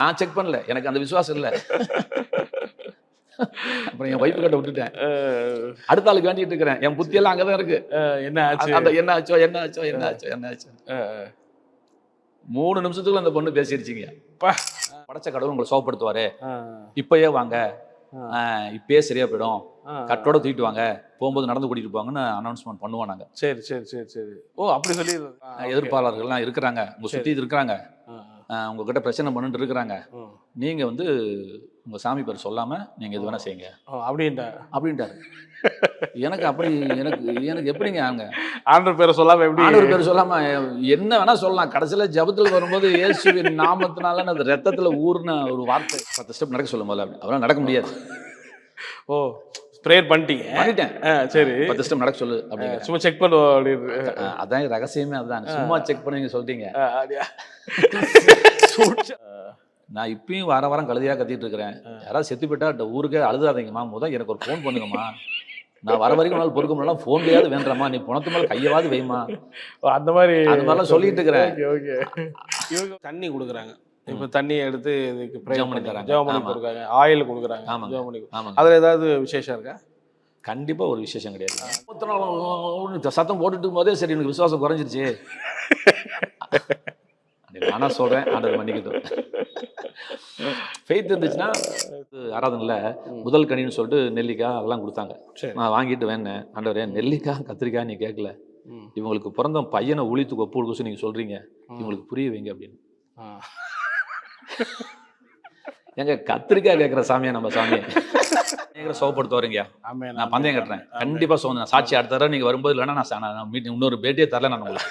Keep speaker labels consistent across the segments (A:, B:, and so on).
A: நான் செக் பண்ணல, எனக்கு அந்த விசுவாசம் இல்லை. அப்புறம் என் ஒய்ஃபு கிட்ட விட்டுட்டேன். அடுத்த ஆளுக்கு வேண்டிட்டு இருக்கிறேன். என் புத்தியெல்லாம் அங்கதான் இருக்கு.
B: என்ன ஆச்சு
A: அந்த என்ன ஆச்சோ என்ன ஆச்சோ என்ன ஆச்சோ என்ன ஆச்சோ 3 நிமிஷத்துக்குள்ள அந்த பொண்ணு பேசிருச்சுங்க. படைச்ச கடவுள் உங்களை சோகப்படுத்துவாரு, இப்பயே வாங்க, இப்பயே சரியா போயிடும், கட்டோட தூக்கிட்டு வாங்க, போகும்போது நடந்து கூட்டிட்டு போவாங்கன்னு அனௌன்ஸ்மெண்ட் பண்ணுவோம் நாங்க.
B: சரி சரி சரி சரி. ஓ அப்படி சொல்லி
A: எதிர்ப்பாளர்கள்லாம் இருக்கிறாங்க, உங்க சுத்தி இருக்கிறாங்க, உங்ககிட்ட பிரச்சனை பண்ணிட்டு இருக்கிறாங்க, நீங்க வந்து உங்க சாமி பேர் சொல்லாம நீங்க எது வேணா செய்யுங்க அப்படின்ட்டாரு. எனக்கு அப்படி எனக்கு எப்படிங்க அங்க
B: ஆண்டவர் பேரை சொல்லாம எப்படி?
A: ஆண்டவர் பேர் சொல்லாம என்ன வேணா சொல்லலாம். கடைசியில ஜபத்துல வரும்போது இயேசுவின் நாமத்தினால அது ரத்தத்துல ஊர்ன ஒரு வார்த்தை 10 ஸ்டெப் நடக்க சொல்லும் போது அதெல்லாம் நடக்க முடியாது.
B: ஓ ப்ரேயர் பண்ணிட்டேன். சரி 10
A: ஸ்டெப் நடக்க சொல்லு அப்படிங்க.
B: சும்மா செக் பண்ணுவோம் அப்படின்னு.
A: அதான் ரகசியமே, அதுதான். சும்மா செக் பண்ணி சொல்லிட்டீங்க. நான் இப்பயும் வாரம் கழுதியா கத்திட்டு இருக்கிறேன். யாராவது செத்து போயிட்டா ஊருக்கே அழுதாதீங்கம்மா, முதல் எனக்கு ஒரு ஃபோன் பண்ணுங்கம்மா, நான் வர வரைக்கும் நாள் பொறுக்க முடியலாம், ஃபோன்லையாவது வேண்டாமா, நீ பணத்து மேலே கையவாது வைமா,
B: அந்த மாதிரிலாம்
A: சொல்லிட்டு இருக்கிறேன்.
B: இவங்க தண்ணி கொடுக்குறாங்க, இப்போ தண்ணியை எடுத்து இதுக்கு ஜெபம் பண்ணி கொடுக்குறாங்க, ஆயில் கொடுக்குறாங்க. அதில் ஏதாவது விசேஷம் இருக்கா?
A: கண்டிப்பா ஒரு விசேஷம் கிடையாது. சத்தம் போட்டுட்டு இருக்கும் போதே சரி எனக்கு விசுவாசம் குறைஞ்சிருச்சு. நானா சொல்றேன், ஆண்டவர் மன்னிக்கட்டும். ஃபெய்த் இருந்துச்சுன்னா ஆராதனைல முதல் கனின்னு சொல்லிட்டு நெல்லிக்காய் அதெல்லாம் கொடுத்தாங்க. நான் வாங்கிட்டு வேணேன், ஆண்டவரே நெல்லிக்காய் கத்திரிக்காய் நீ கேட்கல, இவங்களுக்கு பிறந்த பையனை ஊழியத்துக்கு ஒப்பு கொடுக்க நீங்க சொல்றீங்க, இவங்களுக்கு புரிய வைங்க அப்படின்னு. எங்க கத்திரிக்காய் கேட்கிற சாமியா நம்ம சாமியை சோகப்படுத்த வரீங்க. நான் பந்தயம் கட்டுறேன், கண்டிப்பா சொன்னேன் சாட்சி. அடுத்த தடவை நீங்க வரும்போது இல்லைன்னா நான் மீட்டிங் இன்னொரு பேட்டியே தரல, நான் உங்களுக்கு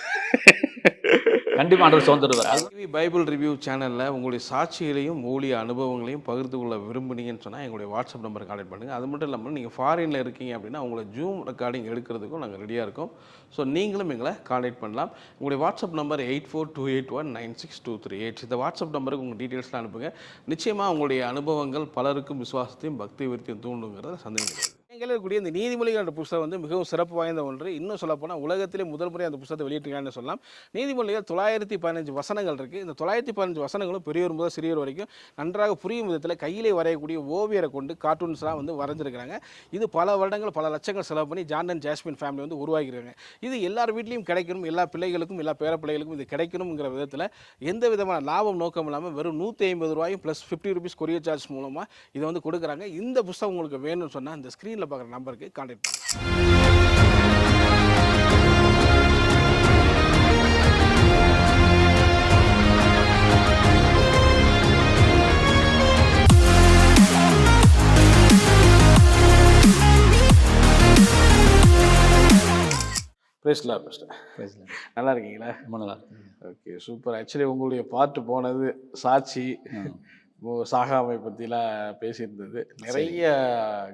A: கண்டிப்பா ஆண்டவர் சோர்ந்துடுவார்.
B: பைபிள் ரிவ்யூ சேனல்ல உங்களுடைய சாட்சிகளையும் ஊழிய அனுபவங்களையும் பகிர்ந்து கொள்ள விரும்புனீங்கன்னு சொன்னா எங்களுடைய வாட்ஸ்அப் நம்பர் கான்டாக்ட் பண்ணுங்க. அது மட்டும் இல்லாமல் நீங்க ஃபாரின்ல இருக்கீங்க அப்படின்னா உங்களை ஜூம் ரெக்கார்டிங் எடுக்கிறதுக்கும் நாங்கள் ரெடியா இருக்கோம். ஸோ நீங்களும் எங்களை கான்டாக்ட் பண்ணலாம். உங்களுடைய வாட்ஸ்அப் நம்பர் 8428196238. இந்த வாட்ஸ்அப் நம்பருக்கு உங்கள் டீட்டெயில்ஸ்லாம் அனுப்புங்க. நிச்சயமாக உங்களுடைய அனுபவங்கள் பலருக்கும் விசுவாசத்தையும் பக்தி விருத்தியும் தூண்டுங்கிறத சந்தேகம் கிடையாது. நீங்கள் இருக்கக்கூடிய இந்த நீதிமொழிகள் என்ற புத்தகம் வந்து மிகவும் சிறப்பு வாய்ந்த ஒன்று. இன்னும் சொல்லப்போனால் உலகத்திலே முதல் முறை அந்த புத்தகத்தை வெளியிட்டிருக்காங்கன்னு சொல்லலாம். நீதிமொழிகள் 915 வசனங்கள் இருக்குது. இந்த 915 வசனங்களும் பெரியவர் முதல் சிறியவர் வரைக்கும் நன்றாக புரியும் விதத்தில் கையிலே வரையக்கூடிய ஓவியரை கொண்டு கார்ட்டூன்ஸ்லாம் வந்து வரைஞ்சிருக்கிறாங்க. இது பல வருடங்கள் பல லட்சங்கள் செலவு பண்ணி ஜான் அண்ட் ஜாஸ்மின் ஃபேமிலி வந்து உருவாக்கியிருக்காங்க. இது எல்லார் வீட்லேயும் கிடைக்கணும், எல்லா பிள்ளைகளுக்கும் எல்லா பேர பிள்ளைகளுக்கும் இது கிடைக்கணுங்கிற விதத்தில் எந்த விதமான லாபம் நோக்கம் இல்லாமல் வெறும் 150 ரூபாயும் ப்ளஸ் 50 ருபீஸ் கொரியர் சார்ஜ் மூலமாக இதை வந்து கொடுக்குறாங்க. இந்த புத்தகம் உங்களுக்கு வேணும்னு சொன்னால் இந்த ஸ்க்ரீனில் பார்க்குற நம்பருக்கு கான்டாக்ட் பண்ணுங்க. நல்லா இருக்கீங்களா?
A: ரொம்ப நல்லா இருக்கு.
B: Okay super. ஆக்சுவலி உங்களுடைய பாட்டு போனது சாட்சி சாகாமை பற்றிலாம் பேசியிருந்தது. நிறைய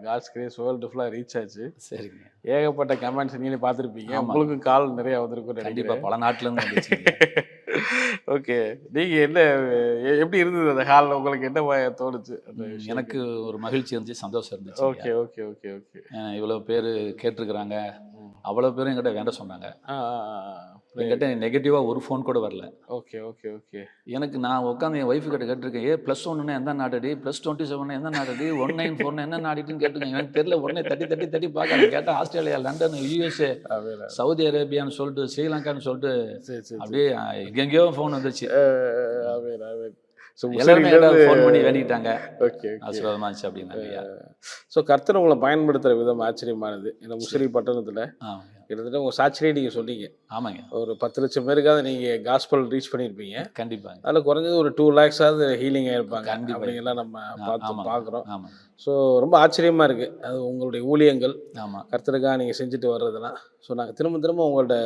B: காட்ஸ் கிரேஸ் வேர்ல்டு ஃபுல்லாக ரீச் ஆச்சு.
A: சரிங்க.
B: ஏகப்பட்ட கமெண்ட்ஸ் நீங்களே பார்த்துருப்பீங்க. உங்களுக்கும் கால் நிறைய வந்திருக்கும்
A: கண்டிப்பாக, பல நாட்டிலேருந்து வந்துச்சு.
B: ஓகே, நீங்கள் என்ன எப்படி இருந்தது அந்த ஹாலில்? உங்களுக்கு என்ன தோணுச்சு?
A: எனக்கு ஒரு மகிழ்ச்சி இருந்துச்சு, சந்தோஷம் இருந்துச்சு.
B: Okay okay okay okay.
A: இவ்வளோ பேர் கேட்டிருக்கிறாங்க, அவ்வளோ பேரும் என்கிட்ட வேண்ட சொன்னாங்க. என்கிட்ட நெகட்டிவாக ஒரு ஃபோன் கூட வரல.
B: Okay okay okay.
A: எனக்கு நான் உட்காந்து என் ஒய்ஃபு கிட்ட கேட்டிருக்கேன், +1 எந்த நாடடி, +27 எந்த நாடடி, 194 என்ன நாடிட்டுன்னு கேட்டுருக்கேன். எனக்கு தெரியல. உடனே தட்டி பார்க்க கேட்டால் ஆஸ்திரேலியா, லண்டன், USA, சவுதி அரேபியான்னு சொல்லிட்டு, ஸ்ரீலங்கான்னு சொல்லிட்டு அப்படியே எங்கெங்கேயோ ஃபோன் வந்துச்சு. ஃபோன் பண்ணி வேண்டிக்கிட்டாங்க.
B: ஓகே,
A: ஆசீர்வாதமா இருந்துச்சு அப்படின்னாங்க.
B: ஸோ கர்த்தர் உங்களை பயன்படுத்துகிற விதம் ஆச்சரியமானது. இந்த முசிறி பட்டணத்தில் கிட்டத்தட்ட உங்கள் சாட்சியே நீங்கள் சொன்னீங்க.
A: ஆமாங்க. ஒரு
B: 10 லட்சம் பேருக்காவது நீங்கள் காஸ்பல் ரீச் பண்ணியிருப்பீங்க.
A: கண்டிப்பாக.
B: அதில் குறைஞ்சது ஒரு 2 lakhs ஹீலிங் ஆகிருப்பாங்க. அப்படிங்கெல்லாம் நம்ம பார்க்குறோம். ஸோ ரொம்ப ஆச்சரியமாக இருக்குது. அது உங்களுடைய ஊழியங்கள் கர்த்தருக்காக நீங்கள் செஞ்சுட்டு வர்றதுலாம். ஸோ நாங்கள் திரும்ப உங்கள்ட்ட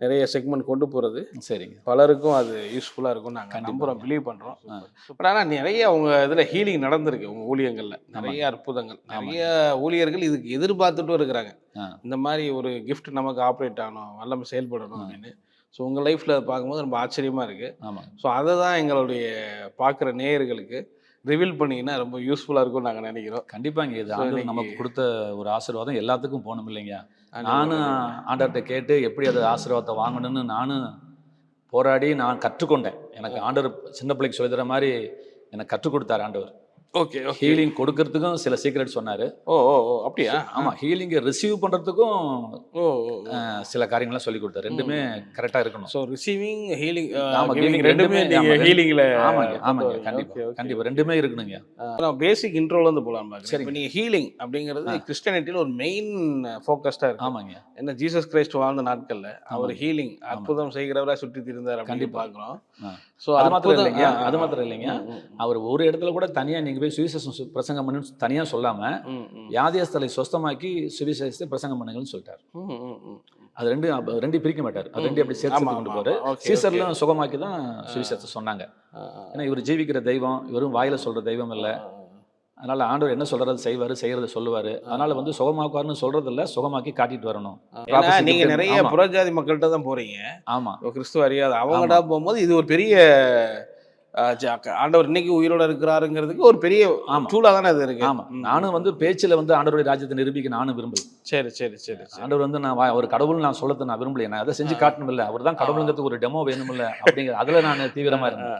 B: நிறைய செக்மெண்ட் கொண்டு போகிறது
A: சரிங்க,
B: பலருக்கும் அது யூஸ்ஃபுல்லாக இருக்கும் நாங்கள் நம்புகிறோம், பிலீவ் பண்ணுறோம். பட் ஆனால் நிறைய உங்கள் இதில் ஹீலிங் நடந்திருக்கு. உங்கள் ஊழியங்களில் நிறைய அற்புதங்கள், நிறைய ஊழியர்கள் இதுக்கு எதிர்பார்த்துட்டும் இருக்கிறாங்க. இந்த மாதிரி ஒரு கிஃப்ட் நமக்கு ஆப்ரேட் ஆகணும், வல்லமை செயல்படணும் அப்படின்னு. ஸோ உங்கள் லைஃப்பில் அதை பார்க்கும்போது ரொம்ப ஆச்சரியமாக இருக்குது. ஸோ அதை தான் எங்களுடைய பார்க்குற நேயர்களுக்கு ரிவீல் பண்ணிங்கன்னா ரொம்ப யூஸ்ஃபுல்லாக இருக்கும்னு நாங்கள் நினைக்கிறோம்.
A: கண்டிப்பாங்க. இது ஆண்டவர் நமக்கு கொடுத்த ஒரு ஆசீர்வாதம், எல்லாத்துக்கும் போகணும் இல்லைங்க. நானும் ஆண்டவர்கிட்ட கேட்டு எப்படி அது ஆசீர்வாதத்தை வாங்கணும்னு நானும் போராடி நான் கற்றுக்கொண்டேன். எனக்கு ஆண்டவர் சின்ன பிள்ளைக்கு சொல்லி தர மாதிரி எனக்கு கற்றுக் கொடுத்தார் ஆண்டவர்.
B: Okay okay.
A: ஹீலிங் கொடுக்கறதுக்கும் சில சீக்ரெட் சொன்னாரு.
B: ஓ ஓ ஓ அப்படியா?
A: ஆமா, ஹீலிங்கை ரிசீவ் பண்றதுக்கும்
B: ஓ ஓ.
A: சில காரியங்கள்லாம் சொல்லி கொடுத்தாரு. ரெண்டுமே கரெக்டா இருக்கணும்.
B: ஸோ ரிசீவிங் ஹீலிங்
A: ஆமா,
B: கிவிங்
A: giving
B: ரெண்டுமே
A: ஆமா,
B: நீங்கள் ஹீலிங்கில்.
A: ஆமாங்க ஆமாங்க, கண்டிப்பா கண்டிப்பா ரெண்டுமே இருக்கணுங்க.
B: நான் பேசிக் இன்ட்ரோலேருந்து போகலாம்.
A: சரி.
B: இப்போ நீங்கள் ஹீலிங் அப்படிங்கிறது கிறிஸ்டியானிட்டியில் ஒரு மெயின் ஃபோக்கஸ்டாக இருக்கு.
A: ஆமாங்க.
B: என்ன ஜீசஸ் கிரைஸ்ட் வாழ்ந்த நாட்களில் அவர் ஹீலிங் அற்புதம் செய்கிறவராக சுற்றி திரிந்தார் அப்படின்னு பார்க்குறோம். ஸோ
A: அது மாத்திரம் இல்லைங்க, அது மாத்திரம் இல்லைங்க. அவர் ஒரு இடத்துல கூட தனியா நீங்க போய் சுவிசேஷம் பிரசங்கம் பண்ணு தனியா சொல்லாம வியாதியஸ்தலை சொஸ்தமாக்கி சுவிசேஷத்தை பிரசங்கம் பண்ணுங்கன்னு சொல்லிட்டார். அது ரெண்டு பிரிக்க மாட்டார். அது ரெண்டு அப்படி சேர்த்து கொண்டு போறாரு. சீசர்லாம் சுகமாக்கி தான் சுவிசேஷத்தை சொன்னாங்க. ஏன்னா இவர் ஜீவிக்கிற தெய்வம், இவரும் வாயில சொல்ற தெய்வம் இல்லை. அதனால ஆண்டவர் என்ன சொல்றது செய்வாரு, செய்யறத சொல்லுவாரு. அதனால வந்து சுகமாக்குவாருன்னு சொல்றது இல்ல, சுகமாக்கி காட்டிட்டு வரணும்.
B: நீங்க நிறைய புறஜாதி மக்கள்கிட்ட தான் போறீங்க.
A: ஆமா,
B: கிறிஸ்துவ அறியாத அவங்கடா போகும்போது இது ஒரு பெரிய ஆண்டவர் இன்னைக்கு உயிரோட இருக்கிறாருங்கிறதுக்கு ஒரு பெரிய டூலா தானே அது இருக்கு.
A: ஆமா, நானும் வந்து பேச்சுல வந்து ஆண்டவருடைய ராஜ்யத்தை நிரூபிக்க நானும் விரும்பல.
B: சரி சரி சரி.
A: ஆண்டவர் வந்து நான் ஒரு கடவுள் நான் சொல்லத்தை நான் விரும்பல. நான் அதை செஞ்சு காட்டணும் இல்லை, அவர் தான் கடவுளுங்கிறதுக்கு ஒரு டெமோ வேணும் இல்லை அப்படிங்கிற அதுல நான் தீவிரமா இருந்தேன்.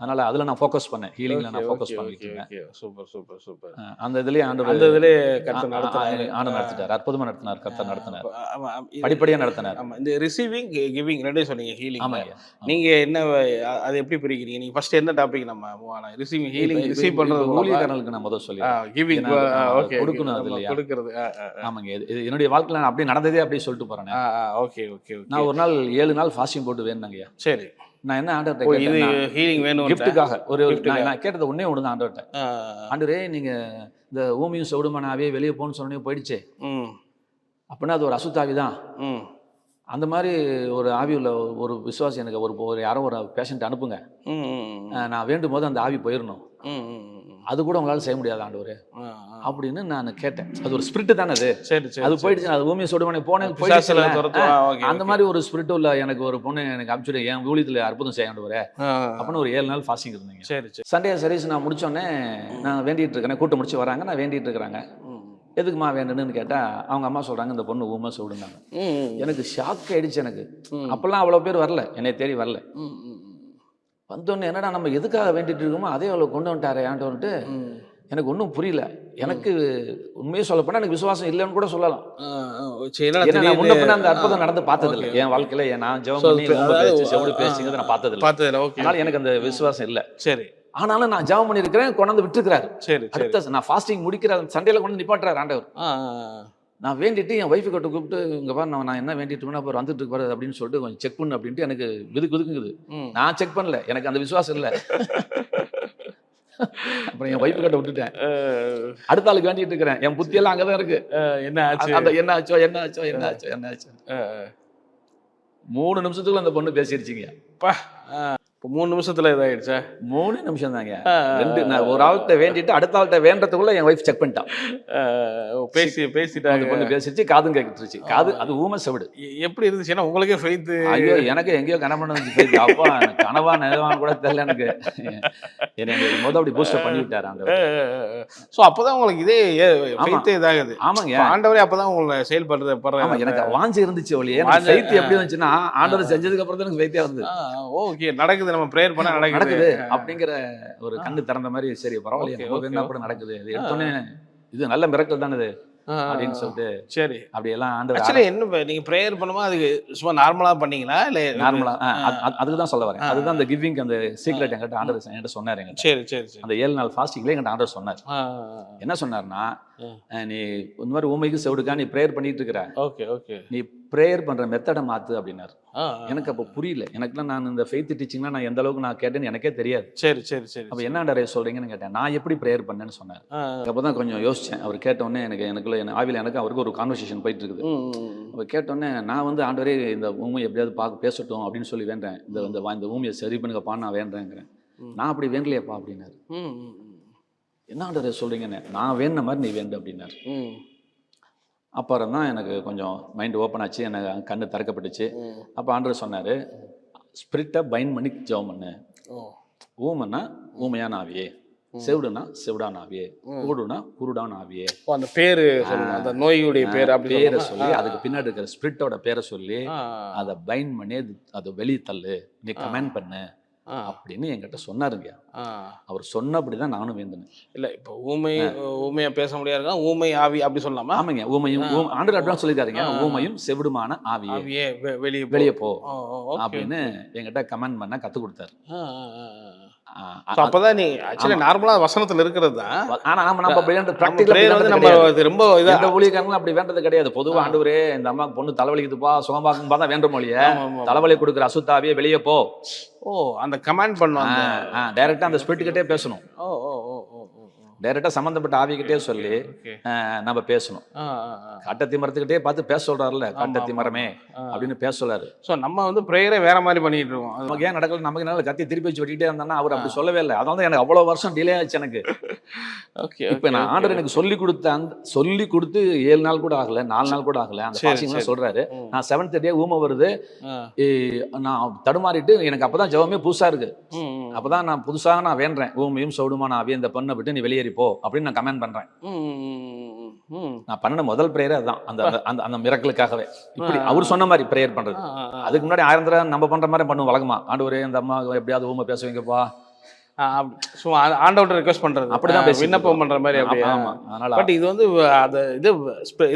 A: அதனால அதுல நான் ஃபோக்கஸ் பண்ணேன், ஹீலிங்ல நான் ஃபோக்கஸ் பண்ணிருக்கேன்.
B: Super super super.
A: அந்த இதுலயே ஆண்டவர்
B: கர்த்தர்
A: நடத்திட்டார், அற்புதமா நடத்தினார், கர்த்தர் நடத்தினார், படிப்படியா நடத்தினார்.
B: ஆமா, இந்த ரிசீவிங் கிவிங் ரெண்டே சொன்னீங்க. ஹீலிங் நீங்க என்ன அது எப்படி பிரிக்கிறீங்க? நீங்க ஃபர்ஸ்ட் என்ன டாபிக் நம்ம ரிசீவிங் ஹீலிங் ரிசீவ் பண்றது
A: ஊழியக்காரர்களுக்கு நான் முதல்ல சொல்லி
B: கிவிங் ஓகே
A: கொடுக்கணும் அது இல்லையா
B: கொடுக்கிறது.
A: ஆமாங்க, இது என்னுடைய வாழ்க்கையில நான் அப்படியே நடந்ததே அப்படியே சொல்லிட்டு போறேன்.
B: Okay okay. நான்
A: ஒரு நாள் 7 நாள் ஃபாஸ்டிங் போட்டு வேணுங்கய்யா.
B: சரி.
A: நான் என்ன ஆண்டவர்கிட்ட
B: இது ஹீலிங் வேணும்
A: கிஃப்ட்டுக்காக நான் கேட்டது ஒன்னே ஒன்று தான் ஆண்டவர்கிட்ட. ஆண்டவரே நீங்க இந்த ஊமியும் செவிடுமானாவே வெளியே போகணும்னு சொன்னே போயிடுச்சே, அப்படின்னா அது ஒரு அசுத்தாவி தான். அந்த மாதிரி ஒரு ஆவி உள்ள ஒரு விசுவாசி எனக்கு ஒரு யாரோ ஒரு பேஷண்ட் அனுப்புங்க, நான் வேண்டும் போது அந்த ஆவி போயிடணும். அது கூட உங்களால செய்ய முடியாது ஆண்டவரே அப்படின்னு நான் கேட்டேன். அது ஒரு ஸ்பிரிட் தானே அது. அது போயிடுச்சு. அது ஊமியை சொல்லுவானே போனேன் போயிடுச்சு. அந்த மாதிரி ஒரு ஸ்பிரிட் உள்ள எனக்கு ஒரு பொண்ணு எனக்கு அனுப்பிச்சுட்டு என் ஊழியத்துல அற்புதம் செய்ய ஆண்டவரே அப்படின்னு ஒரு 7 நாள் ஃபாஸ்டிங் இருந்தீங்க.
B: சரி.
A: சண்டே சர்வீஸ் நான் முடிச்சோடனே நான் வேண்டிட்டு இருக்கிறேன், கூட்டம் முடிச்சு வராங்க, நான் வேண்டிட்டு இருக்கிறாங்க. எதுக்குமா வேண்டுன்னு கேட்டா அவங்க அம்மா சொல்றாங்க இந்த பொண்ணு ஊமை சொல்லுனாங்க. எனக்கு ஷாக் ஆயிடுச்சு. எனக்கு அப்பெல்லாம் அவ்வளவு பேர் வரல, என்னை தேடி வரல. வந்தோடனே என்னடா நம்ம எதுக்காக வேண்டிட்டு இருக்கோமோ அதே அவ்வளவு கொண்டு வந்துட்டாரே ஆண்டவன்ட்டு எனக்கு ஒன்றும் புரியல. எனக்கு உண்மையே சொல்லப்போனா எனக்கு விசுவாசம் இல்லைன்னு கூட சொல்லலாம். அந்த அற்புதம் நடந்து பார்த்தது இல்லை என் வாழ்க்கையில. நான் ஜெபம் பேசுங்கிறத நான் பார்த்ததில்லை. அதனால எனக்கு அந்த விசுவாசம் இல்லை.
B: சரி.
A: ஆனாலும் நான் ஜெபம் பண்ணிருக்கிறேன், கொண்டாந்து விட்டுருக்கிறாரு.
B: சரி.
A: அடுத்த நான் ஃபாஸ்டிங் முடிக்கிற சண்டையில கொண்டு நிப்பாட்டுறாரு ஆண்டவர். நான் வேண்டிட்டு என் ஒய்ஃபு கிட்ட கூப்பிட்டு இங்கே பாரு நான் என்ன வேண்டிட்டு இருக்கேன், அப்புறம் வந்துட்டு இருப்பாரு அப்படின்னு சொல்லிட்டு கொஞ்சம் செக் பண்ணு அப்படின்ட்டு எனக்கு விதுக்குது. நான் செக் பண்ணல, எனக்கு அந்த விசுவாசம் இல்லை. அப்புறம் என் ஒய்ஃபு கிட்ட விட்டுட்டேன். அடுத்த ஆளுக்கு வேண்டிட்டு இருக்கிறேன். என் புத்தியெல்லாம் அங்கதான் இருக்கு. என்ன ஆச்சோ 3 நிமிஷத்துக்குள்ள அந்த பொண்ணு பேசிருச்சிங்க.
B: இப்போ 3 நிமிஷத்துல இதாயிடுச்சா?
A: 3 நிமிஷம் தாங்க. நான் ஒரு ஆள்கிட்ட வேண்டிட்டு அடுத்த ஆள்கிட்ட வேண்டதுக்குள்ள என் ஒய்ஃப் செக் பண்ணிட்டான். பேசிட்டாங்க. பொண்ணு பேசிச்சு, காதும் கேட்டுருச்சு. காது அது ஊமை செவிடு.
B: எப்படி இருந்துச்சு? ஏன்னா உங்களுக்கே ஃபெய்த்.
A: ஐயோ எனக்கு எங்கேயோ கனவு ஃபெய்த். அப்பா கனவா நிலவான்னு கூட தெரியல எனக்கு. என்னை முதல் அப்படி பூஸ்டப் பண்ணி விட்டாரு ஆண்டவர்.
B: ஸோ அப்போதான் உங்களுக்கு இதே ஃபெய்த்தே இதாகுது.
A: ஆமாங்க,
B: ஆண்டவரே அப்பதான் உங்களை செயல்படுறது.
A: எனக்கு வாஞ்சி இருந்துச்சு ஒழிய ஃபெய்த் எப்படி வந்துச்சுன்னா ஆண்டவர் செஞ்சதுக்கு அப்புறம் தான் எனக்கு ஃபெய்த்தே வந்து
B: ஓகே நடக்குது. நம்ம பிரேயர் பண்ணா நடக்குது
A: அப்படிங்கிற ஒரு கண்ணு திறந்த மாதிரி. சரி பரவாயில்லையே என்ன கூட நடக்குது, இது எடுத்தோன்னே இது நல்ல மிரக்கல் தானே இது அப்படின்னு சொல்லிட்டு. சரி. அப்படியெல்லாம் ஆண்டவர்
B: என்ன நீங்க பிரேயர் பண்ணுமா அதுக்கு சும்மா நார்மலா பண்ணீங்களா இல்ல
A: நார்மலா? அதுக்கு தான் சொல்ல வரேன். அதுதான் அந்த கிவிங் அந்த சீக்ரெட் என்கிட்ட ஆண்டவர் என்கிட்ட சொன்னார். என்கிட்ட
B: சரி சரி சரி.
A: அந்த 7 நாள் ஃபாஸ்டிங்ல என்கிட்ட ஆண்டவர் சொன்னார். என்ன சொன்னார்னா, நீ இந்த மாதிரி ஊமைக்கு செவிடுக்கா நீ பிரேயர் பண்ணிட்டு இருக்கிற,
B: ஓகே ஓகே,
A: நீ பிரேயர் பண்ற மெத்தடை மாத்து அப்படின்னாரு. எனக்கு அப்போ புரியல. எனக்குலாம் நான் இந்த ஃபெய்த் டீச்சிங்லாம் நான் எந்த அளவுக்கு நான் கேட்டேன்னு எனக்கே தெரியாது.
B: சரி சரி சரி.
A: அப்போ என்ன சொல்றீங்கன்னு கேட்டேன். நான் எப்படி பிரேயர் பண்ணேன்னு சொன்னார். அப்போதான் கொஞ்சம் யோசிச்சேன். அவர் கேட்டோடனே எனக்குள்ள ஆவில எனக்கு அவருக்கு ஒரு கான்வர்சேஷன் போயிட்டு இருக்குது. அவர் கேட்டோடனே நான் வந்து ஆண்டவரே இந்த ஊமை எப்படியாவது பேசட்டும் அப்படின்னு சொல்லி வேண்டேன். இந்த ஊமையை சரி பண்ணுங்கப்பான்னு நான் வேண்டேங்கிறேன். நான் அப்படி வேண்டலையப்பா அப்படின்னாரு. என்ன ஆண்டவரே சொல்றீங்கன்னு. நான் வேணுன மாதிரி நீ வேண்டு அப்படின்னாரு. அப்புறம் தான் எனக்கு கொஞ்சம் மைண்டு ஓப்பன் ஆச்சு, எனக்கு கண்ணு திறக்கப்பட்டுச்சு. அப்போ ஆண்டவர் சொன்னார், ஸ்பிரிட்டை பைண்ட் பண்ணி ஜெபம் பண்ணு. ஊமைன்னா ஊமையான ஆவியே, செவிடுனா செவிடான ஆவியே, குருடுனா குருடான ஆவியே.
B: அந்த பேரு அந்த நோயுடைய பேர்
A: பேரை சொல்லி அதுக்கு பின்னாடி இருக்கிற ஸ்பிரிட்டோட பேரை சொல்லி அதை பைண்ட் பண்ணி அதை வெளியே தள்ளு, நீ கமெண்ட் பண்ணு அப்படின்னு என்கிட்ட சொன்னாருங்க. அவர் சொன்னபடிதான் நானும் வேண்டினேன்.
B: இல்லை இப்போ ஊமையா பேச முடியாது, ஊமை ஆவி அப்படி சொல்லலாமா?
A: ஆமாங்க, ஊமையும் ஆண்டவர் அப்படிதான் சொல்லியிருக்காருங்க, ஊமையும் செவிடுமான ஆவியே
B: வெளியே
A: வெளியே போ அப்படின்னு என்கிட்ட கமெண்ட் பண்ண கற்றுக் கொடுத்தாரு.
B: அப்பதான் நீ ஆக்சுவலி நார்மலா வசனத்துல இருக்கிறது தான்.
A: ஆனா நம்ம பிரேயர் வந்து
B: நம்ம ரொம்ப
A: எந்த ஊழியக்காரங்களும் அப்படி வேண்டது கிடையாது. பொதுவா ஆண்டவரே இந்த அம்மாக்கு பொண்ணு தலைவலிக்குதுப்பா சுகமாக்கும் தான் வேண்ட மொழிய தலைவலி கொடுக்குற அசுத்தாவியே வெளியே போ.
B: அந்த கமெண்ட் பண்ணுவாங்க,
A: டைரக்டா அந்த ஸ்பிரிட் கிட்டே பேசணும். டைரக்டா சம்பந்தப்பட்ட ஆவிகிட்டே சொல்லி நம்ம பேசணும். காட்டத்தி மரத்துக்கிட்டே பார்த்து பேச சொல்றாருல்ல, காட்டத்தி மரமே அப்படின்னு பேச சொல்றாரு.
B: ஸோ நம்ம வந்து ப்ரேயரை வேற மாதிரி பண்ணிட்டு இருக்கோம்.
A: நமக்கு ஏன் நடக்கல, நமக்கு என்னால கத்தி திருப்பி வச்சு வெட்டிட்டே இருந்தானா அவர் அப்படி சொல்லவே இல்லை. அதான் எனக்கு அவ்வளவு வருஷம் டிலே ஆச்சு எனக்கு. இப்ப நான் ஆண்டவர் எனக்கு சொல்லி கொடுத்து 7 நாள் கூட ஆகல, 4 நாள் கூட ஆகல. அந்த பாசிங்லாம் சொல்றாரு. நான் 7th டே ஊமை வருது, நான் தடுமாறிட்டு எனக்கு அப்பதான் ஜெபமே புதுசா இருக்கு. அப்பதான் நான் புதுசாக நான் வேண்டேன், ஊமையும் சவுடுமான ஆவியை இந்த பண்ணை விட்டு நீ வெளியேறி போ அப்படின்னு நான் கமெண்ட் பண்றேன். நான் பண்ண முதல் பிரேயர் அதுதான், அந்த அந்த மிரக்கலுக்காகவே இப்படி அவர் சொன்ன மாதிரி பிரேயர் பண்றது. அதுக்கு முன்னாடி 1000 தடவை நம்ம பண்ற மாதிரி பண்ணுவோம் வழக்கமா. ஆண்டவரே இந்த அம்மா எப்படியாவது ஊமை பேச வைங்கப்பா,
B: ஆண்டவர்ட்ட ரிக்வெஸ்ட் பண்றது, அப்படிதான் விண்ணப்பம் பண்ற மாதிரி.
A: ஆமா, அதனால
B: பட் இது வந்து அது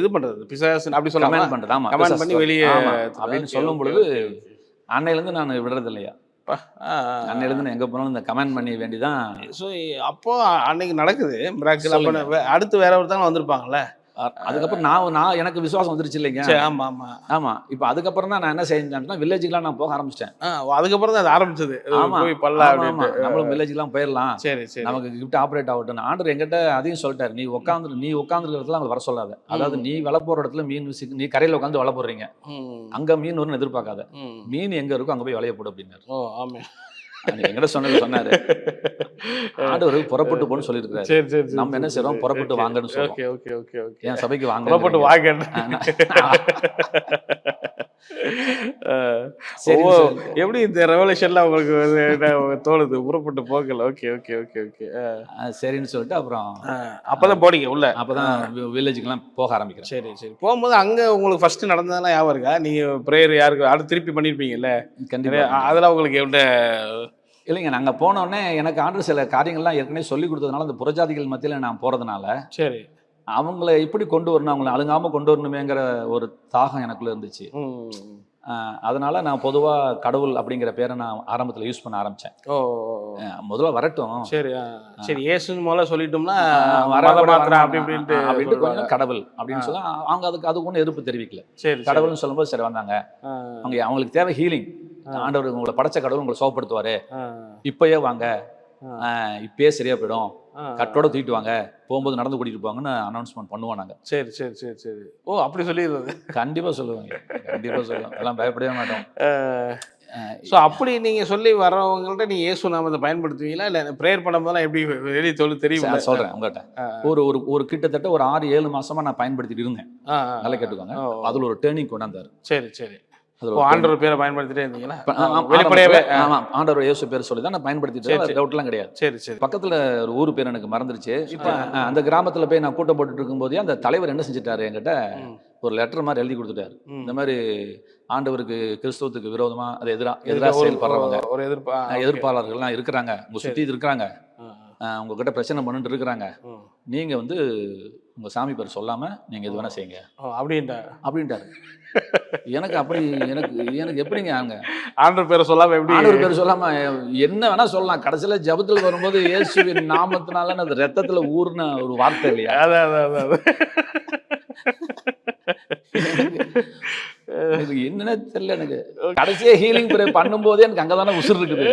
B: இது பண்றது பிசாசு அப்படி சொல்ல கமெண்ட் பண்றது. ஆமா, கமெண்ட் பண்ணி வெளியே
A: அப்படின்னு சொல்லும் பொழுது அன்னையில இருந்து நான் விடுறது இல்லையா. அன்னையிலிருந்து எங்க போனாலும் இந்த கமெண்ட் பண்ணி வேண்டிதான்.
B: ஸோ அப்போ அன்னைக்கு நடக்குது மிராக்கிள். அப்போ அடுத்து வேற ஒருத்தவங்க வந்திருப்பாங்கல்ல.
A: அதுக்கப்புறம் நான் எனக்கு விசுவாசம் வந்துருச்சு இல்லைங்க.
B: ஆமா ஆமா ஆமா.
A: இப்போ அதுக்கப்புறம் தான் நான் என்ன செஞ்சேன்னா வில்லேஜுக்குலாம் நான் போக ஆரம்பிச்சிட்டேன்.
B: அதுக்கப்புறம் தான் அது ஆரம்பிச்சது.
A: நம்மளும் வில்லேஜுக்குலாம் போயிடலாம்,
B: சரி சரி, நமக்கு
A: கிஃப்ட் ஆப்ரேட் ஆகட்டும். ஆண்டவர் எங்கிட்ட அதையும் சொல்லிட்டாரு, நீ உட்காந்துருக்க இடத்துல அவங்க வர சொல்லாத. அதாவது நீ வலை போற இடத்துல மீன் நீ கரையில உட்காந்து வலை போடுறீங்க, அங்க மீன் வரும்னு எதிர்பார்க்காத, மீன் எங்க இருக்கோ அங்க போய் வலைய போடு அப்படின்னாரு.
B: ஆமா,
A: எங்கிட்ட சொன்னாரு. ஆண்டவர் புறப்பட்டு போன்னு சொல்லியிருக்காரு.
B: சரி சரி,
A: நம்ம என்ன செய்யறோம், புறப்பட்டு வாங்கன்னு சொல்றோம். என் சபைக்கு வாங்க,
B: புறப்பட்டு வாங்க. எப்படி இந்த ரெவல்யூஷன்ல உங்களுக்கு தோணுது புறப்பட்டு போகல? ஓகே ஓகே ஓகே ஓகே,
A: சரின்னு சொல்லிட்டு அப்புறம்
B: அப்பதான் போனீங்க உள்ள?
A: அப்பதான் வில்லேஜுக்குலாம் போக ஆரம்பிக்கிறேன்.
B: சரி சரி. போகும்போது அங்க உங்களுக்கு ஃபர்ஸ்ட் நடந்ததெல்லாம் ஞாபகம் இருக்கா? நீங்க பிரேயர் யாருக்கு அடுத்து திருப்பி பண்ணிருப்பீங்கல்ல?
A: கண்டிப்பா.
B: அதெல்லாம் உங்களுக்கு எப்படி?
A: இல்லைங்க, நாங்கள் போனோடனே எனக்கு ஆண்டு சில காரியங்கள்லாம் ஏற்கனவே சொல்லி கொடுத்ததுனால அந்த புறஜாதிகள் மத்தியில் நான் போகிறதுனால
B: சரி
A: அவங்கள எப்படி கொண்டு வரணும், அவங்கள அழுங்காமல் கொண்டு வரணுமேங்கிற ஒரு தாகம் எனக்குள்ள இருந்துச்சு. அதனால நான் பொதுவாக கடவுள் அப்படிங்கிற பேரை நான் ஆரம்பத்தில் யூஸ் பண்ண ஆரம்பித்தேன். முதல்ல வரட்டும்,
B: சரி சரி, இயேசுன்னு முதல்ல சொல்லிட்டோம்னா
A: அப்படின்ட்டு கொஞ்சம் கடவுள் அப்படின்னு சொல்லி அவங்க அதுக்கு ஒன்றும் எதிர்ப்பு தெரிவிக்கல.
B: சரி,
A: கடவுள்னு சொல்லும்போது சரி வந்தாங்க. அவங்களுக்கு தேவை ஹீலிங். ஆண்டவர் உங்களை படைச்ச கடவுள் உங்களை சோகப்படுத்துவாரு, இப்பயே வாங்க, இப்பயே சரியா போயிடும், கட்டோட தூக்கிட்டு வாங்க, போகும்போது நடந்து கூட்டிட்டு போவாங்கன்னு அனௌன்ஸ்மெண்ட் பண்ணுவோம் நாங்க.
B: சரி சரி சரி சரி. அப்படி சொல்லிடுறது?
A: கண்டிப்பா சொல்லுவாங்க, கண்டிப்பா சொல்லுவோம், எல்லாம் பயப்படவே மாட்டோம்.
B: ஸோ அப்படி நீங்கள் சொல்லி வரவங்கள்ட்ட நீங்கள் இயேசு நாமத்தை பயன்படுத்துவீங்களா? இல்லை ப்ரேயர் பண்ணும்போதெல்லாம் எப்படி வெளியே தெரியும்?
A: சொல்கிறேன் உங்கள்கிட்ட. ஒரு கிட்டத்தட்ட ஒரு 6-7 மாசமா நான் பயன்படுத்திட்டு இருந்தேன். நல்லா கேட்டுக்கோங்க. அதில் ஒரு டேர்னிங் கொண்டாந்தாரு.
B: சரி சரி. ஆண்டவர் பேரை பயன்படுத்திட்டே இருந்தீங்களா?
A: ஆண்டவர் இயேசு பேர் சொல்லி தான் நான் பயன்படுத்திட்டு, டவுட்லாம் கிடையாது.
B: சரி சரி.
A: பக்கத்துல ஒரு ஊர் பேர் எனக்கு மறந்துருச்சு. இப்ப அந்த கிராமத்துல போய் நான் கூட்டம் போட்டுட்டு இருக்கும் போதே அந்த தலைவர் என்ன செஞ்சுட்டாரு, என்கிட்ட ஒரு லெட்டர் மாதிரி எழுதி கொடுத்துட்டாரு. இந்த மாதிரி ஆண்டவருக்கு கிறிஸ்தவத்துக்கு விரோதமா அது எதிராக செயல்படுறவங்க, ஒரு எதிர்ப்பாளர்கள்லாம் இருக்கிறாங்க, உங்க சுத்தி இருக்கிறாங்க, உங்ககிட்ட பிரச்சனை பண்ணிட்டு இருக்கிறாங்க, நீங்க வந்து உங்க சாமி பேர் சொல்லாம நீங்க எது வேணா செய்யுங்க அப்படின்ட்டாரு. எனக்கு எப்படிங்க அங்க
B: ஆண்டவர் பேரை சொல்லாம எப்படி?
A: ஆண்டவர் பேரை சொல்லாம என்ன வேணா சொல்லலாம். கடைசியில ஜபத்துல வரும்போது இயேசுவின் நாமத்தினால அது ரத்தத்துல ஊர்ன ஒரு வார்த்தை இல்லையா? எனக்கு என்னன்னு தெரியல. எனக்கு கடைசியா ஹீலிங் ப்ரேயர் பண்ணும்போதே எனக்கு அங்கதானே உசுர் இருக்குது.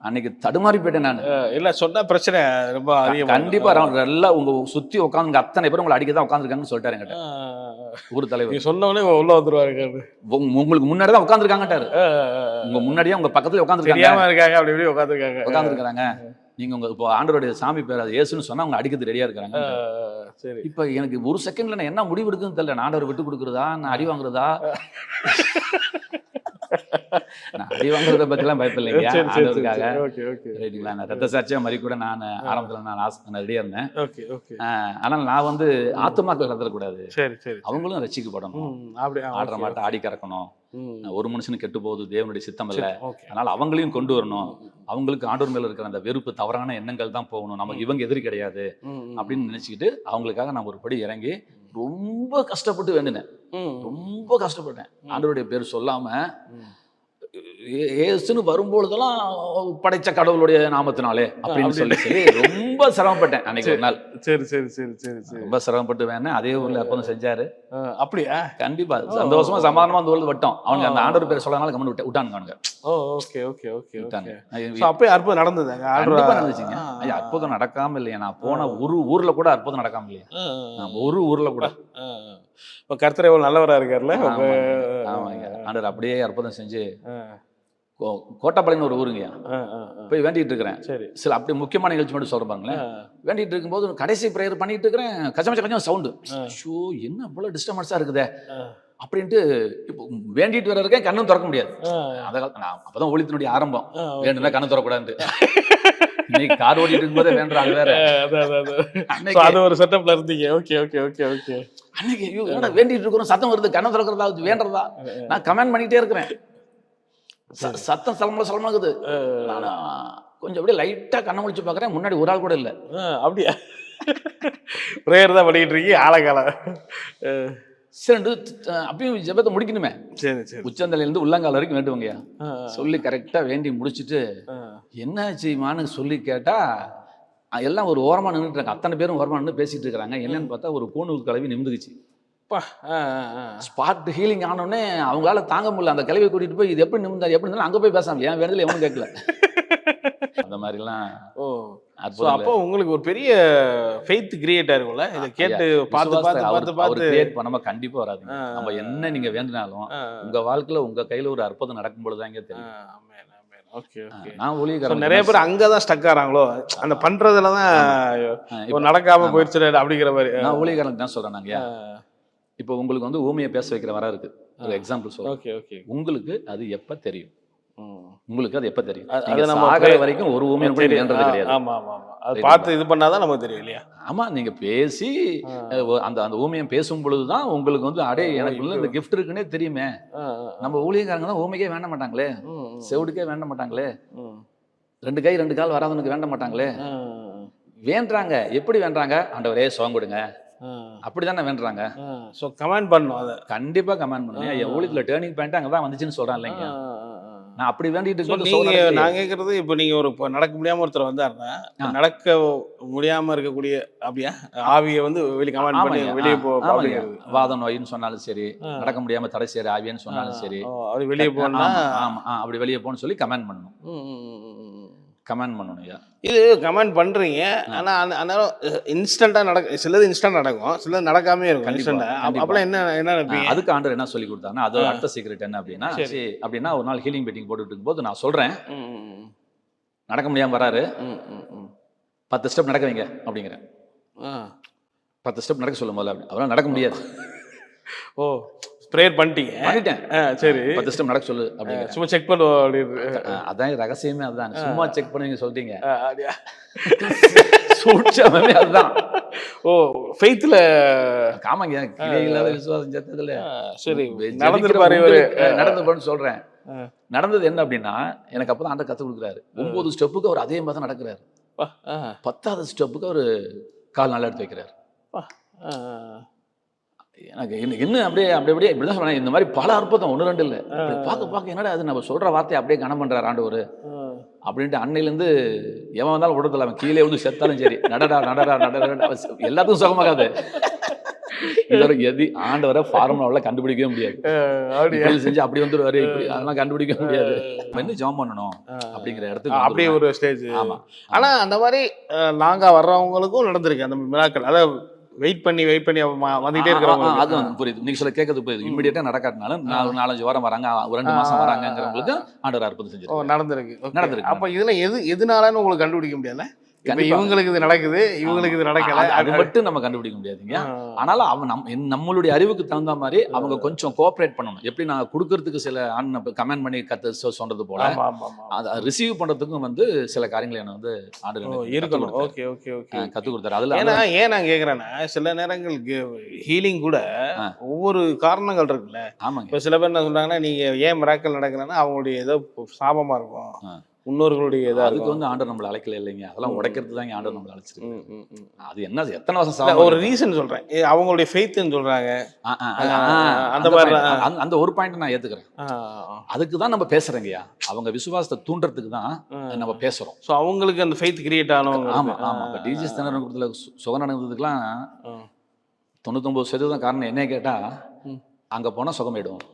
A: அன்னைக்கு தடுமாறி போயிட்டேன் நான்.
B: இல்ல சொன்ன பிரச்சனை ரொம்ப
A: கண்டிப்பா எல்லாம் உங்க சுத்தி உட்காந்து அத்தனை பேரும் உங்களை அடிக்கதான் உட்காந்துருக்காங்கன்னு சொல்லிட்டாரு என்கிட்ட ஊர் தலைவர்.
B: சொன்னவனே உள்ள வந்துருவாரு.
A: உங்களுக்கு முன்னாடி தான் உட்காந்துருக்காங்கட்டாரு. உங்க முன்னாடியே உங்க பக்கத்துல உட்காந்துருக்காங்க,
B: அப்படி உட்காந்துருக்காங்க.
A: நீங்க உங்க இப்போ ஆண்டவருடைய சாமி பேர் அது இயேசுன்னு சொன்னா அவங்க அடிக்கிறது ரெடியா இருக்கிறாங்க.
B: சரி.
A: இப்ப எனக்கு ஒரு செகண்ட்ல நான் என்ன முடிவு எடுக்குன்னு தெரியல. ஆண்டவர் விட்டு கொடுக்குறதா, நான் அடி வாங்குறதா? நான் அடி வாங்குறத பத்திலாம் பயப்பில்லைங்க ஆண்டவருக்காக. ரைட்டுங்களா? நான் ரத்த சாட்சியா மாதிரி கூட நான் ஆரம்பத்துல நான் ரெடியா இருந்தேன். ஆனால் நான் வந்து ஆத்துமாக்கள் நடத்தக்கூடாது, அவங்களும் ரசிக்கப்படணும், ஆடுற மாட்டை ஆடி கறக்கணும், ஒரு மனுஷனுக்கு கெட்டு போகுது தேவனுடைய சித்தம் இல்லை,
B: ஓகே.
A: அதனால அவங்களையும் கொண்டு வரணும், அவங்களுக்கு ஆண்டவர் மேல இருக்கிற அந்த வெறுப்பு தவறான எண்ணங்கள் தான் போகணும், நமக்கு இவங்க எதிரி கிடையாது அப்படின்னு நினைச்சுக்கிட்டு அவங்களுக்காக நான் ஒரு படி இறங்கி ரொம்ப கஷ்டப்பட்டு வேண்டினேன். ரொம்ப கஷ்டப்பட்டேன். ஆண்டவருடைய பேர் சொல்லாம ஏசுன்னு வரும்பொழுதெல்லாம் படைச்ச கடவுளுடைய நாமத்தினாலே அப்படின்னு சொல்லி ரொம்ப சிரமப்பட்டேன் அன்னைக்கு ஒரு நாள்.
B: சரி சரி சரி சரி சரி.
A: ரொம்ப சிரமப்பட்டு வேணேன். அதே ஊர்ல அற்புதம் செஞ்சாரு.
B: அப்படியா?
A: கண்டிப்பா சந்தோஷமா சமாதானமா அந்த ஊர்ல விட்டோம். அவங்க அந்த ஆண்டவர் பேர் சொல்லனால கம்மன் விட்டானுங்க அவனுங்க.
B: ஓகே ஓகே ஓகே
A: விட்டாங்க.
B: அப்பயே அற்புதம் நடந்தது.
A: கண்டிப்பா நடந்துச்சுங்க. ஐயா அற்புதம் நடக்காம இல்லையா? நான் போன ஒரு ஊர்ல கூட அற்புதம் நடக்காம இல்லையா? ஒரு ஊர்ல கூட.
B: இப்போ கர்த்தர் எவ்வளவு நல்லவரா இருக்காருல்ல.
A: ஆமாங்க. ஆண்டவர் அப்படியே அற்புதம் செஞ்சு கோட்டாப்பாளையம்னு ஒரு ஊருங்கய்யா, போய் வேண்டிட்டு இருக்கிறேன்.
B: சரி.
A: சில அப்படி முக்கியமான நிகழ்ச்சி மட்டும் சொல்றாங்களேன். வேண்டிட்டு இருக்கும்போது கடைசி ப்ரேயர் பண்ணிட்டு இருக்கிறேன். கொஞ்சம் சவுண்டு. ஷோ என்ன இவ்வளவு டிஸ்டர்பன்ஸா இருக்குதே அப்படின்ட்டு இப்போ வேண்டிட்டு வர இருக்கேன். கண்ணும் திறக்க முடியாது. அப்பதான் ஒளித்தினுடைய ஆரம்பம். வேண்டுனா கண்ணு திறக்கூடாது. இன்னைக்கு கார் ஓட்டிட்டு இருக்கும்போதே வேண்டாம் வேற.
B: அது ஒரு செட்டப்ல இருந்தீங்க. Okay okay okay okay.
A: அன்னைக்கு வேண்டிட்டு இருக்கிறோம், சத்தம் வருது, கண்ணு திறக்கிறதா வேண்டறதா, நான் கமெண்ட் பண்ணிட்டே இருக்கிறேன். சத்தம் சலமலகுது. நானா கொஞ்சம் அப்படியே லைட்டா கண்ணை முடிச்சு பாக்குறேன். முன்னாடி ஒரு ஆள் கூட இல்ல.
B: அப்படியா? பிரேயர் தான் பண்ணிட்டு இருக்கீங்க ஆளகால.
A: சரி அப்பயும் ஜெபத்தை முடிக்கணுமே.
B: சரி சரி.
A: உச்சந்தலையில இருந்து உள்ளங்கால் வரைக்கும் வேண்டுவங்கய்யா. சொல்லி கரெக்டா வேண்டி முடிச்சுட்டு என்னாச்சுமான்னு சொல்லி கேட்டா எல்லாம் ஒரு ஓரமா நின்றுட்டு இருக்காங்க. அத்தனை பேரும் ஓரமா நின்று பேசிட்டு இருக்கிறாங்க. என்னன்னு பார்த்தா ஒரு கூணு கலவி நிமிந்துக்குச்சு. ஸ்பாட் ஹீலிங் ஆனோடனே அவங்களால தாங்க முடியல. அந்த கிளவியை கூட்டிட்டு போய் இது எப்படி நிமிந்தாரு எப்படி இருந்தாலும் அங்க போய் பேசாம ஏன் வேணுதல எவனும் கேட்கல. அந்த மாதிரிலாம்.
B: அப்போ உங்களுக்கு ஒரு பெரிய ஃபெய்த் கிரியேட் ஆயிருக்கும்ல. இத கேட்டு பார்த்து
A: கிரியேட் பண்ணாம கண்டிப்பா வராது. நம்ம என்ன நீங்க வேண்டினாலும் உங்க வாழ்க்கையில உங்க கையில ஒரு அற்புதம் நடக்கும் பொழுதுதாங்க தெரியும்.
B: Okay okay.
A: நான் ஊழியக்காரன்
B: நிறைய பேர் அங்கதான் ஸ்டக் ஆறாங்களோ, அந்த பண்றதுலதான் நடக்காம போயிடுச்சு அப்படிங்கிற மாதிரி.
A: நான் ஊழியக்காரன் தான் சொல்றேன். நாங்க இப்போ உங்களுக்கு வந்து ஊமையை பேச வைக்கிற வர இருக்கு. ஒரு எக்ஸாம்பிள் சொல்றேன்.
B: Okay okay.
A: உங்களுக்கு அது எப்ப தெரியும்? உங்களுக்கு அது எப்ப தெரியும்? அது நம்ம ஆகற வரைக்கும் ஒரு ஊமையை கூட வேண்டறது கிடையாது.
B: ஆமா ஆமா ஆமா. அது பார்த்து இது பண்ணாதான் நமக்கு தெரியும் இல்லையா?
A: ஆமா, நீங்க பேசி அந்த அந்த ஊமையை பேசும் பொழுதுதான் உங்களுக்கு வந்து அடே எனக்குள்ள இந்த கிஃப்ட் இருக்குன்னே தெரியுமே. நம்ம ஊழியக்காரங்க தான் ஊமைக்கே வேண்ட மாட்டாங்களே, செவுடுக்கே வேண்ட மாட்டாங்களே, 2 கை 2 கால் வராதவனுக்கு வேண்ட மாட்டாங்களே. வேண்டாங்க. எப்படி வேண்டாங்க? ஆண்டவரே சுகம் கொடுங்க அப்படிதானே வேண்டாங்க.
B: சோ கமெண்ட் பண்ணணும். அத
A: கண்டிப்பா கமெண்ட் பண்ணுங்க. என் ஊழியத்துல டேர்னிங் பாயிண்ட் அங்கதான் வந்துச்சுன்னு சொல்றேன் இல்லைங்க. நான் அப்படி வேண்டிட்டு
B: இருக்கேன். நான் கேட்கறது இப்போ நீங்க ஒரு நடக்க முடியாம ஒருத்தர் வந்தாருன்னா, நடக்க முடியாம இருக்கக்கூடிய அப்படியா ஆவியை வந்து வெளியே கமெண்ட் பண்ணி வெளியே
A: வாத நோயின்னு சொன்னாலும் சரி, நடக்க முடியாம தடை செய்யற ஆவியன்னு சொன்னாலும் சரி,
B: அது வெளியே போனா
A: ஆமா அப்படி வெளியே போன்னு சொல்லி கமெண்ட் பண்ணணும். கமெண்ட் பண்ணணும்.
B: இது கமெண்ட் பண்றீங்க. ஆனா அந்த இன்ஸ்டன்டா சிலது இன்ஸ்டன்ட் நடக்கும், சிலது நடக்காமே இருக்கும். அப்பலாம் என்ன
A: அதுக்கு ஆண்டவர் என்ன சொல்லி கொடுத்தாங்கன்னா, அதோட அடுத்த சீக்ரெட் என்ன அப்படின்னா, அப்படின்னா ஒரு நாள் ஹீலிங் மீட்டிங் போட்டுட்டு இருக்கும்போது நான் சொல்றேன், நடக்க முடியாம வராரு, 10 ஸ்டெப் நடக்க வைங்க அப்படிங்கிறேன். 10 ஸ்டெப் நடக்க சொல்லும் போது அவரால் நடக்க முடியாது.
B: ஓ ப்ரேயர் பண்ணிட்டேன். சரி
A: 10 ஸ்டெப் நடக்க சொல்லு அப்படிங்க.
B: சும்மா செக் பண்ணுவோம் அப்படின்னு.
A: அதான் ரகசியமே அதுதான். சும்மா செக் பண்ணுவீங்க சொல்லிட்டீங்க. சூட்சமே அதுதான்.
B: ஓ ஃபெய்த்ல
A: காமாங்க கிளை இல்லாத விசுவாசம் செத்ததுல.
B: சரி நடந்துருப்பாரு இவரு.
A: நடந்து போன்னு சொல்றேன். நடந்தது என்ன அப்படின்னா, எனக்கு அப்பதான் ஆண்டவர் கத்து கொடுக்குறாரு. 9 ஸ்டெப்புக்கு அவர் அதே மாதிரி தான் நடக்கிறாரு. 10வது ஸ்டெப்புக்கு அவர் கால் நல்லா எடுத்து வைக்கிறாரு. எனக்கு இன்னும் அப்படியே இப்படிதான் சொன்னேன். இந்த மாதிரி பல அற்புதம் 1 2 இல்லை. பார்க்க என்னடா அது நம்ம சொல்ற வார்த்தையை அப்படியே கனம் பண்றாரு ஆண்டவர் அப்படின்ட்டு அன்னையிலேருந்து எவன் வந்தாலும் விடத்துல அவன் கீழே வந்து செத்தாலும் சரி நடடா எல்லாத்துக்கும் சுகமாகாது. இதோட ஆண்டவரை ஃபார்முலாவில் கண்டுபிடிக்கவே முடியாது. செஞ்சு அப்படி வந்துருவாரு இப்படி அதெல்லாம் கண்டுபிடிக்க முடியாது. என்ன ஜாம் பண்ணணும் அப்படிங்கிற இடத்துக்கு
B: அப்படியே ஒரு ஸ்டேஜ். ஆமா. ஆனா அந்த மாதிரி நாங்க வர்றவங்களுக்கும் நடந்திருக்கு அந்த மிராக்கள். அதாவது வெயிட் பண்ணி வந்துட்டே இருக்கிறவங்க.
A: அது வந்து புரியுது. நீங்க சொல்ல கேட்கறது புரியுது. இமிடியேட்டா நடக்காட்டினாலும் 4-5 வாரம் வராங்க, 2 மாசம் வராங்கிறவங்களுக்கு ஆண்டவர் அற்புதம் செஞ்சு நடந்திருக்கு.
B: அப்ப இதுல எதுனாலன்னு உங்களுக்கு கண்டுபிடிக்க முடியல. இப்ப
A: கண்டிப்பா.
B: இவங்களுக்கு இது நடக்குது, இவங்களுக்கு இது நடக்கல.
A: அது மட்டும் நம்ம கண்டுபிடிக்க முடியாதுங்க. ஆனாலும் அவன் நம்மளுடைய அறிவுக்கு தகுந்த மாதிரி அவங்க கொஞ்சம் கோஆப்ரேட் பண்ணணும். எப்படி நான் கொடுக்கறதுக்கு சில கமெண்ட் பண்ணி சொல்றது போல
B: ஆமா, ஆமா, ஆமா.
A: அதை ரிசீவ் பண்றதுக்கும் வந்து சில காரியங்களை என்ன வந்து
B: இருக்கணும். Okay, okay, okay.
A: கற்றுக் கொடுத்தாரு. அதுல
B: ஏன்னா ஏன் நான் கேக்குறேன்னா, சில நேரங்கள் ஹீலிங் கூட ஒவ்வொரு காரணங்கள் இருக்குல்ல.
A: ஆமாங்க.
B: இப்ப சில பேர் என்ன சொல்றாங்கன்னா, நீங்க ஏன் மிராக்கல் நடக்கலன்னா அவங்களுடைய ஏதோ சாபமா இருக்கும், முன்னோர்களுடைய இதா
A: அதுக்கு
B: இருக்கும்.
A: வந்து ஆண்டவர் நம்மளை அழைக்கல இல்லைங்க. அதெல்லாம் உடைக்கிறது தான் ஆண்டவர் நம்மளை அழைச்சிருக்கு.
B: ம், ம், ம்.
A: அது என்ன எத்தனை வருஷம்
B: இல்ல,
A: சாபம்
B: ஒரு ரீசன் சொல்றேன். அவங்களுடைய ஃபெய்த்னு சொல்றாங்க.
A: அந்த
B: அந்த மாதிரி
A: point, அந்த ஒரு பாயிண்ட் நான் ஏத்துக்கிறேன். அதுக்கு தான் நம்ம பேசுறேங்கய்யா. அவங்க விசுவாசத்தை தூண்டுறதுக்கு தான் நம்ம பேசுறோம்.
B: ஸோ அவங்களுக்கு அந்த ஃபெய்த் கிரியேட் ஆனவங்க.
A: ஆமா ஆமா. இப்போ டிஜிஎஸ் தினத்துல சுகம் நடந்ததுக்கெல்லாம் 99% காரணம் என்ன கேட்டா அங்க போனா சுகமாயிடும்.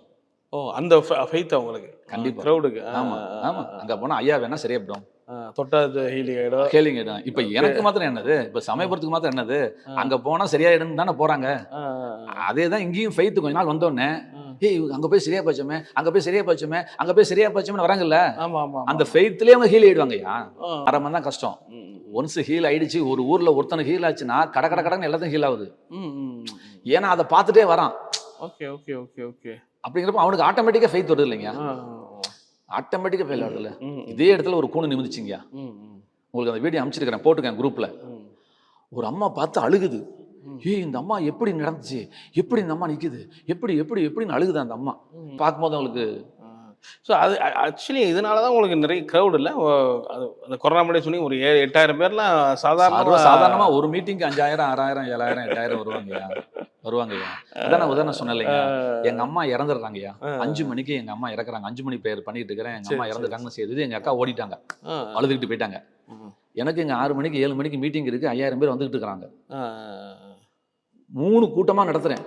B: ஓ, அந்த ஃபெய்த் அவங்களுக்கு
A: கண்டிப்பா.
B: க்ரௌடுக்கு.
A: ஆமா ஆமா. அங்க போனா ஐயா வேணா சரியாயிடும்,
B: தொட்டாது ஹீலிங் ஆயிடும்.
A: ஹீலிங் ஆயிடும். இப்ப எனக்கு மாத்திரம் என்னது, இப்ப சமயபுரத்துக்கு மாத்திரம் என்னது, அங்க போனா சரியாயிடும் தானே போறாங்க. அதே தான் இங்கேயும் ஃபெய்த் கொஞ்ச நாள் வந்தோடனே ஏய் அங்க போய் சரியா போச்சோமே, அங்க போய் சரியா போச்சோமே, அங்க போய் சரியா போச்சோம்னு வராங்கல்ல.
B: ஆமா ஆமா.
A: அந்த ஃபெய்த்லயே அவங்க ஹீல் ஆயிடுவாங்கய்யா. ஆரம்பம் தான் கஷ்டம். ஒன்ஸ் ஹீல் ஆயிடுச்சு, ஒரு ஊர்ல ஒருத்தனுக்கு ஹீல் ஆச்சுன்னா கட கட கடன்னு எல்லாத்தையும் ஹீல் ஆகுது. ஏன்னா அதை பார்த்துட்டே வரான்.
B: Okay okay okay okay.
A: அப்படிங்கிறப்ப அவனுக்கு ஆட்டோமேட்டிக்கா ஃபெய்த் வருது இல்லைங்க. ஆட்டோமேட்டிக்கா ஃபெயில் ஆகுதுல்ல. இதே இடத்துல ஒரு கூணு நிமிந்துச்சிங்க. உங்களுக்கு அந்த வீடியோ அனுப்பிச்சிருக்கிறேன், போட்டுக்கேன் குரூப்ல. ஒரு அம்மா பார்த்து அழுகுது. ஏய் இந்த அம்மா எப்படி நடந்துச்சு, எப்படி இந்த அம்மா நிக்குது, எப்படி எப்படி எப்படின்னு அழுகுது அந்த அம்மா. பார்க்கும்போது அவங்களுக்கு
B: ஸோ அது ஆக்சுவலி இதனால தான் உங்களுக்கு நிறைய க்ரௌட் இல்லை. அது அந்த கொரோனா முன்னாடி சொன்னீங்க ஒரு 8,000 பேர்லாம்
A: சாதாரணமா ஒரு மீட்டிங்க்கு 5,000 6,000 7,000 8,000 வருவாங்கய்யா. அதான் நான் உதாரணம் சொன்னேன் இல்லைங்க. எங்க அம்மா இறந்துடுறாங்கய்யா. 5 மணிக்கு எங்க அம்மா இறக்குறாங்க. 5 மணி பேர் பண்ணிட்டு இருக்கிறேன். எங்க அம்மா இறந்துட்டாங்கன்னு செய்யுது. எங்க அக்கா ஓடிட்டாங்க, அழுதுகிட்டு போயிட்டாங்க. எனக்கு இங்க 6 மணிக்கு 7 மணிக்கு மீட்டிங் இருக்கு. 5,000 பேர் வந்துகிட்டு இருக்கிறாங்க. 3 கூட்டமா நடத்துறேன்.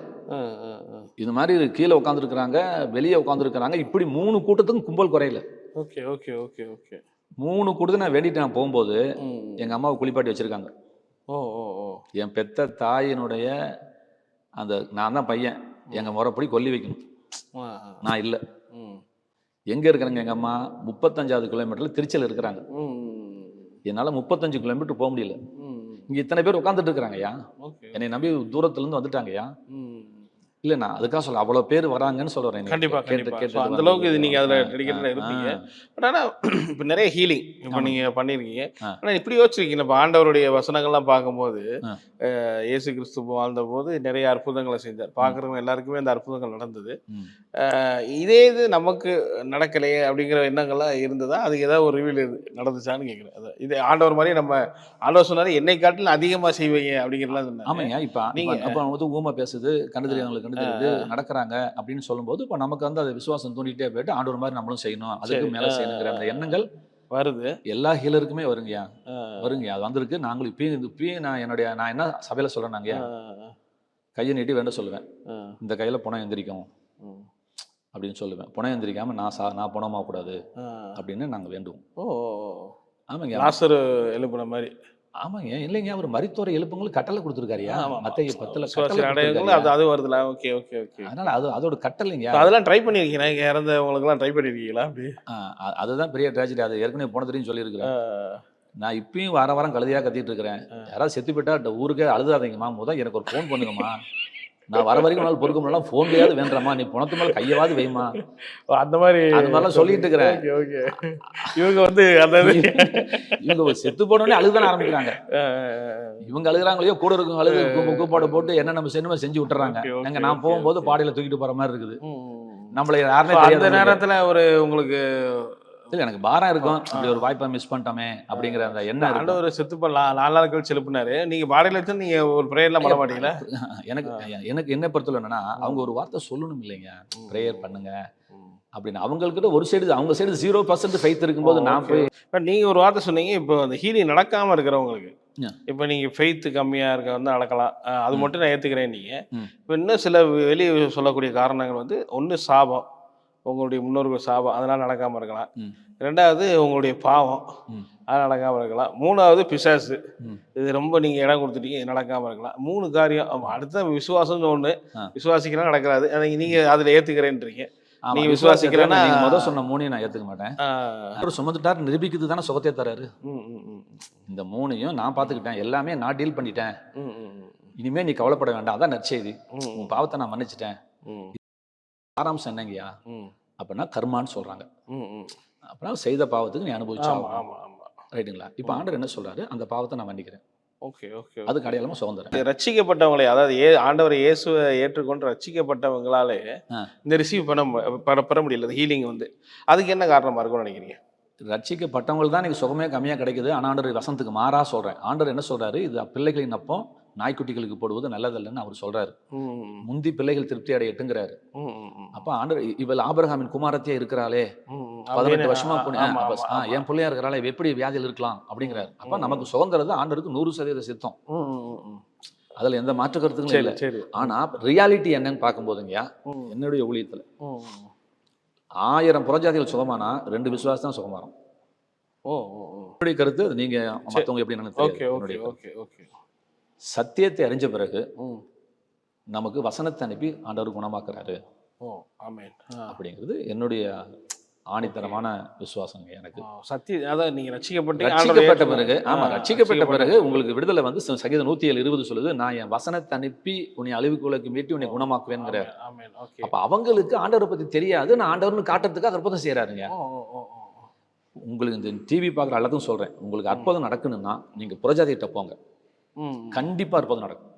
A: இது மாதிரி கீழே உட்காந்துருக்குறாங்க, வெளியே உட்காந்துருக்குறாங்க. இப்படி 3 கூட்டத்துக்கும் கும்பல் குறையல.
B: Okay okay okay okay.
A: 3 கூட்டத்தை நான் வேண்டிட்டு நான் போகும்போது எங்க அம்மாவை குளிப்பாட்டி வச்சிருக்காங்க.
B: ஓ ஓ ஓ.
A: என் பெத்த தாயினுடைய அந்த நான் தான் பையன், எங்க முறைப்படி கொல்லி வைக்கணும். நான் இல்லை. எங்க இருக்கிறாங்க எங்க அம்மா? 35வது கிலோமீட்டர்ல திருச்சியில் இருக்கிறாங்க. என்னால 35 கிலோமீட்டர் போக முடியல. இங்க இத்தனை பேர் உட்காந்துட்டு இருக்கிறாங்கய்யா. என்னை நம்பி தூரத்துல இருந்து வந்துட்டாங்கய்யா. இல்ல நான் அதுக்காக சொல்ல அவ்வளவு பேர் வராங்கன்னு சொல்றேன்.
B: கண்டிப்பா கண்டிப்பா. அந்த அளவுக்கு இது நீங்க அதுல டெடிகேட்டடா இருப்பீங்க. பட் ஆனா இப்ப நிறைய ஹீலிங் இப்ப நீங்க பண்ணிருக்கீங்க. ஆனா இப்படி யோசிச்சிருக்கீங்க, இப்ப ஆண்டவருடைய வசனங்கள்லாம் பார்க்கும்போது இயேசு கிறிஸ்து வாழ்ந்த போது நிறைய அற்புதங்களை செஞ்சார். பாக்குறவங்க எல்லாருக்குமே அந்த அற்புதங்கள் நடந்தது. இதே இது நமக்கு நடக்கலையே அப்படிங்கிற எண்ணங்கள்லாம் இருந்ததா? அதுக்கு ஏதாவது ஒரு ரிவீல் நடந்துச்சான்னு கேட்குறேன். இது ஆண்டவர் மாதிரி நம்ம ஆண்டவர் சொன்னாரு என்னை காட்டிலும் அதிகமா செய்வீங்க அப்படிங்கிறலாம் சொன்னாங்க.
A: ஆமாங்க. இப்ப நீங்க அப்ப வந்து ஊமை பேசுது, கண்டு தெரியாதவங்களுக்கு கண்டு தெரியுது, நடக்கிறாங்க அப்படின்னு சொல்லும்போது இப்ப நமக்கு வந்து அது விசுவாசம் தூண்டிட்டே போயிட்டு ஆண்டவர் மாதிரி நம்மளும் செய்யணும், அதுக்கு மேல செய்யணுங்கிற அந்த எண்ணங்கள் வருது. எல்லா ஹீலருக்குமே வருங்கய்யா. அது வந்திருக்கு. நாங்களும் இப்பயும் நான் என்ன சபையில சொல்றேன்னாங்க, கையை நீட்டி வேண்ட சொல்லுவேன். இந்த கையில புணம் எந்திரிக்கும் அப்படின்னு சொல்லுவேன். புணம் எந்திரிக்காம நான் புணமா கூடாது அப்படின்னு நாங்க வேண்டுவோம். ஆமாங்க. லாசரு எழுப்புன மாதிரி. ஆமாங்க. இல்லைங்க, அவர் மரித்தோரை எழுப்புங்களுக்கு கட்டளை கொடுத்துருக்காருயா. மத்தேயு 10ல
B: அது வருதுல. Okay okay okay.
A: அதனால அதோட கட்டளைங்க.
B: அதெல்லாம் ட்ரை பண்ணிருக்கீங்களா? இறந்தவங்களுக்குலாம் ட்ரை பண்ணிருக்கீங்களா? அப்படி
A: அதுதான் பெரிய ட்ராஜடி. அது ஏற்கனவே போன தெரியும் சொல்லியிருக்கிறேன். நான் இப்பயும் வாரம் கழுதியா கத்திட்டு இருக்கிறேன். யாராவது செத்து போயிட்டா ஊருக்கே அழுதாதீங்கம்மா, முதல் எனக்கு ஒரு ஃபோன் பண்ணுங்கம்மா. நான் வர வரைக்கும் நாள் பொறுக்க முடியலாம், ஃபோன்லையாவது வேண்டாமா, நீ பணத்து மேலே கையவாது வைமா,
B: அந்த மாதிரிலாம்
A: சொல்லிட்டு இருக்கிறேன்.
B: இவங்க வந்து
A: இவங்க செத்து போனோடனே அழுதுதானே ஆரம்பிக்கிறாங்க. இவங்க அழுகுறாங்களையோ கூட இருக்கும் அழுது கூப்பாடு போட்டு என்ன நம்ம சினிமா செஞ்சு விட்டுறாங்க. எங்க நான் போகும்போது பாடையில தூக்கிட்டு போற மாதிரி இருக்குது. நம்மள யாருமே அந்த நேரத்துல ஒரு உங்களுக்கு இல்லை எனக்கு பாரம் இருக்கும், அப்படி ஒரு வாய்ப்பை மிஸ் பண்ணிட்டோமே அப்படிங்கிற அந்த எண்ணம்.
B: ஒரு செத்து பண்ணலாம் 4 நாள் கழிச்சு எழுப்புனாரு. நீங்க பாடையில எடுத்து நீங்க ஒரு ப்ரேயர்லாம் பண்ண மாட்டீங்களா?
A: எனக்கு என்ன பொறுத்தவரை என்னன்னா, அவங்க ஒரு வார்த்தை சொல்லணும் இல்லைங்க, ப்ரேயர் பண்ணுங்க அப்படின்னு. அவங்கக்கிட்ட ஒரு சைடு அவங்க சைடு 0% ஃபெய்த் இருக்கும்போது நான் போய்
B: இப்போ நீங்கள் ஒரு வார்த்தை சொன்னீங்க. இப்போ அந்த ஹீலிங் நடக்காமல் இருக்கிறவங்களுக்கு இப்போ நீங்கள் ஃபெய்த்து கம்மியாக இருக்க வந்து நடக்கலாம், அது மட்டும் நான் ஏற்றுக்கிறேன். நீங்கள் இப்போ இன்னும் சில வெளியே சொல்லக்கூடிய காரணங்கள் வந்து ஒன்று சாபம், உங்களுடைய முன்னோர்கள் சாபம், அதனால் நடக்காமல் இருக்கலாம். 2வது உங்களுடைய பாவம், அது நடக்காமல் இருக்கலாம். 3வது பிசாசு, இது ரொம்ப நீங்கள் இடம் கொடுத்துட்டீங்க, இது நடக்காமல் இருக்கலாம். 3 காரியம். அடுத்த விசுவாசம்னு ஒன்று, விசுவாசிக்கலாம் நடக்கிறாது, அதை நீங்கள் அதில் ஏற்றுக்கிறேன்றீங்க.
A: ஆமா,
B: நீங்க
A: விசுவாசிக்கிறேன்னா
B: விசுவாசிக்கிறேன்னா
A: நீங்க முதல் சொன்ன மூணையும் நான் ஏத்துக்க மாட்டேன். அவர் சுமந்துட்டார் நிரூபிக்கிறது தானே சுகத்தை தராரு. இந்த மூணையும் நான் பார்த்துக்கிட்டேன், எல்லாமே நான் டீல் பண்ணிட்டேன், இனிமே நீ கவலைப்பட வேண்டாம், அதான் நற்செய்தி. உன் பாவத்தை நான் மன்னிச்சிட்டேன். சாராம்சம் என்னங்கய்யா அப்படின்னா கர்மான்னு சொல்றாங்க. அப்படின்னா செய்த பாவத்துக்கு நீ அனுபவிச்சா ரைட்டுங்களா? இப்போ ஆண்டவர் என்ன சொல்றாரு, அந்த பாவத்தை நான் மன்னிக்கிறேன்.
B: Okay okay.
A: அதுக்கு அடையாளமா சுதந்திரம்.
B: ரட்சிக்கப்பட்டவங்களே, அதாவது ஆண்டவர் இயேசுவை ஏற்றுக்கொண்டு ரட்சிக்கப்பட்டவங்களாலே இந்த ரிசீவ் பெற முடியல ஹீலிங் வந்து, அதுக்கு என்ன காரணமா இருக்கும்னு நினைக்கிறீங்க?
A: ரட்சிக்கப்பட்டவங்களுக்கு தான் எனக்கு சுகமே கம்மியாக கிடைக்குது. ஆனால் ஆண்டவர் வசனத்துக்கு மாறா சொல்கிறேன். ஆண்டவர் என்ன சொல்கிறாரு, இது பிள்ளைகளின் அப்போ நாய்க்குட்டிகளுக்கு போடுவது நல்லதல்லன்னு அவர் சொல்கிறாரு. முந்தி பிள்ளைகள் திருப்தி அடையட்டுங்கிறாரு. அப்போ ஆண்டவர் இவள் ஆபிரகாமின் குமாரத்தையே இருக்கிறாளே, 18 வருஷமா என் பிள்ளையா இருக்கிறாளே, எப்படி வியாதியில் இருக்கலாம் அப்படிங்கிறாரு. அப்போ நமக்கு சுதந்திரம் ஆண்டவருக்கு 100% சித்தம். அதில் எந்த மாற்று கருத்துக்களும் இல்லை. ஆனால் ரியாலிட்டி என்னன்னு பார்க்கும்போதுங்கய்யா, என்னுடைய ஊழியத்தில் 1000 புறஜாதிகள் சுகமானா 2 விசுவாசம் தான் சுகமாறும். என்னுடைய கருத்து. நீங்க மற்றவங்க எப்படி நினைக்கிறீங்க? சத்தியத்தை அறிஞ்ச பிறகு நமக்கு வசனத்தை அனுப்பி ஆண்டவர் குணமாக்குறாரு அப்படிங்கிறது என்னுடைய ஆணித்தரமான விசுவாசம் எனக்கு.
B: சத்தியம் அதான் நீங்க
A: ரட்சிக்கப்பட்ட பிறகு, ஆமா, ரட்சிக்கப்பட்ட பிறகு உங்களுக்கு விடுதலை வந்து சங்கீதம் 107:20 சொல்லுது, நான் என் வசனத்தை அனுப்பி உன்னை அழிவுக்குள்ளுக்கு மீட்டி உன்னை குணமாக்குவேங்கிற. அப்ப அவங்களுக்கு ஆண்டவரை பத்தி தெரியாது, நான் ஆண்டவர்னு காட்டுறதுக்கு அற்புதம் செய்யறாருங்க. உங்களுக்கு இந்த டிவி பார்க்குற எல்லாத்தையும் சொல்றேன், உங்களுக்கு அற்புதம் நடக்கணும்னா நீங்க புறஜாதிகிட்ட போங்க, கண்டிப்பா அற்புதம் நடக்கும்.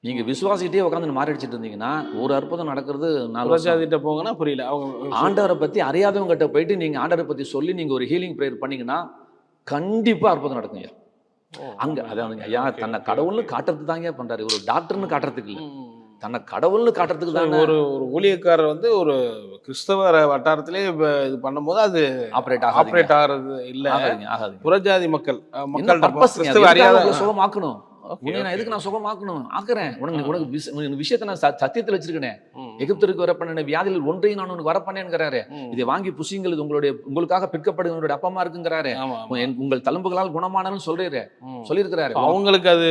A: நீங்க விசுவாசிட்டே உட்காந்து மாரடிச்சிட்டு இருந்தீங்கன்னா ஒரு அற்புதம் நடக்கிறது.
B: புறஜாதிகிட்ட போங்கன்னா புரியல. அவங்க
A: ஆண்டவரை பத்தி அறியாதவங்க கிட்ட போயிட்டு நீங்க ஆண்டவரை பத்தி சொல்லி நீங்க ஒரு ஹீலிங் ப்ரேயர் பண்ணீங்கன்னா கண்டிப்பா அற்புதம் நடக்குங்க. அங்க அதாவது ஐயா தன்னை கடவுள்னு காட்டுறதுக்கு தாங்க பண்றாரு, ஒரு டாக்டர்னு காட்டுறதுக்கு இல்லை, தன்னை கடவுள்னு காட்டுறதுக்கு தான். ஒரு
B: ஊழியக்காரர் வந்து ஒரு கிறிஸ்தவ வட்டாரத்திலே இது பண்ணும்போது அது ஆப்ரேட் ஆகிறது இல்லை.
A: ஆகாது.
B: புறஜாதி மக்கள்
A: சுகமாக்கணும். நான் எதுக்கு நான் சுகமாக்கணும் ஆக்குறேன், உனக்கு விஷயத்தை நான் சத்தியத்தில் வச்சிருக்கேன். எகிப்திற்கு வரப்பண்ண வியாதிகள் ஒன்றையும் நான் உனக்கு வரப்பண்ணேங்கிறாரு. இதை வாங்கி புசிங்கள், இது உங்களுக்காக பிற்கப்படுகிற அப்பமா இருக்குங்கிறாரு. உங்கள் தழும்புகளால் குணமானு சொல்லியிருக்கிறாரு.
B: அவங்களுக்கு அது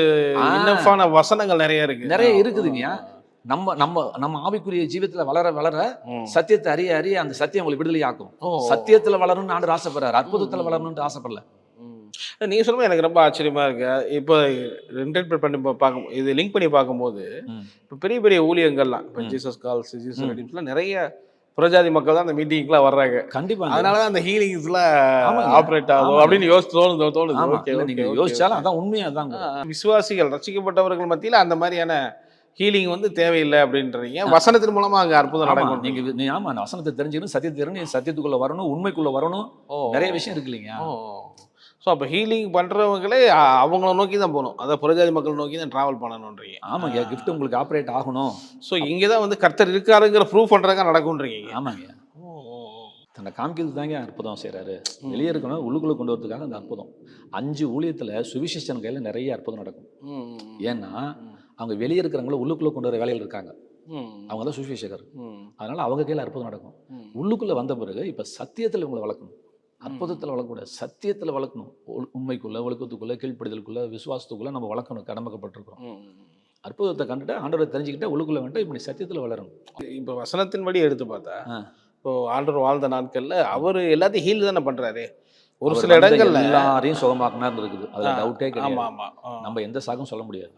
B: வசனங்கள் நிறைய
A: இருக்குதுங்க. நம்ம ஆவிக்குரிய ஜீவித்துல வளர வளர சத்தியத்தை அறிய அறிய அந்த சத்தியம் உங்களுக்கு விடுதலை ஆக்கும். சத்தியத்துல வளரணும்னு ஆண்டு ஆசைப்படுறாரு, அற்புதத்துல வளரணும்னு ஆசைப்படல.
B: நீங்க சொல்லும்போது எனக்கு ரொம்ப ஆச்சரியமா இருக்கு. இப்போ இன்டர்பிரேட் பண்ணி பார்க்கும், இது லிங்க் பண்ணி பார்க்கும்போது இப்போ பெரிய பெரிய ஊழியங்கள்லாம், இப்போ ஜீசஸ் கால்ஸ், ஜீசஸ் ரெடீம்ஸ்லாம் நிறைய புறஜாதி மக்கள் தான் அந்த மீட்டிங்க்குலாம் வர்றாங்க.
A: கண்டிப்பா.
B: அதனாலதான் அந்த ஹீலிங்ஸ்லாம் ஆப்ரேட் ஆகும் அப்படின்னு தோணுது.
A: நீங்க யோசிச்சாலும் அதான் உண்மையா தான்.
B: விசுவாசிகள் ரட்சிக்கப்பட்டவர்கள் மத்தியில அந்த மாதிரியான ஹீலிங் வந்து தேவையில்லை அப்படின்றீங்க. வசனத்தின் மூலமா அங்க அற்புதம் நடக்கும்.
A: நீங்க ஆமா, வசனத்தை தெரிஞ்சுக்கணும், சத்தியத்தை தெரிஞ்சு சத்தியத்துக்குள்ள வரணும், உண்மைக்குள்ள வரணும். நிறைய விஷயம் இருக்கு இல்லைங்க.
B: ஸோ அப்போ ஹீலிங் பண்ணுறவங்களே அவங்கள நோக்கி தான் போகணும், அதாவது புறஜாதி மக்கள் நோக்கி தான் ட்ராவல் பண்ணணுன்றீங்க.
A: ஆமாங்க, கிஃப்ட் உங்களுக்கு ஆப்ரேட் ஆகணும்.
B: ஸோ இங்கே தான் வந்து கர்த்தர் இருக்காருங்கிற ப்ரூவ் பண்ணுறதுக்காக நடக்கும்ன்றீங்க.
A: ஆமாங்க, தன்னை காமிக்கிறது தாங்க அற்புதம் செய்கிறாரு. வெளியே இருக்கணும், உள்ளுக்குள்ளே கொண்டு வரதுக்காக அந்த அற்புதம். 5 ஊழியத்தில் சுவிசேஷன் கையில் நிறைய அற்புதம் நடக்கும். ஏன்னா அவங்க வெளியே இருக்கிறவங்கள உள்ளுக்குள்ளே கொண்டு வர வேலையில் இருக்காங்க, அவங்க தான் சுவிசேஷகர். அதனால அவங்க கையில் அற்புதம் நடக்கும். உள்ளுக்குள்ளே வந்த பிறகு இப்போ சத்தியத்தில் இவங்களை வளர்க்கணும், அற்புதத்தில் வளர்க்கக்கூடாது, சத்தியத்தில் வளர்க்கணும். உண்மைக்குள்ள, ஒழுக்கத்துக்குள்ள, கீழ்ப்படுதலுக்குள்ள, விசுவாசத்துக்குள்ள நம்ம வளர்க்கணும், கடமைக்கப்பட்டிருக்கோம். அற்புதத்தை கண்டுட்டு ஆண்டவரை தெரிஞ்சுக்கிட்டா உள்ளுக்குள்ள வேண்டாம், இப்படி சத்தியத்தில் வளரணும்.
B: இப்போ வசனத்தின்படி எடுத்து பார்த்தா இப்போ ஆண்டவர் வாழ்ந்த நாட்கள்ல அவர் எல்லாத்தையும் ஹீல் தானே பண்றாரு. ஒரு சில இடங்கள்ல
A: எல்லாரையும் சுகமாக்குனார் இருக்குது, அதுல டவுட்டே கிடையாது. நம்ம எந்த சாகும் சொல்ல முடியாது.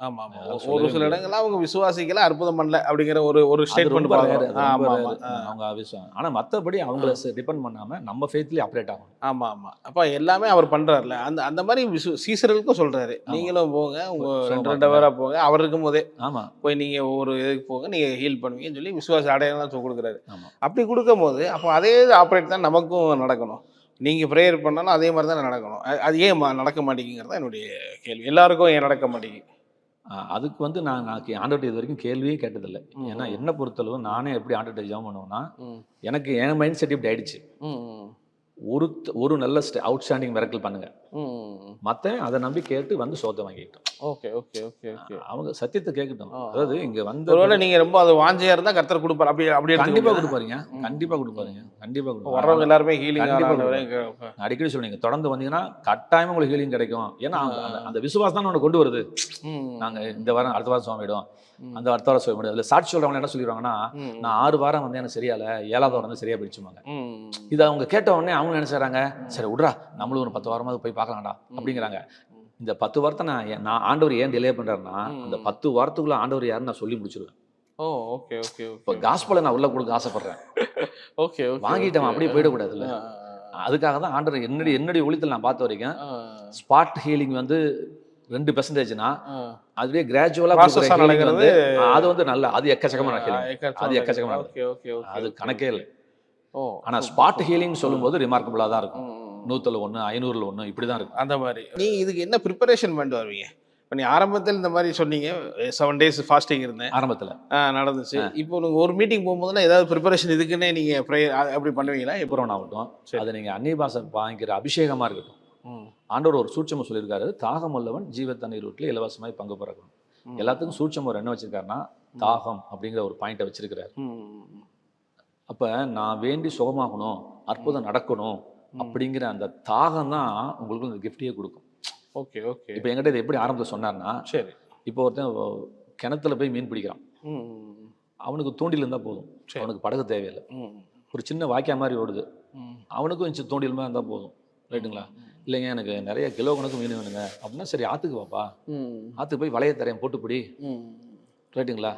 B: ஒரு சில இடங்கள்ல அவங்க விசுவாசிக்கல, அற்புதம் பண்ணல அப்படிங்கிற ஒரு ஸ்டேட்மெண்ட்
A: அவங்க. ஆனா மத்தபடி அவங்கள டிபெண்ட் பண்ணாம நம்ம ஃபெய்த்லயே ஆப்ரேட் ஆகும்.
B: ஆமா ஆமா. அப்ப எல்லாமே அவர் பண்றாருல, அந்த மாதிரி சீசர்களுக்கும் சொல்றாரு, நீங்களும் போங்க, உங்க 2 பேரா போங்க, அவர் இருக்கும் போதே
A: ஆமா
B: போய் நீங்க ஒரு இதுக்கு போங்க, நீங்க ஹீல் பண்ணுவீங்கன்னு சொல்லி விசுவாச அடையாளம் கொடுக்குறாரு. அப்படி கொடுக்கும் போது அப்போ அதே ஆப்ரேட் தான் நமக்கும் நடக்கணும். நீங்கள் ப்ரேயர் பண்ணாலும் அதே மாதிரி தான் நடக்கணும். அது ஏன் நடக்க மாட்டேங்கிறது தான் என்னுடைய கேள்வி. எல்லாருக்கும் ஏன் நடக்க மாட்டேங்குது?
A: அதுக்கு வந்து நான் ஆண்டவர்கிட்ட இது வரைக்கும் கேள்வியே கேட்டதில்லை. ஏன்னா என்னை பொறுத்தளவு நானே எப்படி ஆண்டவர்கிட்ட ஜெபம் பண்ணுவேன்னா, எனக்கு என் மைண்ட் செட் இப்படி ஆயிடுச்சு, ஒரு நல்ல அவுட்ஸ்டாண்டிங் மிரக்கல் பண்ணுங்க, மற்றவன் அதை நம்பி கேட்டு வந்து சோத்தை வாங்கிக்கிட்டோம்.
B: Okay okay okay okay.
A: அவங்க சத்தியத்தை கேட்கட்டும். அதாவது இங்க வந்து
B: ஒருவேளை நீங்க ரொம்ப அது வாஞ்சையா இருந்தா கர்த்தர் கொடுப்பாரு. அப்படி அப்படி
A: கண்டிப்பா கொடுப்பாருங்க, கண்டிப்பா கொடுப்பாருங்க, கண்டிப்பா கொடுப்பாரு.
B: வர்றவங்க எல்லாருமே ஹீலிங்
A: அடிக்கடி சொல்லுவீங்க, தொடர்ந்து வந்தீங்கன்னா கட்டாயமா உங்களுக்கு ஹீலிங் கிடைக்கும். ஏன்னா அந்த விசுவாசம் தான் உனக்கு கொண்டு வருது. நாங்க இந்த வாரம் அடுத்த வாரம் சுவாமிடும், அந்த அடுத்த வாரம் சுவாமிடும். அதுல சாட்சி சொல்றவங்க என்ன சொல்லிடுவாங்கன்னா, நான் 6 வாரம் வந்து எனக்கு சரியால, 7வது வாரம் வந்து சரியா போயிடுச்சுமாங்க. இதை அவங்க கேட்ட உடனே அவங்க நினைச்சாங்க, சரி விட்றா நம்மளும் ஒரு 10 வாரமாவது போய் பார்க்கலாம்டா அப்படிங்கிறாங்க. இந்த 10 வாரத்தை நான் ஆண்டவர் ஏன் டிலே பண்றாருன்னா, அந்த 10 வாரத்துக்குள்ள ஆண்டவர் யாருன்னு நான் சொல்லி முடிச்சிருவேன்.
B: ஓ ஓகே ஓகே.
A: இப்போ காஸ்பலை நான் உள்ள கொடுக்க ஆசைப்படுறேன்.
B: ஓகே
A: வாங்கிட்டேன் அப்படியே போயிடக்கூடாதுல்ல. அதுக்காக தான் ஆண்டவர் என்னுடைய ஒளித்தில் நான் பார்த்த வரைக்கும் ஸ்பாட் ஹீலிங் வந்து 2%னா அதுவே கிராஜுவலா நடக்கிறது. அது வந்து நல்ல, அது எக்கச்சக்கமா நடக்கல, அது எக்கச்சக்கமா நடக்கும், அது கணக்கே இல்லை. ஆனா ஸ்பாட் ஹீலிங் சொல்லும்போது ரிமார்க்கபிளா தான் இருக்கும். 100ல் 1, 500ல் 1 இப்படிதான் இருக்கும்.
B: அந்த மாதிரி நீங்க இதுக்கு என்ன ப்ரிப்பரேஷன் பண்ணிட்டு வருவீங்க? இப்போ நீ ஆரம்பத்தில் இந்த மாதிரி சொன்னீங்க 7 days ஃபாஸ்டிங் இருந்தேன் ஆரம்பத்தில் நடந்துச்சு. இப்போ நீங்கள் ஒரு மீட்டிங் போகும்போதுலாம் ஏதாவது ப்ரிப்பரேஷன் இதுக்குன்னே நீங்கள் ப்ரேயர் அப்படி பண்ணுவீங்களா?
A: எப்பறம் ஆகட்டும், அது நீங்கள் அந்நிய பாஷை வாங்கிக்கிற அபிஷேகமாக இருக்கட்டும். ஆண்டவர் ஒரு சூட்சமம் சொல்லியிருக்காரு, தாகம் உள்ளவன் ஜீவ தண்ணீர் வீட்டில் இலவசமாய் பங்கு பெறணும். எல்லாத்துக்கும் சூட்சம் என்ன வச்சிருக்காருன்னா, தாகம் அப்படிங்கிற ஒரு பாயிண்ட்டை வச்சிருக்கிறாரு. அப்போ நான் வேண்டி சுகமாகணும், அற்புதம் நடக்கணும் அப்படிங்கிற அந்த தாகம் தான் உங்களுக்கு இந்த கிஃப்டையே கொடுக்கும். Okay okay. இப்போ என்கிட்ட இது எப்படி ஆரம்பத்தில் சொன்னார்னா, சரி இப்போ ஒருத்தன் கிணத்துல போய் மீன் பிடிக்கிறான், அவனுக்கு தூண்டில் இருந்தால் போதும், அவனுக்கு படகு தேவையில்லை. ஒரு சின்ன வாய்க்கா மாதிரி ஓடுது, அவனுக்கும் தூண்டில் மாதிரி இருந்தால் போதும், ரைட்டுங்களா? இல்லைங்க எனக்கு நிறைய கிலோ கணக்கு மீன் வேணுங்க அப்படின்னா, சரி ஆற்றுக்கு வாப்பா, ஆற்றுக்கு போய் வளைய தரையன் போட்டுப்பிடி, ரைட்டுங்களா?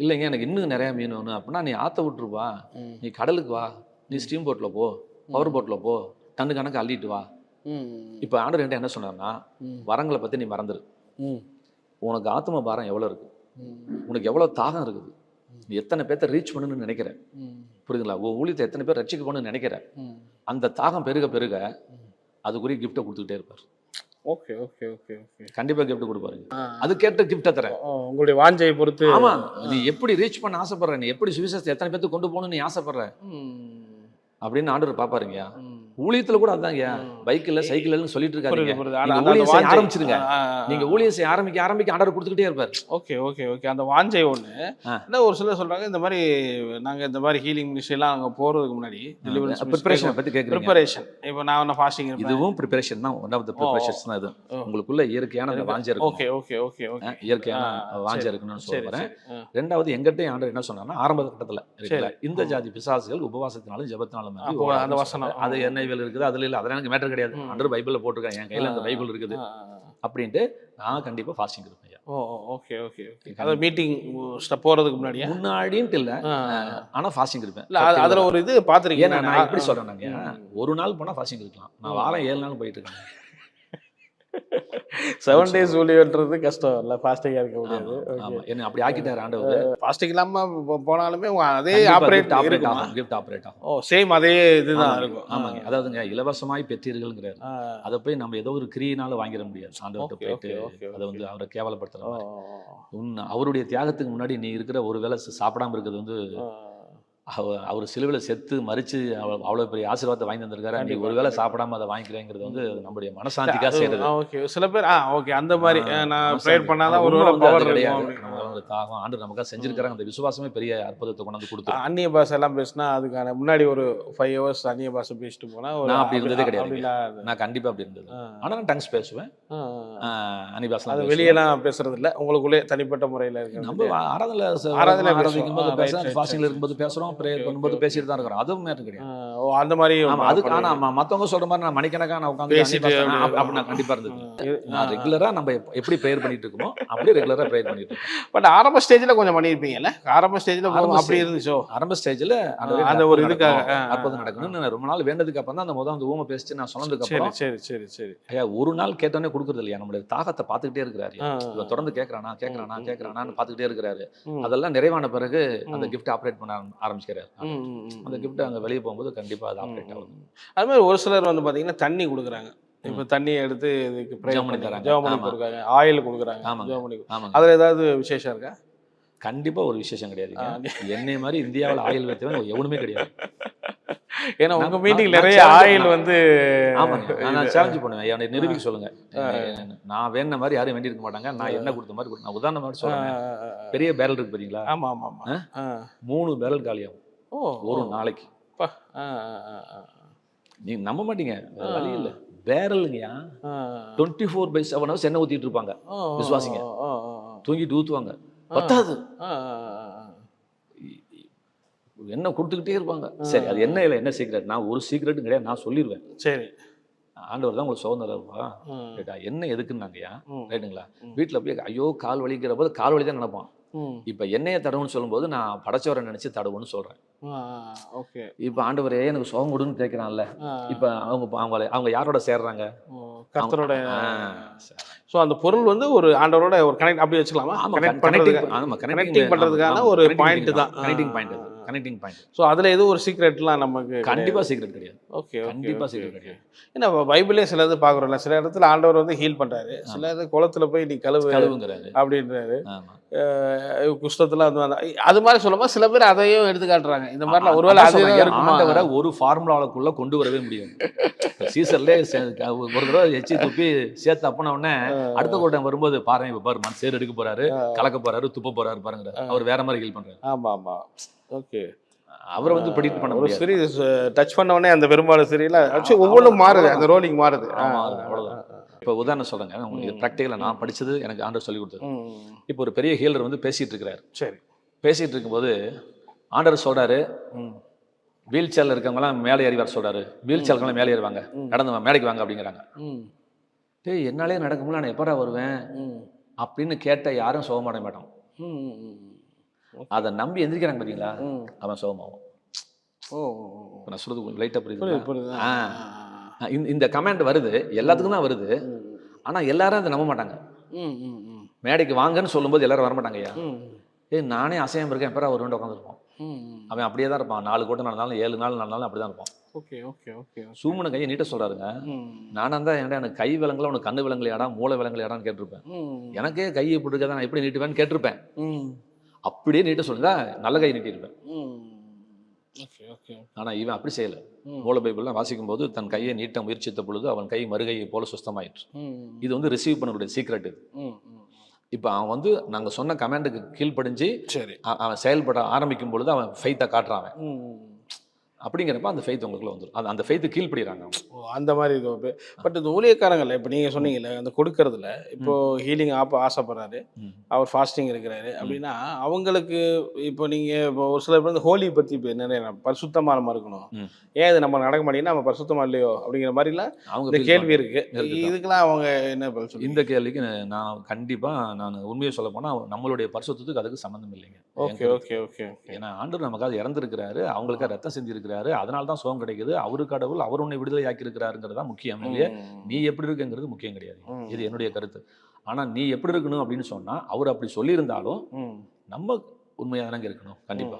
A: இல்லைங்க எனக்கு இன்னும் நிறையா மீன் வேணும் அப்படின்னா, நீ ஆற்ற விட்டுருப்பா, நீ கடலுக்கு வா, நீ ஸ்ட்ரீம் போட்டில் போ, பவர் போட்டில் போ, டன்னு கணக்கு அள்ளிட்டு வா. இப்போ ஆண்டவர் என்கிட்ட என்ன சொன்னார்னா, வரங்களை பற்றி நீ மறந்துடு, உனக்கு ஆத்ம பாரம் எவ்வளோ இருக்குது, உனக்கு எவ்வளோ தாகம் இருக்குது, நீ எத்தனை பேர்த்த ரீச் பண்ணணும்னு நினைக்கிற, புரியுதுங்களா? ஊழியத்தை எத்தனை பேர் ரட்சிக்க போகணும்னு நினைக்கிற, அந்த தாகம் பெருக பெருக அதுக்குரிய கிஃப்ட்டை கொடுத்துக்கிட்டே இருப்பார்.
B: Okay okay okay okay.
A: கண்டிப்பாக கிஃப்ட் கொடுப்பாருங்க. அது கேட்ட கிஃப்ட்டை தரேன்,
B: உங்களுடைய வாஞ்சையை பொறுத்து.
A: ஆமாம், நீ எப்படி ரீச் பண்ண ஆசைப்படுற, நீ எப்படி சுவிசேஷத்தை எத்தனை பேர்த்து கொண்டு போகணும்னு நீ ஆசைப்படுற அப்படின்னு ஆண்டவர் பாப்பாருங்கயா. ஊழியத்துல கூட அதாங்க, பைக்கில் சைக்கிள்னு சொல்லிட்டு இருக்காங்க, ஆரம்பிச்சிருங்க. நீங்க ஊழியம் செய்ய ஆரம்பிக்க ஆண்டவர் கொடுத்துக்கிட்டே இருப்பார்.
B: Okay okay okay. அந்த வாஞ்சை ஒண்ணு என்ன ஒரு சிலர் சொல்றாங்க, இந்த மாதிரி நாங்க இந்த மாதிரி ஹீலிங் மினிஸ்ட்ரி எல்லாம் அங்க போறதுக்கு முன்னாடி
A: ப்ரிப்பரேஷன் பத்தி கேக்குறீங்க.
B: ப்ரிப்பரேஷன் இப்போ நான் ஃபாஸ்டிங்,
A: இதுவும் ப்ரிப்பரேஷன் தான், ஒன் ஆஃப் தி ப்ரிப்பரேஷன்ஸ் தான். இது உங்களுக்குள்ள இயற்கையான அந்த வாஞ்சை இருக்கு.
B: Okay okay okay okay.
A: இயற்கையான வாஞ்சை இருக்குன்னு சொல்றேன். ரெண்டாவது எங்கிட்ட ஆண்டவர் என்ன சொன்னார்னா, ஆரம்ப கட்டத்துல இந்த ஜாதி பிசாசுகள் உபவாசத்தினாலும் ஜெபத்தினாலும் அந்த வசனம், அது என்ஐவியில் இருக்குது, அதுல இல்லை, அதெல்லாம் எனக்கு மேட்டர் கிடையாது, ஆண்டவர் பைபிள்ல போட்டிருக்காங்க, என் கையில அந்த பைபிள் இருக்குது அப்படின்ட்டு நான் கண்டிப்பா ஃபாஸ்டிங் இருப்பேன்.
B: Okay okay okay. அதாவது மீட்டிங் போறதுக்கு முன்னாடின்ட்டு இல்லை,
A: ஆனா ஃபாஸ்டிங் இருப்பேன்.
B: அதுல ஒரு இது பாத்துருக்கீங்க,
A: நான் எப்படி சொல்றேன், ஒரு நாள் போனா ஃபாஸ்டிங் இருக்கலாம், நான் வாரம் 7 நாள் போயிட்டு இருக்கேன்.
B: 7 days ஊழியன்றது கஷ்டம் இல்லை, ஃபாஸ்டிங்கா இருக்க முடியாது.
A: என்ன அப்படி ஆக்கிட்டாரு ஆண்டவர்.
B: ஃபாஸ்டிங் இல்லாம போனாலுமே அதே ஆப்ரேட் ஆகும்,
A: கிஃப்ட் ஆப்ரேட் ஆகும்.
B: சேம் அதே இதுதான் இருக்கும்.
A: ஆமாங்க, அதாவதுங்க இலவசமாய் பெற்றீர்கள்ங்கிறாரு, அதை போய் நம்ம ஏதோ ஒரு கிரியினால வாங்கிட முடியாது. ஆண்டவர்கிட்ட போயிட்டு அதை வந்து அவரை கேவலப்படுத்துற, அவருடைய தியாகத்துக்கு முன்னாடி நீ இருக்கிற ஒரு வேளை சாப்பிடாம இருக்கிறது வந்து, அவர் சிலுவையில் செத்து மறிச்சு அவ்வளோ பெரிய ஆசீர்வாதத்தை வாங்கி தந்திருக்காரு, நீ ஒருவேளை சாப்பிடாம அதை வாங்கிக்கிறேங்கிறது வந்து நம்முடைய மனசாந்திக்காக செய்யறது.
B: ஓகே, சில பேர் ஓகே அந்த மாதிரி நான் ப்ரேயர் பண்ணாதான் ஒருவேளை பவர் கிடையாது.
A: தாகம் ஆண்டு நமக்காக செஞ்சிருக்காங்க, அந்த விசுவாசமே பெரிய அற்புதத்தை கொண்டு வந்து கொடுத்து.
B: அந்நிய பாஷை எல்லாம் பேசினா அதுக்கான முன்னாடி ஒரு 5 hours அந்நிய பாஷை பேசிட்டு போனா
A: நான் அப்படி இருந்ததே கிடையாது. நான் கண்டிப்பா அப்படி இருந்தது. ஆனா நான் டங்ஸ் பேசுவேன், அந்நிய பாஷை. அது
B: வெளியெல்லாம் பேசுறது இல்லை, உங்களுக்குள்ளே தனிப்பட்ட முறையில் இருக்கு.
A: நம்ம ஆராதனை ஆராதிக்கும்போது பேசுறோம், ஃபாஸ்டிங்ல இருக்கும்போது பேசுறோம், பிரேயர் பண்ணும்போது பேசிட்டு தான் இருக்கிறோம், அதுவும் மேட்டர் கிடையாது.
B: அந்த மாதிரி
A: அதுக்கு ஆனா மத்தவங்க சொல்ற மாதிரி நான் மணிக்கணக்கா நான் உட்காந்து அப்படி நான் கண்டிப்பா இருந்தது. நான் ரெகுலரா நம்ம எப்படி பிரேயர் பண்ணிட்டு இருக்கோமோ அப்படியே ரெகுலரா பிரேயர் பண்ணிட்டு இருக்கோம்.
B: பட் ஆரம்ப ஸ்டேஜ்ல கொஞ்சம் பண்ணிருப்பீங்கல்ல, ஆரம்ப ஸ்டேஜ்ல அப்படி இருந்துச்சோ,
A: ஆரம்ப ஸ்டேஜ்ல அந்த ஒரு இதுக்காக அற்புதம் நடக்கணும்னு ரொம்ப நாள் வேண்டதுக்கு அப்புறம் தான் அந்த முதல் ஊமை பேசிட்டு நான் சொன்னதுக்கு அப்புறம்
B: சரி சரி சரி
A: ஐயா ஒரு நாள் கேட்டோன்னே கொடுக்குறது இல்லையா, நம்மளுடைய தாகத்தை பார்த்துக்கிட்டே இருக்கிறாரு, இவன் தொடர்ந்து கேட்கறானான்னு பார்த்துக்கிட்டே இருக்கிறாரு. அதெல்லாம் நிறைவான பிறகு அந்த கிஃப்ட் ஆப்ரேட் பண்ண ஆரம்பிச்சுக்கிறாரு. அந்த கிஃப்ட் அங்கே வெளியே போகும்போது கண்டிப்பா அது ஆப்ரேட் ஆகும்.
B: அது மாதிரி ஒரு சிலர் வந்து பாத்தீங்கன்னா தண்ணி கொடுக்குறாங்க, இப்போ தண்ணியை எடுத்து இதுக்கு ப்ரே பண்ணி தராங்க, ஜெபம் பண்ணி கொடுக்குறாங்க, ஆயில் கொடுக்குறாங்க, ஜெபம் பண்ணி. அதுல ஏதாவது விசேஷம் இருக்கா?
A: கண்டிப்பா ஒரு விசேஷம் கிடையாதுங்க. என்னை மாதிரி இந்தியாவில் ஆயில் வைத்தவன் எவனுமே கிடையாது.
B: ஏன்னா உங்க மீட்டிங் நிறைய ஆயில் வந்து
A: ஆமாங்க, நான் சேலஞ்ச் பண்ணுவேன். என்னை நிரூபிக்க சொல்லுங்க. நான் வேணுன மாதிரி யாரும் வேண்டி இருக்க மாட்டாங்க. நான் என்ன கொடுத்த மாதிரி நான் உதாரணம் மாதிரி சொல்றேன். பெரிய பேரல் இருக்கு பாத்தீங்களா?
B: ஆமா ஆமா ஆமா
A: 3 பேரல் காலியாகும் ஒரு நாளைக்கு. நீ நம்ப மாட்டீங்க, வழி இல்ல. பேரலுங்கயா 24/7 ஹவர்ஸ் எண்ணெய் ஊத்திட்டு இருப்பாங்க விசுவாசிங்க. தூங்கிட்டு ஊத்துவாங்க, பத்தாது எண்ணெய் கொடுத்துக்கிட்டே இருப்பாங்க. சரி, அது என்ன இல்லை, என்ன சீக்ரெட்? நான் ஒரு சீக்ரெட்டும் கிடையாது, நான் சொல்லிடுவேன்.
B: சரி,
A: ஆண்டவர் தான் உங்களுக்கு சுதந்திரம் இருப்பா. ரைட்டா? என்ன எதுக்குன்னாங்கய்யா, ரைட்டுங்களா? வீட்டில் போய் ஐயோ கால் வலிக்கிற போது கால் வலி தான் நினைப்பான். இப்போ எண்ணெயை தடவுன்னு சொல்லும்போது நான் படைச்சவரை நினைச்சு தடவுன்னு சொல்றேன்.
B: ஓகே. இப்போ
A: ஆண்டவரே எனக்கு சுகம் கொடுன்னு கேட்கிறான்ல, இப்போ அவங்க யாரோட சேர்றாங்க?
B: கர்த்தரோட. ஸோ அந்த பொருள் வந்து ஒரு ஆண்டவரோட ஒரு கனெக்ட் அப்படி வச்சுக்கலாமா? கனெக்டிங் பண்றதுக்கான ஒரு பாயிண்ட் தான்.
A: Connecting point, connecting point.
B: So அதுல எதுவும் ஒரு சீக்ரெட்லாம் நமக்கு
A: கண்டிப்பா சீக்ரெட் கிடையாது.
B: ஓகே,
A: கண்டிப்பா சீக்ரெட் கிடையாது.
B: ஏன்னா பைபிளே சில இது பாக்குறோம்ல, சில இடத்துல ஆண்டவர் வந்து ஹீல் பண்றாரு, சில இது குளத்துல போய் நீ கழுவுங்கிறாரு அப்படின்றாரு. குஷ்டத்துல வந்து அது மாதிரி சொல்லுமா, சில பேர் அதையும் எடுத்து காட்டுறாங்க. இந்த மாதிரிலாம் ஒருவேளை
A: ஆண்டவரை ஒரு ஃபார்முலாவுக்குள்ள கொண்டு வரவே முடியும். சீசர்லே ஒரு தடவை எச்சி துப்பி சேர்த்து அப்பன உடனே அடுத்த கூட்டம் வரும்போது பாரு இப்ப பாரு மண் சேர் எடுக்க போறாரு, கலக்க போறாரு, துப்ப போறாரு பாருங்க, அவர் வேற மாதிரி ஹீல் பண்றாரு.
B: ஆமா ஆமா, ஓகே.
A: அவரை வந்து ப்ரெடிக்ட் பண்ண
B: ஒரு சரி டச் பண்ண உடனே அந்த பெரும்பாலும் சரியில்ல ஒவ்வொன்றும் மாறுது, அந்த ரோலிங் மாறுது.
A: அவ்வளவுதான். இப்போ உதாரணம் சொல்றேங்க, உங்களுக்கு ப்ராக்டிக்கலா நான் படிச்சது எனக்கு ஆண்டவர் சொல்லி கொடுத்தது. இப்போ ஒரு பெரிய ஹீலர் வந்து பேசிட்டு இருக்கிறாரு.
B: சரி,
A: பேசிட்டு இருக்கும்போது ஆண்டவர் சொல்றாரு, வீல் சேர்ல இருக்கவங்கலாம் மேலே ஏறி வர சொல்றாரு. வீல் சேர்லாம் மேலே ஏறுவாங்க, நடந்து மேடைக்கு வாங்க அப்படிங்கிறாங்க. டேய் என்னாலே நடக்க முடியல, நான் எப்படா வருவேன் அப்படின்னு கேட்ட யாரும் சுகமாட மாட்டான். அதை நம்பி எந்திரிக்கிறாங்க பார்த்தீங்களா, அவன் சுகமாகும். நான் சொல்றது லைட்டா புரியுது. இந்த கமெண்ட் வருது, எல்லாத்துக்கும் தான் வருது. ஆனா எல்லாரும் அதை நம்ப மாட்டாங்க. மேடைக்கு வாங்கன்னு சொல்லும்போது எல்லாரும் வரமாட்டாங்க. ஐயா நானே அசையாம இருக்கேன், எப்பரா ஒரு ரெண்டு உட்காந்துருப்போம். அவன் அப்படியே தான் இருப்பான். 4 கூட்டம் நடந்தாலும் 7 நாள் நடந்தாலும் அப்படிதான் இருப்பான்.
B: Okay okay okay.
A: சூமனை கையை நீட்ட சொல்றாருங்க. நானா தான் ஏன்டா எனக்கு கை விலங்குல உனக்கு கண்ணு விலங்குலையாடா மூளை விலங்குலையாடான்னு கேட்டிருப்பேன். எனக்கே கையை பிடிக்காத நான் எப்படி நீட்டுவேன்னு கேட்டிருப்பேன். அப்படியே நீட்ட சொல்லுதா நல்ல கை நீட்டிருப்பேன். ஆனா இவன் அப்படி செய்யல. மூல பைபிள்லாம் வாசிக்கும் போது தன் கையை நீட்ட முயற்சித்த பொழுது அவன் கை மறுகையை போல சுத்தமாயிற்று. இது வந்து ரிசீவ் பண்ணக்கூடிய சீக்ரெட் இது. இப்போ அவன் வந்து நாங்கள் சொன்ன கமாண்டுக்கு கீழ்ப்படிஞ்சு அவன் செயல்பட ஆரம்பிக்கும் பொழுது அவன் ஃபெய்த்தை காட்டுறான். அப்படிங்கிறப்ப அந்த ஃபெய்த் உங்களுக்குள்ள வந்துடும். அந்த ஃபெய்த்து கீழ்படுறாங்க
B: அந்த மாதிரி இருக்கும். பட் இந்த ஊழியக்காரங்கள்ல இப்போ நீங்கள் சொன்னீங்கல்ல அந்த கொடுக்கறதுல இப்போ ஹீலிங் ஆசைப்படுறாரு, அவர் ஃபாஸ்டிங் இருக்கிறாரு அப்படின்னா அவங்களுக்கு இப்போ நீங்கள் இப்போ ஒரு சில பேர் ஹோலி பற்றி இப்போ நிறைய பரிசுத்தமாக இருக்கணும், ஏன் இது நம்ம நடக்க மாட்டேங்கன்னா நம்ம பரிசுத்தமாக இல்லையோ அப்படிங்கிற மாதிரிலாம் அவங்க கேள்வி இருக்கு. இதுக்கெல்லாம் அவங்க என்ன பதில் சொல்லுங்க?
A: இந்த கேள்விக்கு நான் கண்டிப்பாக நான் உண்மையை சொல்ல போனால் நம்மளுடைய பரிசுத்தத்துக்கு அதுக்கு சம்மந்தம் இல்லைங்க.
B: Okay okay okay. ஏன்னா
A: ஆண்டவர் நமக்காக இறந்துருக்கிறாரு, அவங்களுக்காக ரத்தம் செஞ்சிருக்கிறாரு, அதனால தான் சுகம் கிடைக்குது. அவரு கடவுள், அவர் உன்னை விடுதலை ஆக்கி இருக்கிறாருங்கிறது தான் முக்கியம் இல்லையா? நீ எப்படி இருக்குங்கிறது முக்கியம் கிடையாது. இது என்னுடைய கருத்து. ஆனா நீ எப்படி இருக்கணும் அப்படின்னு சொன்னா அவர் அப்படி சொல்லியிருந்தாலும் நம்ம உண்மையா தானங்க இருக்கணும். கண்டிப்பா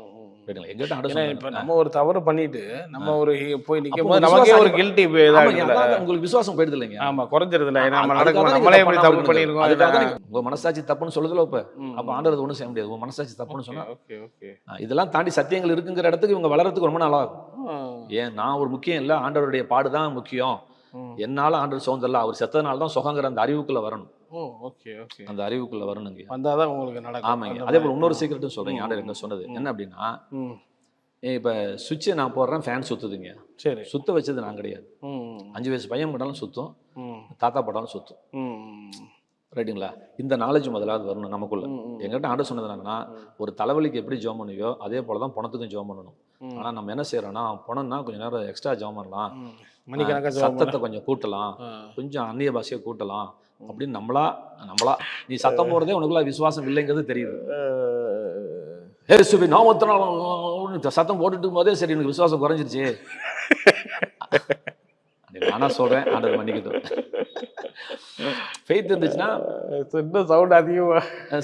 B: நம்ம ஒரு தவறு பண்ணிட்டு நம்ம ஒரு போய் நிக்கும் போது நமக்கே ஒரு கில்ட்டி
A: உங்களுக்கு விசுவாசம் போயிடுது இல்லைங்க.
B: ஆமா, குறைஞ்சிருது இல்லை. நம்மளே எப்படி தப்பு பண்ணிருக்கோம்,
A: உங்க மனசாட்சி தப்புன்னு சொல்லுதுல. அப்ப ஆண்டவர் ஒண்ணும் செய்ய முடியாது. உங்க மனசாட்சி தப்புன்னு சொன்னா இதெல்லாம் தாண்டி சத்தியங்கள் இருக்குங்கிற இடத்துக்கு இவங்க வளர்றதுக்கு ரொம்ப நாள் ஆகும். ஏன் நான் ஒரு முக்கியம் இல்லை, ஆண்டவருடைய பாடுதான் முக்கியம். என்னால ஆண்டவர் சுதந்திரம், அவர் செத்ததுனால தான் சுகங்கிற அந்த அறிவுக்குள்ள வரணும். அந்த அறிவுக்குள்ள வரணுங்க, வந்தாதான் உங்களுக்கு நடக்கும். ஆமாங்க. அதே போல இன்னொரு சீக்கிரட்டும் சொல்றீங்க. ஆண்டவர் என்ன சொன்னது என்ன அப்படின்னா, இப்ப சுவிட்சை நான் போடுறேன், ஃபேன் சுத்துதுங்க. சரி, சுத்த வச்சது நான் கிடையாது. 5 வயசு பையன் போட்டாலும் சுத்தும், தாத்தா போட்டாலும் சுத்தும். ரைட்டுங்களா? இந்த நாலேஜ் முதலாவது வரணும் நமக்குள்ள. எங்கிட்ட ஆண்டவர் சொன்னது என்னன்னா, ஒரு தலைவலிக்கு எப்படி ஜோம் பண்ணியோ அதே போலதான் பணத்துக்கும் ஜோம் பண்ணணும். ஆனா நம்ம என்ன செய்யறோம்னா, பணம்னா கொஞ்சம் நேரம் எக்ஸ்ட்ரா ஜோம் பண்ணலாம், சத்தத்தை கொஞ்சம் கூட்டலாம், கொஞ்சம் அந்நிய பாஷையை கூட்டலாம் அப்படின்னு நம்மளா நீ சத்தம் போடுறதே உனக்குள்ள விசுவாசம் இல்லைங்கிறது தெரியுது. சத்தம் போட்டுட்டு போதே சரி எனக்கு விசுவாசம் குறைஞ்சிருச்சு. நானா சொல்றேன், ஆண்டவர் மன்னிக்கட்டும். ஃபெய்த் இருந்துச்சுன்னா
B: சவுண்ட் அதிகமா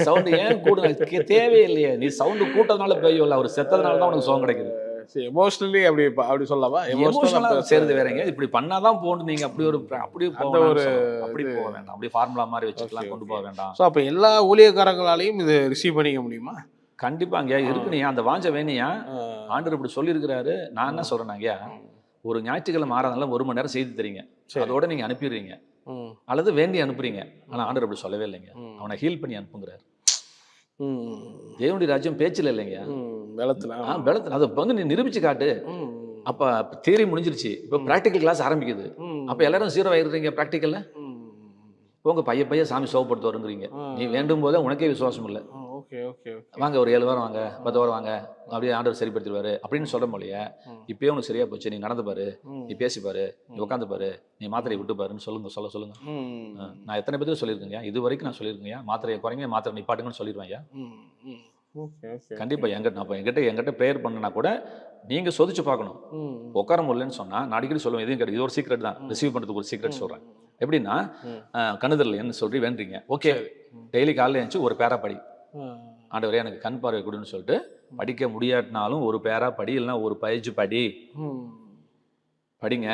A: சவுண்ட் ஏன் கூட தேவையில்லையே. நீ சவுண்டு கூட்டதுனால பெய்யும், அவர் செத்ததுனால தான் உனக்கு சுகம் கிடைக்குது.
B: எமோஷனலி அப்படி சொல்லலாமா?
A: எமோஷனலா சேர்ந்து வேறங்க. இப்படி பண்ணாதான் போகணும். நீங்க அப்படி போக வேண்டாம். அப்படி ஃபார்முலா மாதிரி வச்சுக்கலாம், கொண்டு போக வேண்டாம்.
B: ஸோ அப்போ எல்லா ஊழியக்காரங்களாலையும் இது ரிசீவ் பண்ணிக்க முடியுமா?
A: கண்டிப்பாங்கய்யா இருக்குனியா, அந்த வாஞ்ச வேணியா ஆண்டவர் இப்படி சொல்லியிருக்கிறாரு. நான் என்ன சொல்றேன்னாங்கய்யா, ஒரு ஞாயிற்றுக்கிழமை ஆறாதனால 1 மணி நேரம் செய்தி தரீங்க, அதோட நீங்க அனுப்பிடுறீங்க அல்லது வேண்டி அனுப்புறீங்க. ஆனா ஆண்டவர் அப்படி சொல்லவே இல்லைங்க, அவனை ஹீல் பண்ணி அனுப்புங்கிறார். தேவனுடைய ராஜ்யம் பேச்சில் இல்லைங்க, பலத்துல. அதை வந்து நீ நிரூபிச்சு காட்டு. அப்ப தியரி முடிஞ்சிருச்சு, இப்போ ப்ராக்டிக்கல் கிளாஸ் ஆரம்பிக்குது. அப்ப எல்லாரும் 0 ஆயிடுறீங்க ப்ராக்டிக்கல்ல. போங்க பைய சாமி சோகப்படுத்த வருங்கிறீங்க. நீ வேண்டும் போதே உனக்கே விசுவாசம் இல்லை. வாங்க ஒரு 7 வாரம் வாங்க, 10 வாரம் வாங்க, அப்படியே ஆண்டவர் சரிப்படுத்திடுவாரு அப்படின்னு சொல்ற மொழியா. இப்பயே உனக்கு சரியா போச்சு, நீ நடந்து பாரு, நீ பேசி பாரு, நீ உட்காந்து பாரு, நீ மாத்திரையை விட்டு பாருன்னு சொல்லுங்க. நான் எத்தனை பேருக்கு சொல்லியிருக்கேங்க, இது வரைக்கும் நான் சொல்லியிருக்கேங்க, மாத்திரையை குறைங்க, மாத்திரை நிப்பாட்டுங்கன்னு சொல்லிடுவேன். கண்டிப்பா என்கிட்ட ப்ரேயர் பண்ணனா கூட நீங்க சோதிச்சு பார்க்கணும். உட்கார முடியலன்னு சொன்னா நான் அடிக்கடி சொல்லுவேன், இதையும் கிடையாது, இது ஒரு சீக்ரெட் தான், ரிசீவ் பண்றதுக்கு ஒரு சீக்ரெட் சொல்றேன். எப்படின்னா, கண்ணுதல்லைன்னு சொல்லி வேண்டுறீங்க, ஓகே, டெய்லி காலையில் எழுந்துச்சு ஒரு பேரா படி, ஆண்டவரே எனக்கு கண் பார்வை கொடுன்னு சொல்லிட்டு படிக்க முடியாட்டினாலும் ஒரு பேரா படி, இல்லைன்னா ஒரு பயிற்சி படிங்க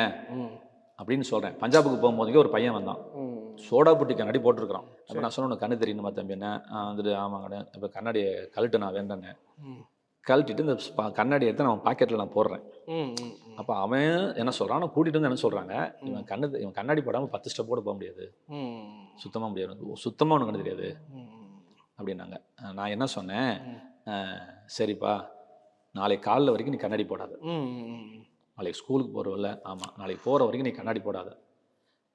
A: அப்படின்னு சொல்றேன். பஞ்சாபுக்கு போகும்போதுக்கே ஒரு பையன் வந்தான், சோடா புட்டி கண்ணாடி போட்டிருக்கிறான். அப்போ நான் சொன்ன, உனக்கு கண்ணு தெரியுமா தம்பி? என்ன வந்துட்டு ஆமாங்க. இப்போ கண்ணாடியை கழட்டு நான் வேண்டேன்னு கழட்டிட்டு இந்த கண்ணாடி எடுத்து நான் பாக்கெட்டில் நான் போடுறேன். அப்போ அவன் என்ன சொல்கிறான், நான் கூட்டிகிட்டு வந்து என்ன சொல்கிறாங்க, இவன் கண்ணாடி போடாமல் 10 ஸ்டெப் கூட போக முடியாது, சுத்தமாக முடியாது, சுத்தமாக உனக்கு கண்ணு தெரியாது அப்படின்னாங்க. நான் என்ன சொன்னேன், சரிப்பா நாளைக்கு காலைல வரைக்கும் நீ கண்ணாடி போடாத, நாளைக்கு ஸ்கூலுக்கு போகிறவல்ல, ஆமாம் நாளைக்கு போகிற வரைக்கும் நீ கண்ணாடி போடாத,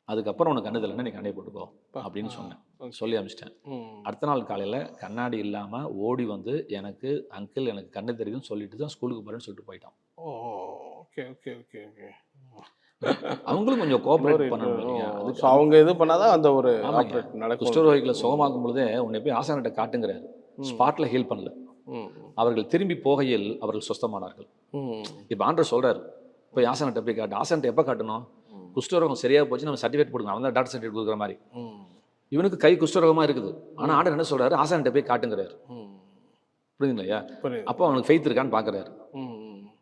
A: அதுக்கப்புறம் உனக்கு கண்ணு தெரியலன்னா நீ கண்ணாடி போட்டுக்கோ அப்படின்னு சொன்னேன். சொல்லி அனுப்பிச்சிட்டேன். அடுத்த நாள் காலையில் கண்ணாடி இல்லாமல் ஓடி வந்து எனக்கு அங்கிள் எனக்கு கண்ணு தெரியுதுன்னு சொல்லிட்டு தான் ஸ்கூலுக்கு போகிறேன்னு சொல்லிட்டு போயிட்டான். அவங்களும் கொஞ்சம் கோஆப்ரேட் பண்ணணும். அதுக்கு
C: அவங்க இது பண்ணாதான் அந்த ஒரு
A: குஷ்டரோகிகளை சுகமாக்கும் பொழுதே உன்னை போய் ஆசான்கிட்ட காட்டுங்கிறாரு. ஸ்பாட்ல ஹீல் பண்ணல, அவர்கள் திரும்பி போகையில் அவர்கள் சுத்தமானார்கள். இப்போ ஆண்டவர் சொல்றாரு, போய் ஆசான்கிட்ட போய் காட்டு. ஆசான்கிட்ட எப்போ காட்டணும்? குஷ்டரோகம் சரியா போச்சு நம்ம சர்டிஃபிகேட் கொடுங்க, அவன் தான் டாக்டர் சர்டிஃபிகேட் கொடுக்குற மாதிரி. இவனுக்கு கை குஷ்டரோகமா இருக்குது, ஆனா ஆண்டவர் என்ன சொல்றாரு, ஆசான்கிட்ட போய் காட்டுங்கிறாரு. புரியுதுங்களா? அப்போ அவனுக்கு ஃபெய்த் இருக்கான்னு பாக்குறாரு.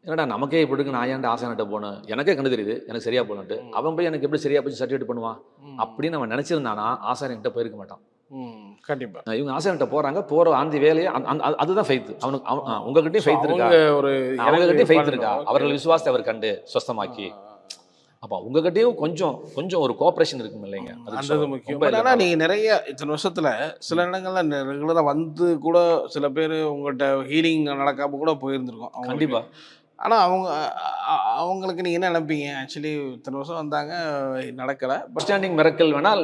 A: என்னடா நமக்கே இப்படி இருக்கு, நான் ஏன்டா ஆசான்கிட்ட போகணும், எனக்கே கண்ணு தெரியுது எனக்கு சரியா போகணுன்ட்டு, அவன் போய் எனக்கு எப்படி சரியா போச்சு சர்டிஃபிகேட் பண்ணுவான் அப்படின்னு அவன் நினைச்சிருந்தானா ஆசான்கிட்ட போயிருக்க மாட்டான்.
C: கண்டிப்பா
A: இவங்க ஆசான்கிட்ட போறாங்க, போற அந்த வேலையை அதுதான் ஃபெய்த். அவனுக்கு உங்ககிட்டயும் ஃபெய்த் இருக்கா, அவங்ககிட்டயும் ஃபெய்த் இருக்கா, அவர்கள் விசுவாசத்தை அவர் கண்டு சொஸ்தமாக்கி. அப்போ உங்ககிட்டயும் கொஞ்சம் ஒரு கோஆப்ரேஷன் இருக்கும் இல்லைங்க,
C: அது முக்கியம். ஆனா நீங்க நிறைய இத்தனை வருஷத்துல சில இடங்கள்ல ரெகுலரா வந்து கூட சில பேர் உங்கள்கிட்ட ஹீலிங் நடக்காம கூட போயிருந்திருக்கோம்.
A: கண்டிப்பா.
C: ஆனா அவங்களுக்கு நீங்க என்ன நினைப்பீங்க, ஆக்சுவலி இத்தனை வருஷம் வந்தாங்க நடக்கல,
A: ஸ்டாண்டிங் மிரக்கல் வேணால்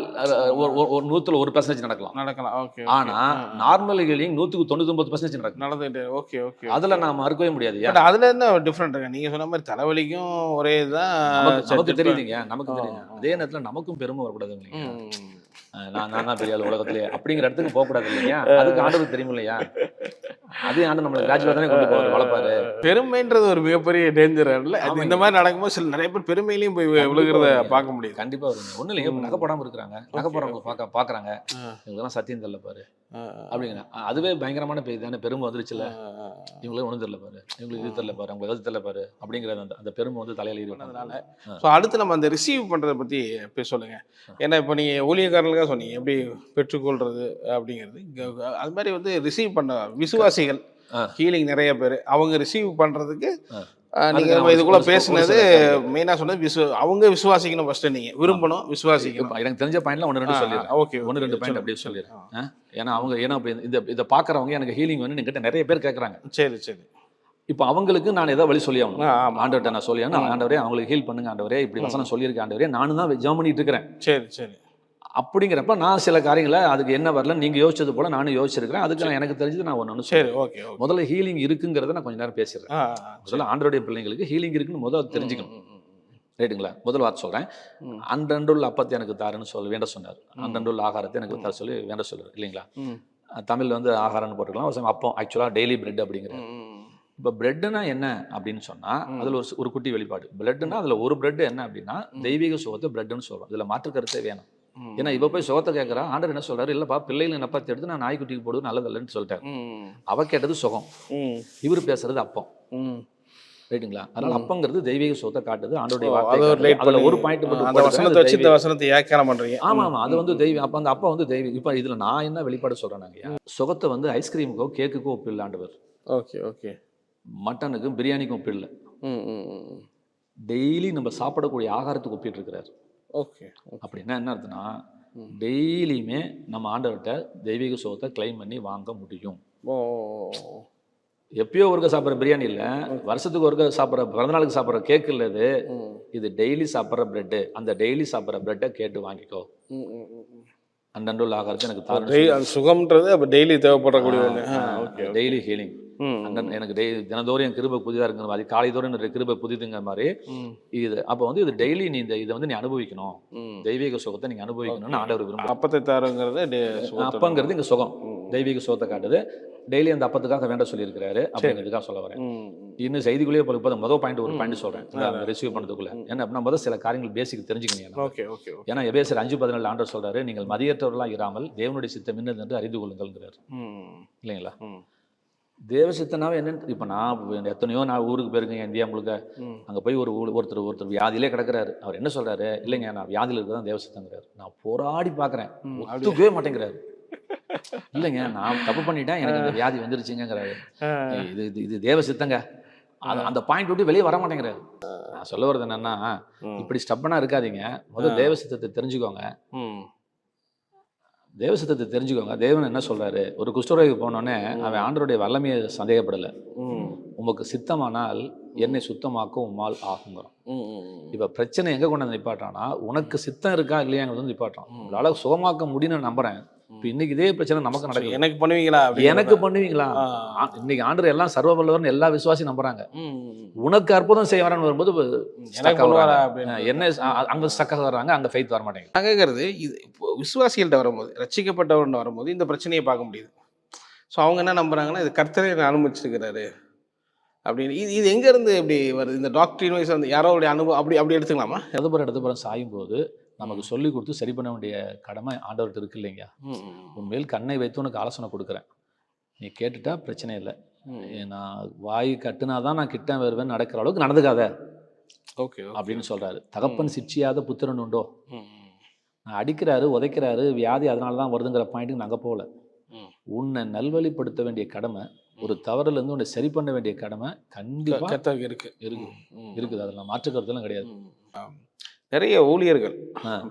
A: 100% நடக்கலாம்.
C: ஓகே.
A: ஆனா நார்மல் ஹீலிங் 199%
C: நடந்துட்டு ஓகே.
A: அதுல நாம மறுக்கவே முடியாது.
C: அதுல என்ன டிஃபரெண்ட் இருக்கு? நீங்க சொன்ன மாதிரி தலைவலிக்கும் ஒரே இதுதான்
A: நமக்கு தெரியுதுங்க, நமக்கு தெரியுங்க. அதே நேரத்துல நமக்கும் பெருமை வரக்கூடாது இல்லைங்க, நான் தான் பெரிய ஆள் உலகத்திலேயே அப்படிங்கிற இடத்துக்கு போகக்கூடாது இல்லையா. அதுக்கு ஆண்டவருக்கு தெரியும் இல்லையா, அதே ஆண்டு நம்மளை கிராஜுவேட் தானே கொண்டு போவார் வளர்ப்பாரு.
C: பெருமைன்றது ஒரு மிகப்பெரிய டேஞ்சர் இல்லை. இந்த மாதிரி நடக்கும்போது சில நிறைய பேர் பெருமையிலையும் போய் விழுகிறத பார்க்க முடியும்.
A: கண்டிப்பா வருங்க. ஒன்றும் இல்லைங்க, நகை போடாமல் இருக்கிறாங்க, நகை போடுறவங்க பார்க்குறாங்க, இவங்கெல்லாம் சத்தியம் தெரியல பாரு அப்படிங்கிற, அதுவே பயங்கரமான பேர் தானே. பெருமை வந்துருச்சுல, இவங்களுக்கு ஒன்றும் தெரியல பாரு, இவங்களுக்கு இது தெரியல பாரு, அவங்க எதாவது தெரியல பாரு அப்படிங்கிற அந்த பெருமை வந்து தலையில இருக்கிறதுனால.
C: ஸோ அடுத்து நம்ம அந்த ரிசீவ் பண்ணுறதை பற்றி போய் சொல்லுங்க. ஏன்னா இப்போ நீங்கள் ஊழியக்காரர்களுக்காக சொன்னீங்க எப்படி பெற்றுக்கொள்றது அப்படிங்கிறது. அது மாதிரி வந்து ரிசீவ் பண்ண விசுவாசிகள் ஹீலிங் நிறைய பேர் அவங்க ரிசீவ் பண்ணுறதுக்கு நீங்கள் இதுக்குள்ள பேசுனது மெயினாக சொன்னது அவங்க விசுவாசிக்கணும், ஃபர்ஸ்ட் நீங்கள் விரும்பணும், விசுவாசிக்கணும்.
A: எனக்கு தெரிஞ்ச பாயிண்ட்லாம் 1-2 சொல்லிடுறேன்.
C: ஓகே,
A: 1-2 பாயிண்ட் அப்படியே சொல்லிடுறேன். ஏன்னா இதை பார்க்குறவங்க எனக்கு ஹீலிங் வந்து என்கிட்ட நிறைய பேர் கேட்குறாங்க.
C: சரி.
A: இப்போ அவங்களுக்கு நான் ஏதோ வழி சொல்லி ஆகணும், ஆண்டவர்கிட்ட நான் சொல்லி ஆகணும், ஆண்டவரே அவங்களுக்கு ஹீல் பண்ணுங்க ஆண்டவரே, இப்படி வசனம் சொல்லியிருக்கேன் ஆண்டவரே, நானும் தான் ஜெபம் பண்ணிட்டு இருக்கிறேன்.
C: சரி.
A: அப்படிங்கிறப்ப நான் சில காரியங்களை அதுக்கு என்ன வரல நீங்க யோசிச்சது போல நானும் யோசிச்சிருக்கிறேன். அதுக்கு நான் எனக்கு தெரிஞ்சது நான் ஒன்று
C: சரி. ஓகே.
A: முதல்ல ஹீலிங் இருக்குங்கிறத நான் கொஞ்ச நேரம் பேசுறேன். முதல்ல ஆண்டவருடைய பிள்ளைங்களுக்கு ஹீலிங் இருக்குன்னு முதல்ல தெரிஞ்சுக்கணும். ரைட்டுங்களா? முதல் வார்த்தை சொல்றேன், அன்றன்றுள்ள அப்பத்தை எனக்கு தாருன்னு வேண்ட சொன்னார், அன்றன்றுள்ள ஆகாரத்தை எனக்கு தர சொல்லி வேண்ட சொல்றாரு இல்லைங்களா. தமிழ்ல வந்து ஆகாரம்னு போட்டுக்கலாம், ஒரு அப்பம் ஆக்சுவலா டெய்லி பிரெட் அப்படிங்கிற. இப்போ பிரெட்னா என்ன அப்படின்னு சொன்னா அதுல ஒரு குட்டி வெளிப்பாடு. பிரெட்னா அதுல ஒரு பிரெட் என்ன அப்படின்னா தெய்வீக சுகத்தை பிரெட்னு சொல்றோம். இதுல மாற்று கருத்தே வேணும். ஏன்னா இவ போய் சுகத்தை கேட்கறா, ஆண்டவர் என்ன சொல்றாரு, இல்லப்பா பிள்ளைகளை நப்பாத்தி எடுத்து நான் நாய்க்குட்டிக்கு போடுவது நல்லதில்லைன்னு சொல்லிட்டாரு. அவ கேட்டது சுகம், இவரு பேசுறது அப்பம். ரைட்டுங்களா? அதனால அப்பங்கிறது தெய்வீக சுகத்தை காட்டுது, ஆண்டோடைய
C: அது
A: வார்த்தை
C: ஒரு லைட்
A: அதுல
C: பண்ணி
A: ஒரு பாயிண்ட் மட்டும்
C: அந்த வசனத்தை வச்சு இந்த வசனத்தை வியாக்கியானம் பண்றீங்க.
A: ஆமா ஆமா, அது வந்து தெய்வம். அப்ப அந்த அப்பா வந்து தெய்வம். இப்ப இதுல நான் என்ன வெளிப்பாடு சொல்றேன்னாங்கய்யா, சுகத்தை வந்து ஐஸ்கிரீமுக்கோ கேக்குக்கோ ஒப்பில்லை ஆண்டவர்.
C: Okay okay.
A: மட்டனுக்கும் பிரியாணிக்கும் ஒப்பில்லை. டெய்லி நம்ம சாப்பிடக்கூடிய ஆகாரத்துக்கு ஒப்பிட்டு இருக்கிறார்.
C: ஓகே.
A: அப்படின்னா என்ன அர்த்தம்னா, டெய்லியுமே நம்ம ஆண்டவர்கிட்ட தெய்வீக சுகத்தை கிளைம் பண்ணி வாங்க முடியும்.
C: ஓ.
A: எப்பயோ ஒருக்க சாப்பிட்ற பிரியாணி இல்லை, வருஷத்துக்கு ஒருக்க சாப்பிட்ற, பிறந்தநாளுக்கு சாப்பிட்ற கேக் இல்லை இது. இது டெய்லி சாப்பிட்ற பிரெட்டு. அந்த டெய்லி சாப்பிட்ற பிரெட்டை கேட்டு வாங்கிக்கோ. அண்டன்றுள்ள ஆகாரத்தை எனக்கு தாரு.
C: சுகம்ன்றது அப்போ டெய்லி தேவைப்படக்கூடிய ஒன்று.
A: Daily healing. எனக்கு தினந்தோறும் என் கிருபை புதிதாக இருக்கிற மாதிரி, காலை தோறும் என்னுடைய கிருபை புதிதுங்கிற மாதிரி இது. அப்போ வந்து இது டெய்லி நீ இதை வந்து நீ அனுபவிக்கணும், தெய்வீக சுகத்தை நீங்க அனுபவிக்கணும்னு ஆண்டவர் விரும்பும்.
C: அப்பத்தை தாருங்கிறது
A: அப்பங்கிறது இங்க சுகம், தெய்வீக சுகத்தை காட்டுது. டெய்லி அந்த அப்பத்துக்காக வேண்ட சொல்லியிருக்கிறாரு அப்படிங்கிறதுக்காக சொல்ல வரேன். இன்னும் செய்திக்குள்ளேயே இப்போ முதல் பாயிண்ட் ஒரு பாயிண்ட் சொல்றேன் ரிசீவ் பண்ணதுக்குள்ள. என்ன அப்படின்னா, முதல் சில காரியங்கள் பேசிக் தெரிஞ்சுக்கணும்.
C: Okay okay.
A: ஏன்னா எபேசியர் 5:14 ஆண்டவர் சொல்றாரு, நீங்கள் மதியற்றவர்களாக இராமல் தேவனுடைய சித்தம் என்னது என்று அறிந்து கொள்ளுங்கள்ங்கிறார். இல்லைங்களா? தேவ சித்தனாவே என்னன்னு இப்போ நான் எத்தனையோ நான் ஊருக்கு போயிருக்கேன் இந்தியா முழுக்க. அங்கே போய் ஒருத்தர் வியாதியிலே கிடக்கிறாரு. அவர் என்ன சொல்றாரு, இல்லைங்க நான் வியாதியில் இருக்கிறதான் தேவ சித்தங்கிறாரு. நான் போராடி பார்க்குறேன், ஒத்துக்கவே மாட்டேங்கிறாரு. இல்லைங்க நான் தப்பு பண்ணிட்டேன், எனக்கு இந்த வியாதி வந்துருச்சுங்கிறாரு. இது தேவ சித்தங்க. அந்த பாயிண்ட் விட்டு வெளியே வர மாட்டேங்கிறாரு. நான் சொல்ல வர்றது என்னன்னா, இப்படி ஸ்டப்பனா இருக்காதீங்க. முதல் தேவ சித்தத்தை தெரிஞ்சுக்கோங்க. தேவ சித்தத்தை தெரிஞ்சுக்கோங்க. தேவன் என்ன சொல்றாரு, ஒரு குஷ்டரோகிக்கு போனோடனே அவன் ஆண்டவருடைய வல்லமையை சந்தேகப்படலை. உமக்கு சித்தமானால் என்னை சுத்தமாக்க உம்மால் ஆகுங்கிறோம். இப்ப பிரச்சனை எங்க கொண்டு வந்து நிப்பாட்டானா, உனக்கு சித்தம் இருக்கா இல்லையாங்கிறது வந்து நிப்பாட்டான். உங்களால சுகமாக்க முடியும்னு நம்புறேன். இப்போ இன்னைக்கு இதே பிரச்சனை நமக்கு நடக்குது.
C: எனக்கு பண்ணுவீங்களா,
A: எனக்கு பண்ணுவீங்களா? இன்னைக்கு ஆண்டவர் எல்லாம் சர்வ வல்லவர்னு எல்லா விசுவாசி நம்புறாங்க. உனக்கு அற்புதம் செய்ய வரன்னு வரும்போது என்ன அங்க ஸ்டக்காக வர்றாங்க, அங்க ஃபெய்த் வர மாட்டேங்குது.
C: நான் கேட்கறது இது விசுவாசிகள்கிட்ட வரும்போது, ரட்சிக்கப்பட்டவர்கிட்ட வரும்போது இந்த பிரச்சனையை பார்க்க முடியுது. ஸோ அவங்க என்ன நம்புறாங்கன்னா, இது கர்த்தரே அனுமதிச்சிருக்கிறாரு அப்படின்னு. இது எங்க இருந்து இப்படி வருது? இந்த டாக்டரின் வைஸ் வந்து யாரோ அனுபவம் அப்படி எடுத்துக்கலாமா?
A: இடதுபுறம் சாயும் போது நமக்கு சொல்லி கொடுத்து சரி பண்ண வேண்டிய கடமை ஆண்டவர்கிட்ட இருக்கு இல்லைங்க. உண்மையில் கண்ணை வைத்து உனக்கு ஆலோசனை கொடுக்குறேன், நீ கேட்டுட்டா பிரச்சனை இல்லை. நான் வாய் கட்டுனாதான் நான் கிட்ட வருவேன், நடக்கிற அளவுக்கு நடந்துக்காத
C: ஓகே
A: அப்படின்னு சொல்றாரு. தகப்பன் சிற்சியாத புத்திரன் உண்டோ? அடிக்கிறாரு, உதைக்கிறாரு, வியாதி அதனால தான் வருதுங்கிற பாயிண்ட்டுக்கு நாங்கள் போகல. உன்னை நல்வழிப்படுத்த வேண்டிய கடமை, ஒரு தவறுல இருந்து உன்னை சரி பண்ண வேண்டிய கடமை கண்டிப்பா இருக்குது. அதெல்லாம் மாற்று கருத்துலாம் கிடையாது.
C: நிறைய ஊழியர்கள்,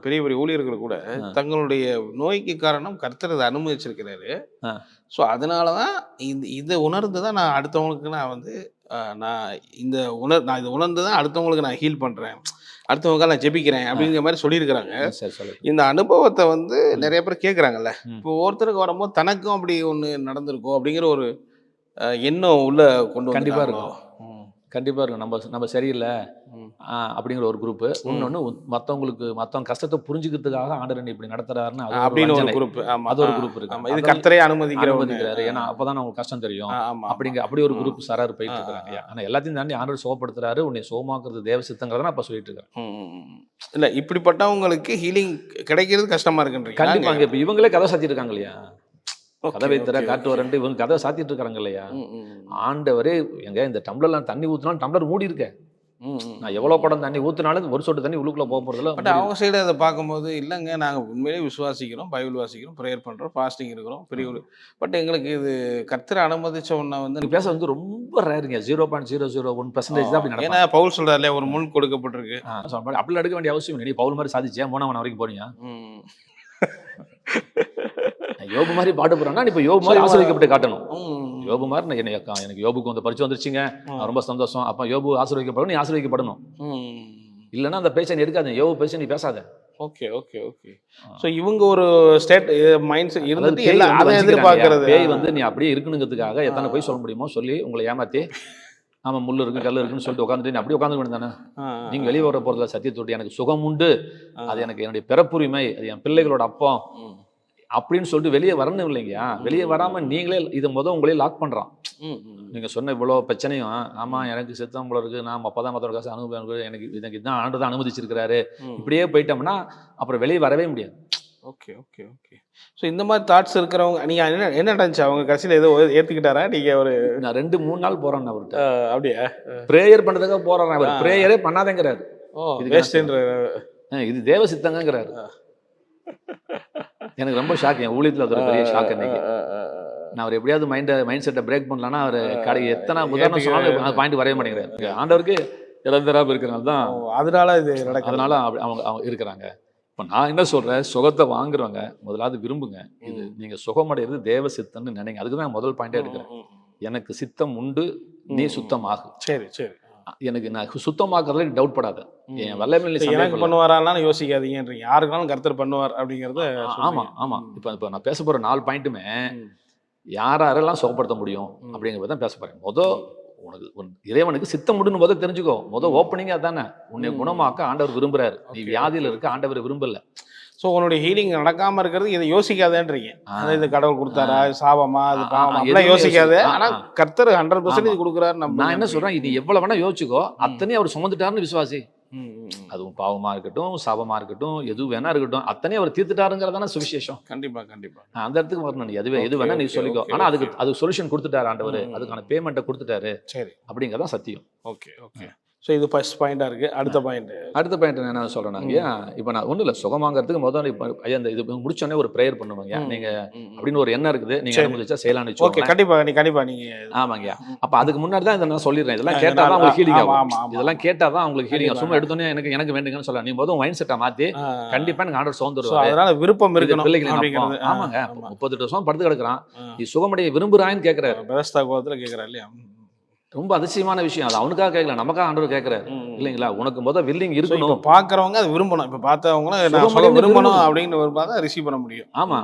C: பெரிய பெரிய ஊழியர்கள் கூட தங்களுடைய நோய்க்கு காரணம் கர்த்தர் அதை அனுமதிச்சிருக்கிறாரு. ஸோ அதனாலதான் இதை உணர்ந்து தான் நான் அடுத்தவங்களுக்கு நான் வந்து நான் இதை உணர்ந்து தான் அடுத்தவங்களுக்கு நான் ஹீல் பண்றேன், அடுத்தவங்க நான் ஜெபிக்கிறேன் அப்படிங்கிற மாதிரி சொல்லியிருக்கிறாங்க. இந்த அனுபவத்தை வந்து நிறைய பேர் கேட்குறாங்கல்ல. இப்போ ஒருத்தருக்கு வரும்போது தனக்கும் அப்படி ஒன்று நடந்திருக்கும் அப்படிங்கிற ஒரு எண்ணம் உள்ள கொண்டு
A: கண்டிப்பாக இருக்கும். கண்டிப்பாக இருக்கும். நம்ம சரியில்லை அப்படிங்கிற ஒரு குரூப். இன்னொன்று மற்றவங்க கஷ்டத்தை புரிஞ்சுக்கிறதுக்காக ஆண்டவர் இப்படி நடத்துறாருன்னு
C: அப்படின்னு ஒரு குரூப்.
A: அது ஒரு குரூப் இருக்கு.
C: இது கர்த்தரே அனுமதிக்கிறாரு,
A: ஏன்னா அப்பதான் உங்களுக்கு கஷ்டம் தெரியும் அப்படி ஒரு குரூப் சாராரு போயிட்டு இருக்காங்க. ஆனா எல்லாத்தையும் தாண்டி ஆண்டவர் சுகப்படுத்துறாரு, உன்னை சுகமாக்குறது தேவ சித்தங்கிறத அப்ப சொல்லிட்டு இருக்கேன்.
C: இல்ல இப்படிப்பட்டவங்களுக்கு ஹீலிங் கிடைக்கிறது கஷ்டமா இருக்குன்றீங்க.
A: கண்டிப்பாங்க. இப்ப இவங்களே கதை சாத்திட்டு இருக்காங்க இல்லையா, கதவை தர காட்டு வரன்ட்டு இவங்க கதை சாத்திட்டு இருக்காங்க இல்லையா. ஆண்டவரே எங்க இந்த டம்ளர்லாம் தண்ணி ஊத்துனாலும் டம்ளர் மூடி இருக்கேன், நான் எவ்வளவு குடம் தண்ணி ஊத்தினாலும் ஒரு சொட்டு தண்ணி உள்ளுக்குள்ள போக போறதில்ல.
C: பட் அவங்க சைடு அதை பார்க்கும்போது இல்லைங்க, நாங்க உண்மையிலேயே விசுவாசிக்கிறோம், பைபிள் வாசிக்கிறோம், ப்ரேயர் பண்றோம், ஃபாஸ்டிங் இருக்கிறோம், பெரிய ஒரு பட் எங்களுக்கு இது கர்த்தர் அனுமதிச்ச ஒண்ணா வந்து
A: பேச வந்து ரொம்ப ரேருங்க. 0.001% தான் அப்படி நடக்கும்.
C: ஏன்னா பவுல் சொல்றாருல, ஒரு முன் கொடுக்கப்பட்டிருக்கு.
A: அப்படி எடுக்க வேண்டிய அவசியம் இல்லை. நீ பவுல் மாதிரி சாதிச்சேன் 3ஆம் வரைக்கும் போறீங்க. யோபு மாதிரி பாட்டு போறான்னா இப்ப யோபு மாதிரி ஆசீர்வதிக்கப்பட்டு காட்டணும். யோபு மாதிரி எனக்கு யோபுக்கு வந்து பரிச்சு வந்துருச்சுங்க, ரொம்ப சந்தோஷம், அப்ப யோபு ஆசீர்வதிக்கப்படணும், நீ ஆசீர்வதிக்கப்படணும். இல்லைன்னா அந்த பேச்சை நீ எடுக்காத, யோபு பேச்சை நீ பேசாத.
C: Okay okay okay. ஸோ இவங்க ஒரு ஸ்டேட் மைண்ட் செட் இருந்துட்டு அதை எதிர்பார்க்கறது.
A: பேய் வந்து நீ அப்படியே இருக்கணுங்கிறதுக்காக எத்தனை போய் சொல்ல முடியுமோ சொல்லி உங்களை ஏமாத்தி, ஆமா முள்ளு இருக்கு கல் இருக்குன்னு சொல்லிட்டு உட்காந்துட்டு அப்படி உட்காந்து வேண்டியதானே. நீங்க வெளியே வர போறதுல சத்தியத்தோட்டி எனக்கு சுகம் உண்டு, அது எனக்கு என்னுடைய பிறப்புரிமை, அது என் பிள்ளைகளோட அப்பம் அப்படின்னு சொல்லிட்டு வெளியே வரணும் இல்லைங்கயா. வெளியே வராம நீங்களே இதை உங்களே லாக் பண்றான். நீங்க சொன்ன இவ்வளவு பிரச்சனையும், ஆமா எனக்கு சித்தம் போல இருக்கு, நான் அப்பதான் மற்றோட காசு அனுபவம், எனக்கு இதுதான் ஆண்டதான் அனுமதிச்சிருக்கிறாரு, இப்படியே போயிட்டோம்னா அப்புறம் வெளியே வரவே முடியாது.
C: Okay okay okay. ஸோ இந்த மாதிரி தாட்ஸ் இருக்கிறவங்க நீங்கள் என்ன நடந்துச்சு? அவங்க கடைசியில் ஏதோ ஏற்றுக்கிட்டாரா? நீங்கள் ஒரு
A: நான் 2-3 நாள் போகிறேன் அவர்கிட்ட.
C: அப்படியா?
A: ப்ரேயர் பண்ணுறதுக்காக போகிறேன். அவர் ப்ரேயரே பண்ணாதேங்கிறாரு.
C: இது வேஸ்ட்ன்ற
A: இது தேவ சித்தங்கிறாரு. எனக்கு ரொம்ப ஷாக். என் ஊழியத்தில் அது ஒரு பெரிய ஷாக். அன்னைக்கு நான் அவர் எப்படியாவது மைண்ட் செட்டை பிரேக் பண்ணலான்னா அவர் கடை எத்தனை உதாரணம் சொன்னாலும் பாயிண்ட் வரைய மாட்டேங்கிறாரு. ஆண்டவருக்கு இறந்தராக இருக்கிறனால தான்
C: அதனால இது நடக்கும்.
A: அதனால அவங்க இருக்கிறாங்க. இப்போ நான் என்ன சொல்கிறேன், சுகத்தை வாங்குறவங்க முதலாவது விரும்புங்க. இது நீங்கள் சுகமடைகிறது தேவ சித்தம்னு நினைங்க. அதுக்கு தான் முதல் பாயிண்டே எடுக்கிறேன். எனக்கு சித்தம் உண்டு, நீ சுத்தமாகு.
C: சரி சரி.
A: எனக்கு நான் சுத்தமாக்குறதுல டவுட் படாத. என் வல்லமையில
C: எனக்கு பண்ணுவாரான்னு யோசிக்காதீங்கன்றீங்க. யாருக்குனாலும் கர்த்தர் பண்ணுவார் அப்படிங்கிறத.
A: ஆமாம் ஆமாம். இப்போ நான் பேச போகிற 4 பாயிண்ட்டுமே யாரெல்லாம் சுகப்படுத்த முடியும் அப்படிங்கிறத தான் பேச போகிறேன். உனக்கு இறைவனுக்கு சித்தம் முடின்னு தெரிஞ்சுக்கோ. ஓப்பனிங் அதானே. உன்னை குணமாக்க ஆண்டவர் விரும்புறாரு. நீ வியாதியில இருக்க ஆண்டவர் விரும்பல.
C: ஸோ உன்னுடைய ஹீலிங் நடக்காம இருக்கிறது இதை யோசிக்காதேன்றீங்க. அதாவது இது கடவுள் கொடுத்தாரா, சாபமா, அது பாவமா, இதெல்லாம் யோசிக்காது. ஆனா கர்த்தர் 100% கொடுக்குறாரு. நான்
A: என்ன சொல்றேன், இது எவ்வளவு வேணா யோசிச்சுக்கோ, அத்தனையும் அவர் சுமந்துட்டாருன்னு விசுவாசி. அதுவும் பாவமா இருக்கட்டும், சாபமா இருக்கட்டும், எது வேணா இருக்கட்டும், அத்தனையும் அவர் தீர்த்துட்டாருங்கிறதான சுவிசேஷம்.
C: கண்டிப்பா கண்டிப்பா
A: அந்த இடத்துக்கு வரணும். நீ எது வேணா நீ சொல்லிக்கோ. ஆனா அதுக்கு சொல்யூஷன் கொடுத்துட்டாரு ஆண்டவர். அதுக்கான பேமெண்ட்டை கொடுத்துட்டாரு. சரி, அப்படிங்கிறதான் சத்தியம்.
C: Okay okay. ஸோ இது ஃபர்ஸ்ட் பாயிண்டா இருக்கு. அடுத்த பாயிண்ட்
A: என்ன சொல்றேன், இப்போ நான் ஒன்றும் இல்லை, சுகமாங்கிறதுக்கு முதல்ல இப்போ ஐயா இந்த இது முடிச்சோடனே ஒரு ப்ரேயர் பண்ணுவாங்க. நீங்க அப்படின்னு ஒரு எண்ணம் இருக்குது, நீங்க அனுமதிச்சா செய்யலாம்னு.
C: ஓகே, கண்டிப்பா நீங்க.
A: ஆமாங்கய்யா. அப்போ அதுக்கு முன்னாடி தான் இதை நான் சொல்லிடுறேன். இதெல்லாம் கேட்டாதான் உங்களுக்கு ஹீலிங் ஆகும். இதெல்லாம் கேட்டாதான் உங்களுக்கு ஹீலிங். சும்மா எடுத்தோன்னே எனக்கு வேண்டுங்கன்னு சொல்லலாம். நீ முதல் மைண்ட் செட்டை மாத்தி கண்டிப்பா எனக்கு ஆர்டர் சுதந்திரம்.
C: அதனால விருப்பம் இருக்கணும்
A: பிள்ளைகள். ஆமாங்க, 38 வருஷம் படுத்து கிடக்குறான். நீ சுகமடைய விரும்புறான்னு கேட்கிறாரு.
C: பெதஸ்தா கோபத்துல கேட்கிறாரு இல்லையா?
A: ரொம்ப அதிசயமான விஷயம். அது அவனுக்காக கேட்கல, நமக்காக ஆண்டவர் கேட்கிறாரு இல்லைங்களா? உனக்கு முதல் வில்லிங் இருக்கணும்.
C: பாக்குறவங்க அது விரும்பணும். இப்ப பார்த்தவங்களும் விரும்பணும் அப்படின்னு விரும்பாதான் ரிசீவ் பண்ண முடியும்.
A: ஆமா,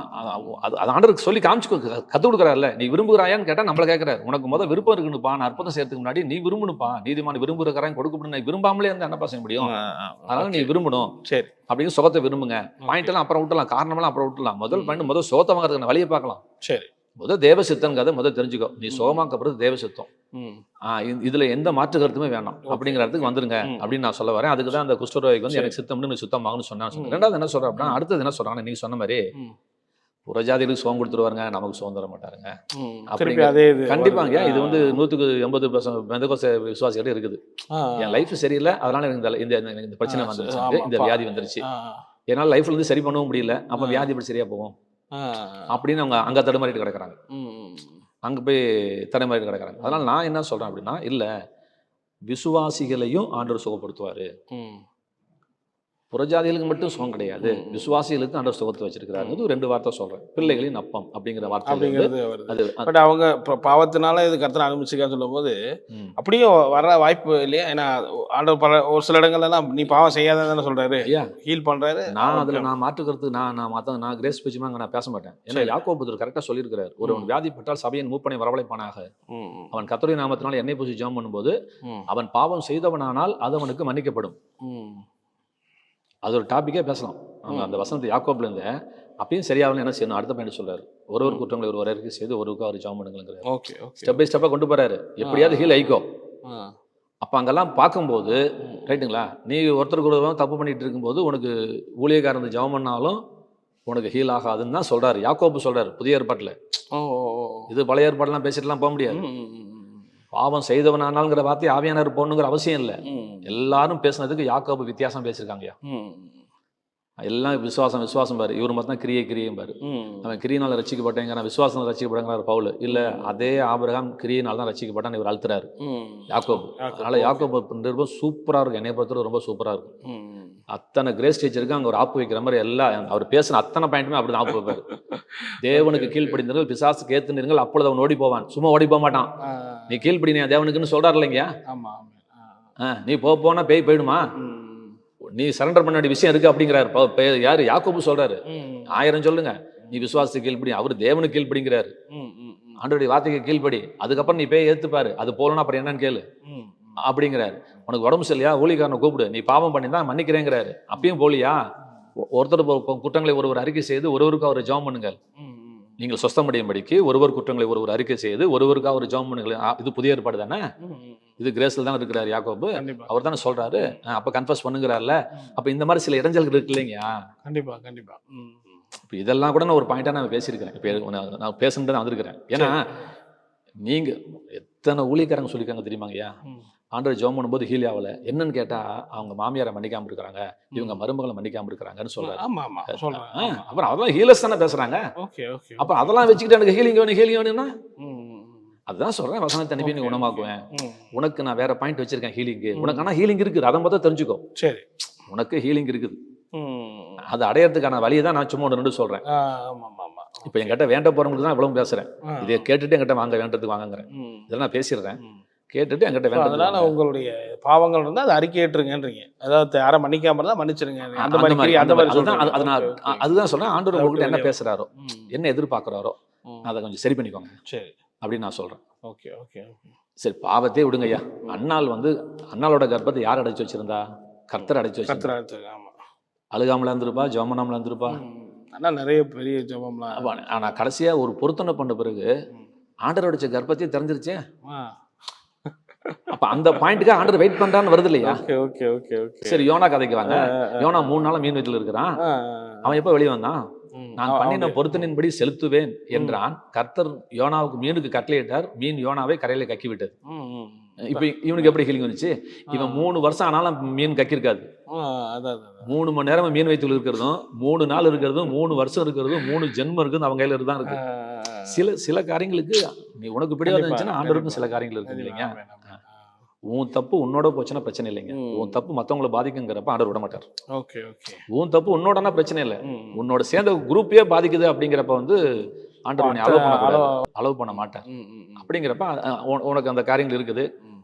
A: அது ஆண்டவருக்கு சொல்லி காமிச்சு கத்து கொடுக்குறாருல்ல. நீ விரும்புகிறாயான்னு கேட்டா நம்மள கேட்கிறாரு. உனக்கு முதல் விருப்பம் இருக்குன்னுப்பா, நான் அற்புதம் செய்யறதுக்கு முன்னாடி நீ விரும்பணுப்பா. நீதிமான விரும்புகிறான் கொடுக்கப்படும். நீ விரும்பாமலே இருந்தா என்னப்பா செய்ய முடியும்? அதனால நீ விரும்பணும். சரி, அப்படின்னு சுகத்தை விரும்புங்க. பாயிண்ட் எல்லாம் அப்புறம் விட்டுலாம், காரணமெல்லாம் அப்புறம் விட்டுலாம். முதல் பாயிண்ட் முதல் சுகத்தை வாங்குறதுக்கு வழியை பார்க்கலாம். சரி, முதல் தேவ சித்தங்கிறத முதல் தெரிஞ்சுக்கோ. நீ சுகமாக்கப்படுறது தேவ சித்தம். இதுல எந்த மாற்று கருத்துமே வேணாம் அப்படிங்கிற இடத்துக்கு வந்துருங்க அப்படின்னு நான் சொல்ல வரேன். அதுக்கு தான் அந்த குஷ்டரோகிக்கு வந்து எனக்கு சித்தம்னு சுத்தமாகனு சொன்னான்னு. ரெண்டாவது என்ன சொல்றேன் அப்படின்னா, அடுத்தது என்ன சொல்றாங்க, நீங்க சொன்ன மாதிரி புறஜாதிகளுக்கு சுகம் கொடுத்துருவாங்க, நமக்கு சுகம் தர மாட்டாருங்க. கண்டிப்பாங்க. இது வந்து 100% பெந்தகோஸ்தே விசுவாசிகள் இருக்குது. என் லைஃப் சரியில்லை, அதனால எனக்கு இந்த பிரச்சனை வந்துருச்சு, இந்த வியாதி வந்துருச்சு, என்னால் லைஃப்ல இருந்து சரி பண்ணவும் முடியல, அப்ப வியாதி எப்படி சரியா போகும் அப்படின்னு அவங்க அங்க தடுமாறிட்டு கிடக்குறாங்க. அங்கே போய் தடுமாறிட்டு கிடக்குறாங்க. அதனால நான் என்ன சொல்றேன் அப்படின்னா, இல்லை, விசுவாசிகளையும் ஆண்டவர் சுகப்படுத்துவாரு. புறஜாதிகளுக்கு மட்டும் சுகம் கிடையாது, விசுவாசிகளுக்கு ஆண்டவர் சுகத்தை வச்சிருக்கிறாரு. 2 வார்த்தை சொல்றேன். பிள்ளைகளின் அப்பம் அப்படிங்கிற வார்த்தை
C: அது. பட் அவங்க பாவத்தினால இது கர்த்தரை அனுமதிச்சுக்கான்னு சொல்லும் போது அப்படியும் வர வாய்ப்பு இல்லையா? ஏன்னா ஆண்டவர் ஒரு சில இடங்கள்லாம் நீ பாவம் செய்யாதன்னு சொல்றாரு, ஹீல் பண்றாரு.
A: நான் மாற்றுக்கிறதுக்கு நான் கிரேஸ் பேச்சுமா அங்கே நான் பேச மாட்டேன். ஏன்னா யாக்கோபு கரெக்டாக சொல்லியிருக்கிறார். ஒருவன் வியாதிப்பட்டால் சபையின் மூப்பனை வரவழைப்பானாக, அவன் கர்த்தருடைய நாமத்தினால் எண்ணெய் பூசி ஜெபம் பண்ணும்போது அவன் பாவம் செய்தவனானால் அது அவனுக்கு மன்னிக்கப்படும். அது ஒரு டாபிக்கே பேசலாம். அந்த வசனத்தை யாக்கோப்ல இருந்து அப்பயும் சரியாகலாம் என்ன செய்யணும், அடுத்த பாயிண்ட் சொல்றாரு. ஒரு குற்றங்களை ஒரு வரைக்கும் செய்து ஒருவருக்கு அவர் ஜெபம் பண்ணுங்கிறாரு. ஸ்டெப் பை ஸ்டெப்பா கொண்டு போறாரு. எப்படியாவது ஹீல் ஆயிக்கோ. அப்ப அங்கெல்லாம் பார்க்கும்போது ரைட்டுங்களா, நீ ஒருத்தருக்கு ஒரு தப்பு பண்ணிட்டு இருக்கும்போது உனக்கு ஊழியக்காரன் ஜெபம் பண்ணாலும் உனக்கு ஹீல் ஆகாதுன்னு தான் சொல்றாரு யாக்கோபு சொல்றாரு புதிய ஏற்பாட்டுல. இது பழைய ஏற்பாடுலாம் பேசிட்டுலாம் போக முடியாது. பாவம் செய்தவனானால்ங்கிற வார்த்தை ஆவியானவர் போகணுங்கிற அவசியம் இல்லை. எல்லாரும் பேசுனதுக்கு யாக்கோபு வித்தியாசம் பேசியிருக்காங்கயா. எல்லாம் விசுவாசம் பாரு. இவர் மட்டும் தான் கிரியும் பாரு. அவன் கிரியினால ரசிக்கப்பட்டேங்கிறான், விசுவாசம் ரசிக்கப்பட்டேங்கிறார் பவுல். இல்ல, அதே ஆபிரகாம் கிரியினால தான் ரசிக்கப்பட்டான் இவர் அழுத்துறாரு யாக்கோபு. அதனால யாக்கோபு சூப்பரா இருக்கும். என்னை பொறுத்தவரை ரொம்ப சூப்பரா இருக்கும். அத்தனை கிரேஸ் டீச்சருக்கு அங்கே ஒரு ஆப்பு வைக்கிற மாதிரி எல்லாம் அவர் பேசின அத்தனை பாயிண்ட்டுமே அப்படி தான் ஆப்பு வைப்பாரு. தேவனுக்கு கீழ்ப்படிந்தீர்கள், பிசாசுக்கு ஏத்துனீர்கள், அப்பொழுது அவன் ஓடி போவான். சும்மா ஓடி போக மாட்டான். நீ கீழ்ப்படினியா தேவனுக்குன்னு சொல்றாரு இல்லைங்க. நீ போனா பேய் போயிடுமா, நீ சரண்டர் பண்ண வேண்டிய விஷயம் இருக்கு அப்படிங்கிறாரு. யாரு? யாக்கோபு சொல்றாரு. 1000 சொல்லுங்க, நீ விசுவாசத்துக்கு கீழ்ப்படி, அவர் தேவனுக்கு கீழ்ப்படிங்கிறாரு. ஆண்டவருடைய வார்த்தைக்கு கீழ்ப்படி. அதுக்கப்புறம் நீ பேய் ஏத்துப்பாரு. அது போலன்னா அப்புறம் என்னன்னு கேளு அப்படிங்கிறாரு. உனக்கு உடம்பு சரியா, ஊழியக்காரனை கூப்பிடு, நீ பாவம் பண்ணி தான் மன்னிக்கிறேங்கிறாரு. அப்பயும் போலியா? ஒருத்தர் குற்றங்களை ஒருவர் அறிக்கை செய்து ஒருவருக்கு அவர் ஜெபம் பண்ணுங்கள், நீங்கள் சொஸ்தமடையும்படிக்கு ஒருவர் குற்றங்களை ஒருவர் அறிக்கை செய்து ஒருவருக்கு அவர் ஜெபம் பண்ணுங்கள். இது புதிய ஏற்பாடு தானே, இது கிரேஸ்ல தான் இருக்கிறாரு யாக்கோபு. அவர் தானே சொல்றாரு. அப்ப கன்ஃபஸ் பண்ணுங்கிறாருல. அப்ப இந்த மாதிரி சில இடைஞ்சல்கள் இருக்கு இல்லைங்கயா.
C: கண்டிப்பா.
A: இப்போ இதெல்லாம் கூட நான் ஒரு பாயிண்டாக நான் பேசியிருக்கிறேன். இப்போ நான் பேசுனது நான் வந்திருக்கிறேன். ஏன்னா நீங்கள் எத்தனை ஊழியக்காரங்க சொல்லியிருக்காங்க தெரியுமாங்கய்யா, ஆண்டவர் ஜெபம் பண்ணும்போது ஹீல் ஆகலை. என்னன்னு கேட்டால் அவங்க மாமியாரை மன்னிக்காமல் இருக்கிறாங்க, இவங்க மருமகளை மன்னிக்காமல் இருக்கிறாங்கன்னு சொல்கிறாங்க.
C: ஆமா ஆமா சொல்றேன்.
A: அப்புறம் அதெல்லாம் ஹீலர்ஸ் தானே பேசுகிறாங்க.
C: Okay okay.
A: அப்போ அதெல்லாம் வச்சுக்கிட்டு எனக்கு ஹீலிங் வேணும்னா அதுதான் சொல்கிறேன், வசனத்தை அனுப்பி நீ குணமாக்குவேன். உனக்கு நான் வேற பாயிண்ட் வச்சிருக்கேன் ஹீலிங்கு. உனக்கு ஆனால் ஹீலிங் இருக்குது, அதை மட்டும் தெரிஞ்சுக்கோ.
C: சரி,
A: உனக்கு ஹீலிங் இருக்குது, அது அடையறதுக்கான வழியை தான் நான் சும்மா ஒன்று சொல்கிறேன். இப்போ என்கிட்ட வேண்ட போகிறவங்களுக்கு தான் இவ்வளவு பேசுகிறேன். இதை கேட்டுட்டு என்கிட்ட வாங்க, வேண்டதுக்கு வாங்குறேன். இதெல்லாம் நான் பேசிடுறேன், கேட்டுட்டு என்கிட்ட வேண்ட.
C: அதனால உங்களுடைய பாவங்கள் இருந்தால் அதை அறிக்கையிட்டுருங்கன்றீங்க. அதாவது யாரை மன்னிக்காம இருந்தால் மன்னிச்சிருங்க. அந்த மாதிரி
A: அதுதான் சொல்கிறேன். ஆண்டவர் உங்ககிட்ட என்ன பேசுகிறாரோ, என்ன எதிர்பார்க்குறாரோ அதை கொஞ்சம் சரி பண்ணிக்கோங்க.
C: சரி
A: அப்படின்னு நான் சொல்கிறேன்.
C: Okay okay.
A: சரி, பாவத்தையே விடுங்க ஐயா. அண்ணாளோட கர்ப்பத்தை யார் அடைச்சி வச்சிருந்தா? கர்த்தர் அடைச்சி வச்சிருந்தா. அழுகாமல இருந்திருப்பா, ஜெபமனாமல இருந்திருப்பா.
C: ஆனால் நிறைய பெரிய ஜெபம்லாம்.
A: ஆனால் கடைசியாக ஒரு பொருத்தனை பண்ண பிறகு ஆண்டர் அடைச்ச கர்ப்பத்தையே தெரிஞ்சிருச்சே. அப்ப அந்த பாயிண்ட்டுக்கு ஆண்டர் வெயிட் பண்றான்னு வருது இல்லையா?
C: Okay okay okay.
A: சரி, யோனா கதைக்கு வாங்க. யோனா 3 நாளா மீன் வயிற்றுல இருக்கிறான். அவன் எப்ப வெளியே வந்தான்? நான் பண்ணின பொருத்தனின்படி செலுத்துவேன் என்றான். கர்த்தர் யோனாவுக்கு மீனுக்கு கட்டளையிட்டார். மீன் யோனாவை கரையில கக்கி விட்டது. இப்ப இவனுக்கு எப்படி ஹீலிங் வந்துச்சு? இவன் 3 வருஷம் ஆனாலும் மீன் கக்கிருக்காது. 3 மணி நேரம் மீன் வயிற்றுல இருக்கிறதும், 3 நாள் இருக்கிறதும், 3 வருஷம் இருக்கிறதும், 3 ஜென்மம் இருக்குது அவங்க கையில தான் இருக்கு. சில காரியங்களுக்கு நீ உனக்கு பிடிவாதம் இருந்துச்சுன்னா ஆண்டவருக்கும் சில காரியங்கள் இருக்கு இல்லைங்க. உன் தப்பு உன்னோட போச்சுன்னா பிரச்சனை இல்லைங்க. உன் தப்பு மற்றவங்களை பாதிக்குங்கிறப்ப ஆண்டவர் விட மாட்டார்.
C: Okay okay.
A: உன் தப்பு உன்னோடனா பிரச்சனை இல்லை, உன்னோட சேர்ந்த குரூப்பே பாதிக்குது அப்படிங்கிறப்ப வந்து ஆண்டவர் அலோவ் பண்ண மாட்டார். அப்படிங்கிறப்ப உனக்கு அந்த காரியங்கள் இருக்குது.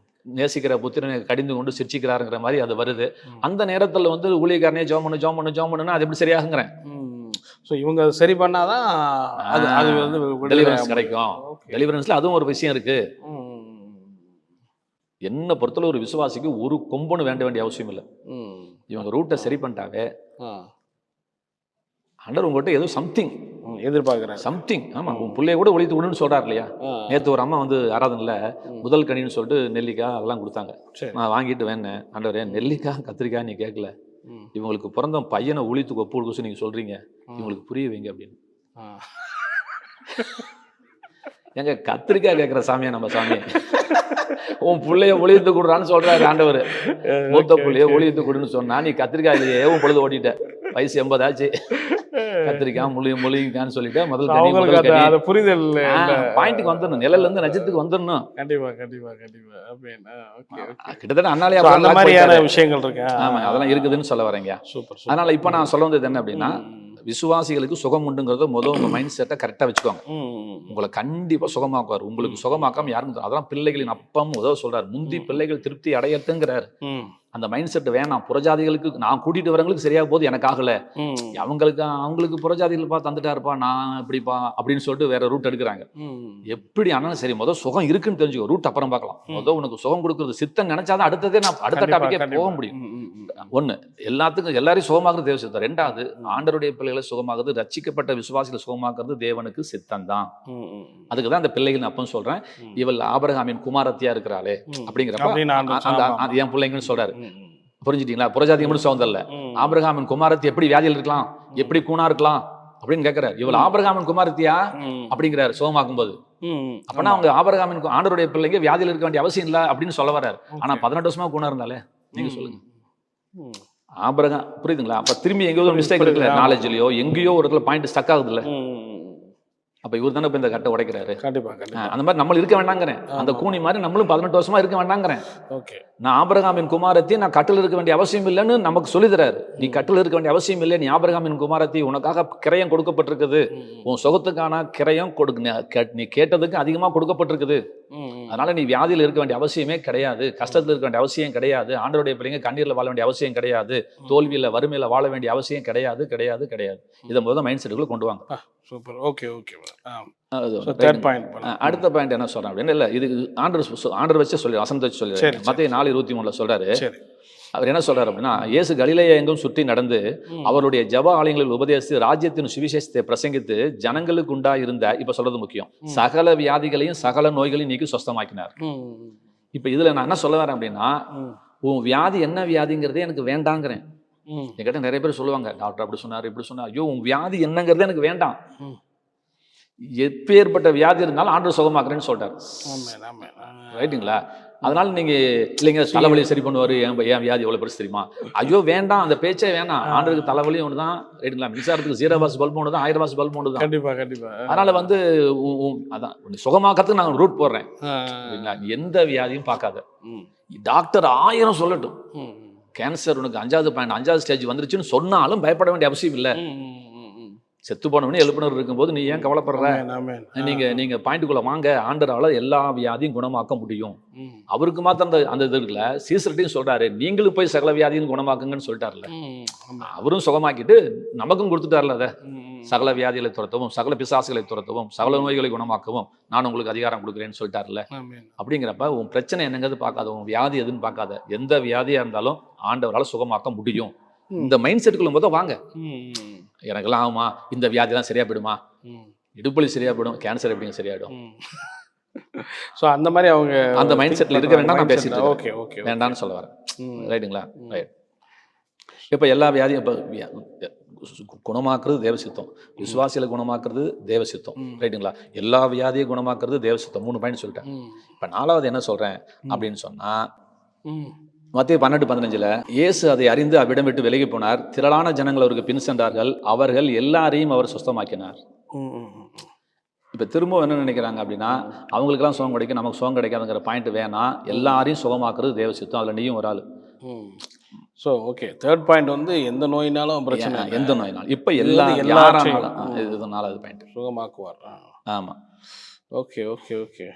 A: நேசிக்கிற புத்திரனை கடிந்து கொண்டு சிரிச்சிக்கிறாருங்கிற மாதிரி அது வருது. அந்த நேரத்தில் வந்து ஊழியக்காரனே ஜோம் பண்ணுன்னா அது எப்படி சரியாகுங்கிறேன்.
C: ஸோ இவங்க சரி பண்ணாதான் அது வந்து
A: டெலிவரன்ஸ் கிடைக்கும். டெலிவரன்ஸ்ல அதுவும் ஒரு விஷயம் இருக்கு. என்ன பொறுத்தல ஒரு விசுவாசிக்கு ஒரு கொம்புன்னு வேண்ட வேண்டிய அவசியம் இல்லை. இவங்க ரூட்டை சரி பண்ணிட்டாவே ஆண்டவர் உங்கள்கிட்ட ஏதோ சம்திங்
C: எதிர்பார்க்குறேன்.
A: சம்திங். ஆமா, உன் பிள்ளைய கூட ஒழித்து விடுன்னு சொல்றாரு இல்லையா? நேற்று ஒரு அம்மா வந்து ஆராதனைல முதல் கனின்னு சொல்லிட்டு நெல்லிக்காய் அதெல்லாம் கொடுத்தாங்க. நான் வாங்கிட்டு வேணேன், ஆண்டவரே நெல்லிக்காய் கத்திரிக்காய் நீ கேட்கல, இவங்களுக்கு பிறந்த பையனை ஒழித்து ஒப்பு கொடுக்க நீங்க சொல்றீங்க, இவங்களுக்கு புரிய வைங்க அப்படின்னு. எங்க கத்திரிக்காய் கேட்கிற சாமியா நம்ம சாமி? உன் பிள்ளைய ஒளியத்து கொடுறான்னு சொல்றாரு ஆண்டவர். மூத்த பிள்ளைய ஒளியத்து கொடுன்னு சொன்னா நீ கத்திரிக்காயிலேயே உன் பொழுது ஓட்டிட்ட. வயசு 80 ஆச்சு, கத்திரிக்காய் முழுகான்னு சொல்லிட்டு முதல்
C: புரிதல்
A: பாயிண்ட்டுக்கு வந்துடணும். நிலையில இருந்து நட்சத்துக்கு வந்துடணும்.
C: கண்டிப்பா கண்டிப்பா கண்டிப்பா.
A: கிட்டத்தட்ட அண்ணாலே
C: அந்த மாதிரியான விஷயங்கள் இருக்கு.
A: ஆமா, அதெல்லாம் இருக்குதுன்னு சொல்ல வரேங்க.
C: சூப்பர்.
A: அதனால இப்ப நான் சொல்ல வந்தது என்ன அப்படின்னா, விசுவாசிகளுக்கு சுகம் உண்டுங்கிறத முதல் உங்க மைண்ட் செட்டை கரெக்டா வச்சுக்கோங்க. உங்களை கண்டிப்பா சுகமாக்குவார். உங்களுக்கு சுகமாக்காம யாருக்கும் அதெல்லாம் பிள்ளைகளின் அப்பம் உதவ சொல்றாரு. முந்தி பிள்ளைகள் திருப்தி அடையத்துங்கிறாரு. அந்த மைண்ட் செட் வேணாம். புறஜாதிகளுக்கு நான் கூட்டிட்டு வரவங்களுக்கு சரியா போகுது, எனக்கு ஆகல, அவங்களுக்கு புறஜாதிகள் தந்துட்டா இருப்பா, நான் இப்படிப்பா அப்படின்னு சொல்லிட்டு வேற ரூட் எடுக்கிறாங்க. எப்படி ஆனாலும் சரி, முதல் சுகம் இருக்குன்னு தெரிஞ்சுக்கோ, ரூட் அப்புறம் பார்க்கலாம். முதல் உனக்கு சுகம் கொடுக்குறது சித்தம் நினைச்சாதான் அடுத்ததே நான் அடுத்த டாபிக்கே போக முடியும். ஒண்ணு, எல்லாத்துக்கும் எல்லாரையும் சுகமாக்குறது தேவ சித்தம். 2வது, ஆண்டவருடைய பிள்ளைகளை சுகமாக்குறது, ரட்சிக்கப்பட்ட விசுவாசிகளை சுகமாக்குறது தேவனுக்கு சித்தம் தான். அதுக்குதான் அந்த பிள்ளைகள் அப்பன்னு சொல்றேன். இவள் ஆபிரகாமின் குமாரத்தியா இருக்கிறாளே அப்படிங்கிறப்ப என் பிள்ளைங்கன்னு சொல்றாரு. புரிஞ்சுட்டீங்களா? புறஜாதிக்கு மட்டும் சுகம் தரல, ஆபிரகாமின் குமாரத்தி எப்படி வியாதியில் இருக்கலாம், எப்படி கூணா இருக்கலாம் அப்படின்னு கேட்கிறாரு. இவள் ஆபிரகாமின் குமாரத்தியா அப்படிங்கிறாரு சுகமாக்கும் போது. அப்பனா அவங்க ஆபிரகாமின் ஆண்டவருடைய பிள்ளைங்க வியாதியில் இருக்க வேண்டிய அவசியம் இல்லை அப்படின்னு சொல்ல வர்றாரு. ஆனா 18 வருஷமா கூணா இருந்தாலே நீங்க சொல்லுங்க. ஆபிரகாம், புரியுதுங்களா? அப்ப திரும்பி எங்கேயோ ஒரு மிஸ்டேக் இருக்குல்ல, நாலேஜ்லயோ எங்கேயோ ஒரு இடத்துல பாயிண்ட் ஸ்டக் ஆகுது இல்ல. அப்ப இவர் தானே இப்ப இந்த கட்டை உடைக்கிறாரு. அந்த மாதிரி நம்ம இருக்க வேண்டாங்கிறேன். அந்த கூனி மாதிரி நம்மளும் 18 வருஷமா இருக்க வேண்டாங்கிறேன். நான் ஆபிரகாமின் குமாரத்தி, நான் கட்டில் இருக்க வேண்டிய அவசியம் இல்லைன்னு நமக்கு சொல்லி தராரு. நீ கட்டில் இருக்க வேண்டிய அவசியம் இல்லை, நீ ஆபிரகாமின் குமாரத்தி, உனக்காக கிரயம் கொடுக்கப்பட்டிருக்குது, உன் சுகத்துக்கான கிரயம் நீ கேட்டதுக்கு அதிகமா கொடுக்கப்பட்டிருக்குது. அதனால நீ வியாதியில் இருக்க வேண்டிய அவசியமே கிடையாது, கஷ்டத்தில் இருக்க வேண்டிய அவசியம் கிடையாது, ஆண்டவருடைய பிள்ளைங்க கண்ணீர்ல வாழ வேண்டிய அவசியம் கிடையாது, தோல்வியில வறுமையில வாழ வேண்டிய அவசியம் கிடையாது கிடையாது கிடையாது. இதை முதல் மைண்ட் செட்டுக்குள்ள கொண்டு வாங்க.
C: சூப்பர். Okay okay.
A: அடுத்த பாயிண்ட் என்ன சொல்றேன் அப்படின்னு, இல்ல இது ஆண்டர் வச்சு சொல்லி வசனத்தை வச்சு சொல்லி மத்தேயு 4:23 சொல்றாரு. அவர் என்ன சொல்றாரு அப்படின்னா, இயேசு கலிலேயா எங்கும் சுற்றி நடந்து அவருடைய ஜெப ஆலயங்களில் உபதேசித்து ராஜ்யத்தின் சுவிசேஷத்தை பிரசங்கித்து ஜனங்களுக்கு உண்டாயிருந்த, இப்ப சொல்றது முக்கியம், சகல வியாதிகளையும் சகல நோய்களையும் நீக்கி சுஸ்தமாக்கினார். இப்ப இதுல நான் என்ன சொல்ல வரேன் அப்படின்னா, உன் வியாதி என்ன வியாதிங்கிறதே எனக்கு வேண்டாங்கிறேன். என்கிட்ட நிறைய பேர் சொல்லுவாங்க, டாக்டர் அப்படி சொன்னார் இப்படி சொன்னார். ஐயோ உன் வியாதி என்னங்கிறது எனக்கு வேண்டாம், எப்பேற்பட்ட வியாதி இருந்தாலும் ஆண்டவர் சுகமாக்குறேன்னு சொல்லிட்டார். ரைட்டுங்களா? அதனால நீங்க இல்லைங்க தலைவலி சரி பண்ணுவாரு, என் வியாதி எவ்வளவு பெருசு தெரியுமா? ஐயோ வேண்டாம், அந்த பேச்சே வேணாம். ஆண்டவருக்கு தலைவலி ஒன்று தான். ரைட்டுங்களா? மின்சாரத்துக்கு 0 வாட்ஸ் பல்பு ஒன்று தான், 1000 வாட்ஸ் பல்பு ஒன்று தான்.
C: கண்டிப்பா கண்டிப்பா.
A: அதனால வந்து அதான் சுகமாக்கிறதுக்கு நாங்கள் ரூட் போடுறேன். எந்த வியாதியும் பார்க்காத, டாக்டர் 1000 சொல்லட்டும், கேன்சர் உனக்கு 5வது ஸ்டேஜ் வந்துருச்சுன்னு சொன்னாலும் பயப்பட வேண்டிய அவசியம் இல்லை. செத்து போனவனே எழுப்பினர் இருக்கும்போது நீ ஏன் கவலைப்படுற? நீங்க பாயிண்ட்டுக்குள்ள வாங்க, ஆண்டவரால எல்லா வியாதியும் குணமாக்க முடியும். அவருக்கு மாத்திரம் அந்த இது இருக்குல்ல, சீசர்ட்டையும் சொல்றாரு, நீங்களும் போய் சகல வியாதியும் குணமாக்குங்கன்னு சொல்லிட்டாருல. அவரும் சுகமாக்கிட்டு நமக்கும் கொடுத்துட்டார்ல, அதை சகல வியாதிகளை துரத்தவும், சகல பிசாசுகளை துரத்தவும், சகல நோய்களை குணமாக்கவும் நான் உங்களுக்கு அதிகாரம் கொடுக்குறேன்னு சொல்லிட்டாருல. அப்படிங்கிறப்ப உன் பிரச்சனை என்னங்கிறது பார்க்காத, உன் வியாதி எதுன்னு பார்க்காத, எந்த வியாதியா இருந்தாலும் ஆண்டவரால சுகமாக்க முடியும். இந்த மைண்ட் செட்டுக்குள்ள போது வாங்க. எனக்கெல்லாம் ஆகுமா, இந்த வியாதிலாம் சரியா போயிடுமா, இடுப்பலி சரியா போயிடும், கேன்சர் எப்படிங்க சரியாயிடும்?
C: ஸோ அந்த மாதிரி அவங்க
A: அந்த மைண்ட் செட்டில் இருக்க வேண்டாம். நான் பேசிட்டு ஓகே ஓகே வேண்டாம்னு சொல்ல வரேன். ரைட்டுங்களா? ரைட். இப்போ எல்லா வியாதியும் இப்போ குணமாக்குறது தேவசித்தம், விசுவாசிகளை குணமாக்குறது தேவசித்தம். ரைட்டுங்களா? எல்லா வியாதியும் குணமாக்குறது தேவசித்தம். 3 பாயிண்ட் சொல்லிட்டேன். இப்போ 4வது என்ன சொல்றேன் அப்படின்னு சொன்னா, மத்தேயு 12:15 இயேசு அதை அறிந்து அவ்விடம் விட்டு விலகி போனார். திரளான ஜனங்கள் அவருக்கு பின் சென்றார்கள். அவர்கள் எல்லாரையும் அவர் சுத்தமாக்கினார். இப்போ திரும்ப என்ன நினைக்கிறாங்க அப்படின்னா, அவங்களுக்கெல்லாம் சுகம் கிடைக்கும், நமக்கு சுகம் கிடைக்காதுங்கிற பாயிண்ட் வேணாம். எல்லாரையும் சுகமாக்குறது தேவசித்தம். அதில் நீயும் ஒரு ஆள்.
C: ஸோ ஓகே, 3rd பாயிண்ட் வந்து எந்த நோயினாலும் பிரச்சனை,
A: எந்த நோயினாலும் இப்போ எல்லாரும் இதனால அது பாயிண்ட்
C: சுகமாக்குவார்.
A: ஆமாம்.
C: Okay okay okay.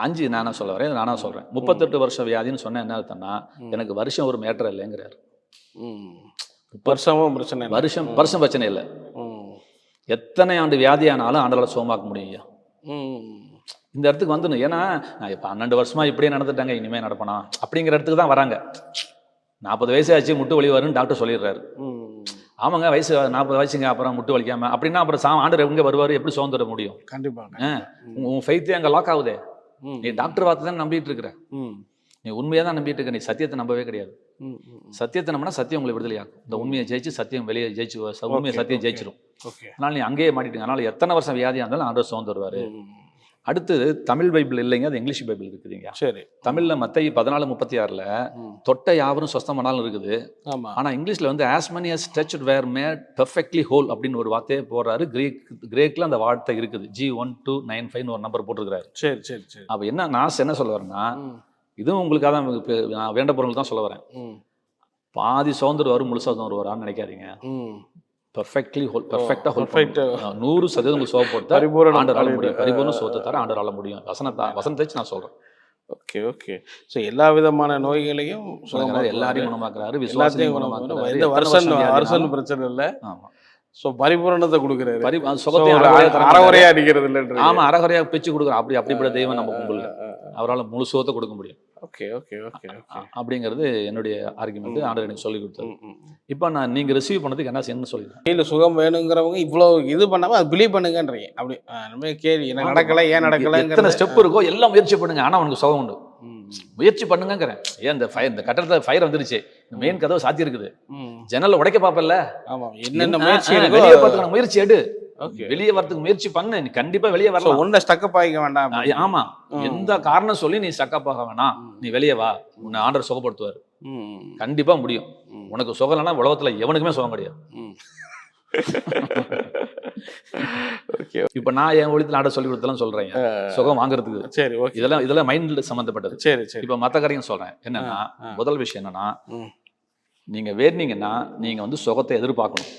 A: 5 நானா சொல்ல வரேன், நானா சொல்றேன். 38 வருஷம் வியாதின்னு சொன்னா என்ன அர்த்தம்னா, எனக்கு வருஷம் ஒரு மேட்டர் இல்லைங்கிறாரு.
C: வருஷமும் பிரச்சனை,
A: வருஷம் பிரச்சனை இல்லை. எத்தனை ஆண்டு வியாதியானாலும் ஆண்டவரால சுகமாக்க முடியும். இந்த இடத்துக்கு வந்துடணும். ஏன்னா நான் இப்போ 12 வருஷமா இப்படியே நடந்துட்டாங்க, இனிமே நடப்பனா அப்படிங்கிற இடத்துக்கு தான் வராங்க. 40 வயசு ஆச்சு முட்டு வலி வரும்னு டாக்டர் சொல்லிடுறாரு. ஆமாங்க, வயசு 40 வயசுங்க, அப்புறம் முட்டு வலிக்காம அப்படின்னா அப்புறம் ஆண்டவர் எங்க வருவாரு, எப்படி சுகம் தர முடியும்? கண்டிப்பாக உன் ஃபெய்த்தே அங்கே லாக் ஆகுதே. நீ டாக்டர் வார்த்தை தான் நம்பிட்டு இருக்கிற, நீ உண்மையாக தான் நம்பிட்டு இருக்க, நீ சத்தியத்தை நம்பவே கிடையாது. சத்தியத்தை நம்பினா சத்தியம் உங்களை விடுதலையாகும். இந்த உண்மையை ஜெயிச்சு சத்தியம் வெளியே ஜெயிச்சு, உண்மையை சத்தியம் ஜெயிச்சிடும். அதனால நீ அங்கேயே மாட்டிட்டு. அதனால எத்தனை வருஷம் வியாதியாக இருந்தாலும் ஆண்டவர் சுகம் தருவாரு. அடுத்தது தமிழ் பைபிள் இல்லைங்க, அது இங்கிலீஷ் பைபிள் இருக்குதுங்க. சரி. தமிழ்ல மத்தேயு 14:36 தொட்ட யாவரும் சொஸ்தமானாலும் இருக்குது. ஆனா இங்கிலீஷ்ல வந்து as many as touched were made perfectly whole அப்படின்னு ஒரு வார்த்தையை போடுறாரு. கிரேக்ல அந்த வார்த்தை இருக்குது. G1295 ஒரு நம்பர் போட்டிருக்கிறாரு. சரி சரி சரி. அப்ப என்ன நான் என்ன சொல்ல வரேன்னா, இதுவும் உங்களுக்காக தான், நான் வேண்ட பொருள் தான் சொல்ல வரேன். பாதி சுதந்திரம் வரும், முழு சுதந்திரம் வருவான்னு நினைக்காதீங்க. பெர்ஃபெக்ட்லி ஹோல், பெர்ஃபெக்டா ஹோல், 100% உங்களுக்கு சோப் போட்டு ஆண்டரால முடியும். பரிபூர்ண சோத்தை தர ஆண்டரால முடியும். வசனத்தை நான் சொல்றேன். Okay okay. ஸோ எல்லா விதமான நோய்களையும் எல்லாரையும் குணமாக்குறாரு, விசுவாசத்தையும் குணமாக்குறாரு. இந்த வருஷம் பிரச்சனை இல்லை. ஆமா. ஸோ பரிபூரணத்தை கொடுக்குறாரு, சுகத்தை அறகுறையா அடிக்கிறது இல்லை. ஆமா, அறகுறையா பிச்சு கொடுக்குறாரு. அப்படிப்பட்ட தெய்வம் நம்ம கும்பல், அவரால் முழு சுகத்தை கொடுக்க முடியும். Okay okay okay. அப்படிங்கிறது என்னுடைய ஆர்குமெண்ட். ஆண்டவர் எனக்கு சொல்லி கொடுத்தாரு. இப்போ நான் நீங்க ரிசீவ் பண்ணதுக்கு என்ன செய்யணும்னு சொல்லிடுறேன். இல்லை சுகம் வேணுங்கிறவங்க இவ்வளோ இது பண்ணாமல் அது பிலீவ் பண்ணுங்கன்றீங்க. அப்படி நம்ம கேள்வி என்ன நடக்கலை, ஏன் நடக்கலை, எத்தனை ஸ்டெப் இருக்கோ எல்லாம் முயற்சி பண்ணுங்க. ஆனால் அவனுக்கு சுகம் உண்டு. முயற்சி பண்ணுங்கிறேன். ஏன் இந்த கட்டடத்தில் ஃபயர் வந்துருச்சு, மெயின் கதவு சாத்தி இருக்குது, ஜன்னலை உடைக்க பார்ப்பல, என்னென்ன முயற்சி எடு, வெளியே வரதுக்கு முயற்சி பண்ணு. நீ கண்டிப்பா வெளியே வரலாம். ஒன்ன ஸ்டக்கப் ஆகிக்க வேண்டாம். ஆமா, எந்த காரணம் சொல்லி நீ ஸ்டக்கப் ஆக வேணாம். நீ வெளியே வா, உன்னை ஆண்டவர் சுகப்படுத்துவார். கண்டிப்பா முடியும். உனக்கு சுகம் இல்லைன்னா உலகத்துல எவனுக்குமே சுகம் கிடையாது. இப்ப நான் என் ஒழித்துல ஆட சொல்லி கொடுத்தலாம் சொல்றேன் சுகம் வாங்குறதுக்கு. சரி, இதெல்லாம் மைண்ட்ல சம்பந்தப்பட்டது. சரி சரி. இப்ப மத்த காரியம் சொல்றேன். என்னன்னா, முதல் விஷயம் என்னன்னா, நீங்க வேணுனீங்கன்னா நீங்க வந்து சுகத்தை எதிர்பார்க்கணும்.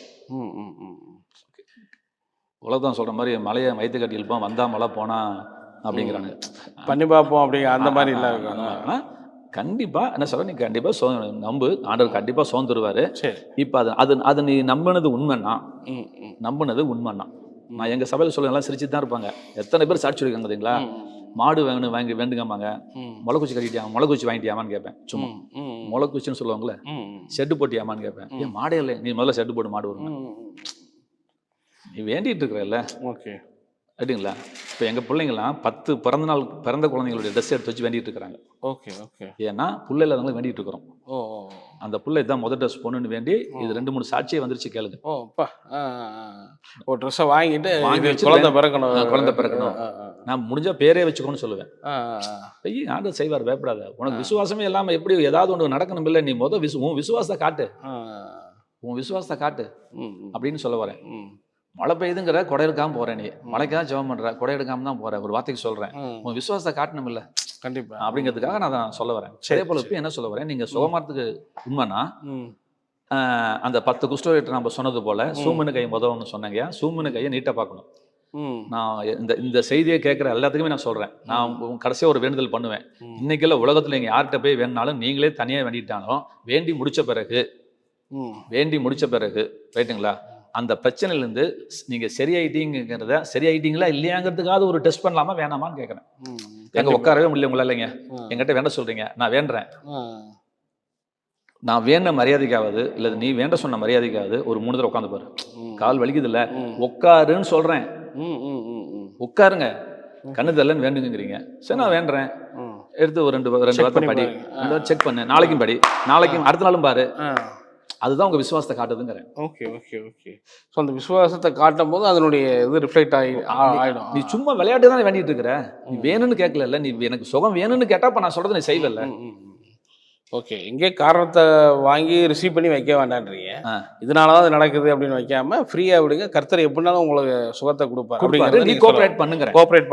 A: உலகம் சொல்ற மாதிரி மலையை மைத்து கட்டி இருப்போம், வந்தா மழை போனா அப்படிங்கிறாங்க. பண்ணி பார்ப்போம் அப்படிங்க அந்த மாதிரி இல்லை. கண்டிப்பா என்ன சொல்ற, நீ கண்டிப்பா நம்பு, ஆண்டவர் கண்டிப்பா சுதந்திருவாரு. இப்ப அது நீ நம்பினது உண்மைன்னா, நான் எங்க சபையில சொல்ல எல்லாம் சிரிச்சுட்டு தான் இருப்பாங்க. எத்தனை பேர் சாட்சி இருக்காங்க பார்த்தீங்களா? மாடு வேண்டுங்கம்பாங்க, முளைக்குச்சி கட்டிட்டியா, முளைக்குச்சி வாங்கிட்டியாமான்னு கேட்பேன். சும்மா முளைக்குச்சின்னு சொல்லுவாங்களே, ஷெட்டு போட்டியாமான்னு கேட்பேன். ஏன் மாடே இல்லை, நீ முதல்ல ஷெட்டு போட்டு மாடு வருங்க. நீ வேண்டிட்டு இருக்கிறல்ல, ஓகே ரைட்டுங்களா? இப்போ எங்கள் பிள்ளைங்களாம் 10 பிறந்த குழந்தைங்களுடைய ட்ரெஸ் எடுத்து வச்சு வேண்டிட்டு இருக்கிறாங்க.
C: Okay okay.
A: ஏன்னா புள்ள இல்லாதவங்களும் வேண்டிட்டு இருக்கிறோம்.
C: ஓ
A: அந்த புள்ள இதுதான் முதல் ட்ரெஸ் பொண்ணுன்னு வேண்டி இது 2-3 சாட்சியே வந்துருச்சு கேளுங்க.
C: ஓ அப்பா. ஒரு ட்ரெஸ்ஸை வாங்கிட்டு
A: வாங்கி
C: இது குழந்தை பிறக்கணும்.
A: குழந்தை பிறக்கணும். நான் முடிஞ்சா பேரே வச்சுக்கணும்னு சொல்லுவேன். ஆண்டவர் செய்வார், பயப்படாத. உனக்கு விசுவாசமே இல்லாமல் எப்படி ஏதாவது ஒன்று நடக்கணும் இல்லை, நீ உன் விசுவாசத்தை காட்டு, உன் விசுவாசத்தை காட்டு அப்படின்னு சொல்ல வரேன். மழை பெய்யுதுங்கிற கொடை எடுக்காம போறேன், நீ மழைக்காக ஜெபம் பண்ற, கொடை எடுக்காம தான் போறேன். ஒரு வார்த்தைக்கு சொல்றேன், உன் விசுவாசத்தை காட்டணும் இல்ல
C: கண்டிப்பா
A: அப்படிங்கிறதுக்காக நான் சொல்ல வரேன். அதே போல இப்ப என்ன சொல்ல வரேன், நீங்க சுகமாறதுக்கு உண்மைனா அந்த 10 குஷ்டரோகிட்ட நம்ம சொன்னது போல சூமனு கை முதல்னு சொன்னீங்க, சூமனு கையை நீட்டா பார்க்கணும். நான் இந்த செய்தியை கேட்குற எல்லாத்துக்குமே நான் சொல்றேன், நான் கடைசியா ஒரு வேண்டுதல் பண்ணுவேன். இன்னைக்குள்ள உலகத்துல நீங்க யார்கிட்ட போய் வேணுனாலும் நீங்களே தனியா வேண்டிட்டாலும் வேண்டி முடிச்ச பிறகு ரைட்டுங்களா, அந்த பிரச்சனையிலேருந்து நீங்கள் சரியாயிட்டீங்களா இல்லையாங்கிறதுக்காக ஒரு டெஸ்ட் பண்ணலாமா வேணாமான்னு கேட்குறேன். எங்க உட்காரவே முடியல உங்களா இல்லைங்க, என்கிட்ட வேண்ட சொல்றீங்க, நான் வேண்டுறேன். நான் வேண்ட மரியாதைக்காவது இல்லை நீ வேண்ட சொன்ன மரியாதைக்காவது ஒரு 3 தடவை உட்காந்து பாரு. கால் வலிக்குது இல்லை, உட்காருன்னு சொல்றேன், உட்காருங்க. கண்ணு தெரியலன்னு வேண்டுங்கிறீங்க, சரி நான் வேண்டுறேன். எடுத்து ஒரு 2 வார்த்தை படி, 2 வாரம் செக் பண்ணு, நாளைக்கும் படி, நாளைக்கும் அடுத்த நாளும் பாரு. அதுதான் உங்க விசுவாசத்தை காட்டுதுங்கிறேன்.
C: Okay okay okay. ஸோ அந்த விசுவாசத்தை காட்டும் போது அதனுடைய இது ரிஃப்ளெக்ட் ஆகிடும்.
A: நீ சும்மா விளையாட்டு தானே வேண்டிட்டு இருக்கிற, நீ வேணும்னு கேட்கல, நீ எனக்கு சுகம் வேணும்னு கேட்டா இப்ப நான் சொல்றது நீ செய்யல.
C: ஓகே, எங்கே காரணத்தை வாங்கி ரிசீவ் பண்ணி வைக்க வேண்டான்றீங்க, இதனாலதான் அது நடக்குது அப்படின்னு வைக்காம ஃப்ரீயா விடுங்க, கர்த்தர் எப்படினாலும் உங்களுக்கு சுகத்தை கொடுப்பாரு.
A: நீ கோஆபரேட்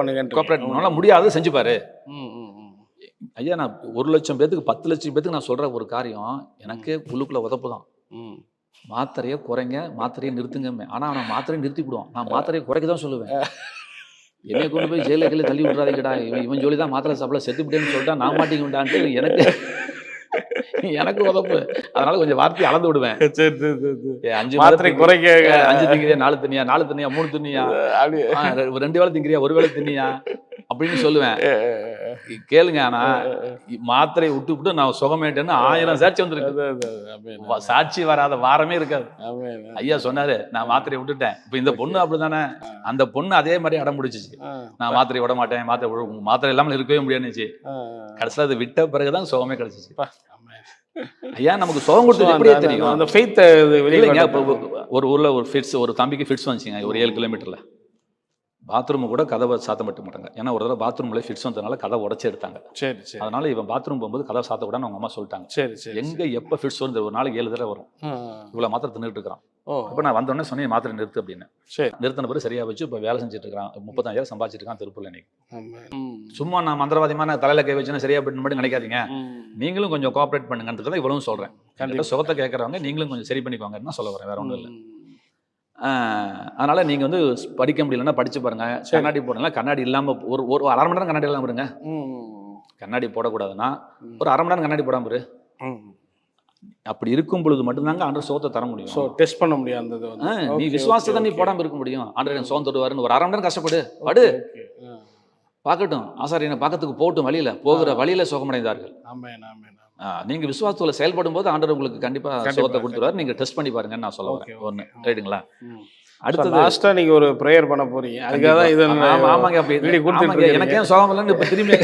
A: பண்ணுங்க, முடியாது செஞ்சு பாரு. ஐயா நான் 1 லட்சம் பேத்துக்கு 10 லட்சம் பேத்துக்கு நான் சொல்ற ஒரு காரியம் எனக்கு உள்ளுக்குள்ள உதப்பு தான். மாத்திரையை குறைங்க, மாத்திரையை நிறுத்துங்க. ஆனா அவன் மாத்திரையை நிறுத்தி விடுவான், நான் மாத்திரையை குறைக்க தான் சொல்லுவேன். என்னை கொண்டு போய் ஜெயில கீழே தள்ளி விட்றாதீங்கடா, இவன் சொல்லி தான் மாத்திரை சாப்பிட செத்துப்பிட்டேன்னு சொல்லிட்டா நான் மாட்டிக்க விட்டான்ட்டு எனக்கு உதப்பு. அதனால கொஞ்சம் வார்த்தையை அளந்து விடுவேன். 5 மாத்திரை குறைக்க, 5 திங்கிறியா, 4 தின்னியா, 4 தின்னியா, 3 தின்னியா, 2 வேளை திங்கிறியா, 1 வேளை தின்னியா அப்படின்னு சொல்லுவேன். கேளுங்க. ஆனா மாத்திரையை விட்டு நான் சுகமேட்டேன்னு 1000 சாட்சி வந்துருக்கு. சாட்சி வராத வாரமே இருக்காது. ஐயா சொன்னாரு நான் மாத்திரையை விட்டுட்டேன். இப்ப இந்த பொண்ணு அப்படித்தானே, அந்த பொண்ணு அதே மாதிரி அடம் முடிச்சிச்சு, நான் மாத்திரையை விட மாட்டேன், மாத்திரை இல்லாமல் இருக்கவே முடியாதுச்சு. கடைசியில் அது விட்ட பிறகுதான் சுகமே கிடைச்சிச்சு. ஐயா நமக்கு சுகம் கொடுத்தது எப்படியே தெரியும், அந்த ஃபெய்த். ஒரு ஊர்ல ஒரு தம்பிக்கு ஃபிட்ஸ் வந்துச்சுங்க, ஒரு 7 கிலோமீட்டர்ல. பாத்ரூம் கூட கதவை சாத்த மாட்டாங்க. ஏன்னா ஒரு தடவை பாத்ரூம்ல ஃபிட்ஸ் வந்ததுனால கதவை உடச்சி எடுத்தாங்க. சரி சரி. அதனால இவன் பாத்ரூம் போகும்போது கதவை சாத்த கூடாதுன்னு அவங்க அம்மா சொல்லிட்டாங்க. சரி சரி. எங்க எப்ப ஃபிட்ஸ் வந்து ஒரு நாளைக்கு 7 தடவை வரும், இவ்வளவு மாத்திரை தின்னுட்டு இருக்கிறான். அப்ப நான் வந்தோடனே சொன்னேன் மாத்திரை நிறுத்து அப்படின்னு. சரி, நிறுத்தின பிறகு சரியா வச்சு இப்ப வேலை செஞ்சுட்டு இருக்கான். 35,000 சம்பாதிச்சிட்டு இருக்கான் திருப்பூர்ல. இன்னைக்கு சும்மா நான் மந்திரவாதிமான தலையில கை வச்சுன்னா சரியா போயிட்டு மட்டும் நினைக்காதீங்க, நீங்களும் கொஞ்சம் கோஆபரேட் பண்ணுங்கன்றதுக்கு இவ்வளவு சொல்றேன். கண்டிப்பா சுகத்தை கேட்கறவங்க நீங்களும் கொஞ்சம் சரி பண்ணிக்குவாங்கன்னு சொல்ல வரேன், வேற ஒன்றும் இல்லை. அதனால நீங்க வந்து படிக்க முடியலன்னா படிச்சு பாருங்க. கண்ணாடி போடலாம், கண்ணாடி இல்லாம ஒரு 1/2 மணி நேரம் கண்ணாடி இல்லாம இருங்க. கண்ணாடி போடக்கூடாதுன்னா ஒரு 1/2 மணி நேரம் கண்ணாடி போடாம இரு. அப்படி இருக்கும் பொழுது மட்டும்தாங்க ஆண்டவர் சுகத்தை தர முடியும். ஸோ டெஸ்ட் பண்ண முடியும். அந்த நீ விசுவாசத்தை தான் நீ போடாம இருக்க முடியும். ஆண்டவர் சுகம் தருவாருன்னு ஒரு 1/2 மணி நேரம் கஷ்டப்படு, படு, பார்க்கட்டும். ஆசாரியனை பக்கத்துக்கு போகட்டும், போகிற வழியில சுகமடைந்தார்கள். நீங்க விசுவாசத்துல செயல்படும் போது ஆண்டவர் உங்களுக்கு கண்டிப்பா சுகத்தை கொடுத்துருவாரு. நீங்க டெஸ்ட் பண்ணி பாருங்கன்னு நான் சொல்ல வரேன். ஒண்ணு ரைட்டுங்களா. அடுத்தது லாஸ்டா நீங்க ஒரு பிரேயர் பண்ண போறீங்க, அதுக்காக தான் இது. ஆமாங்க, அப்படி எனக்கு ஏன் சுகம் இல்லைன்னு இப்ப திரும்பி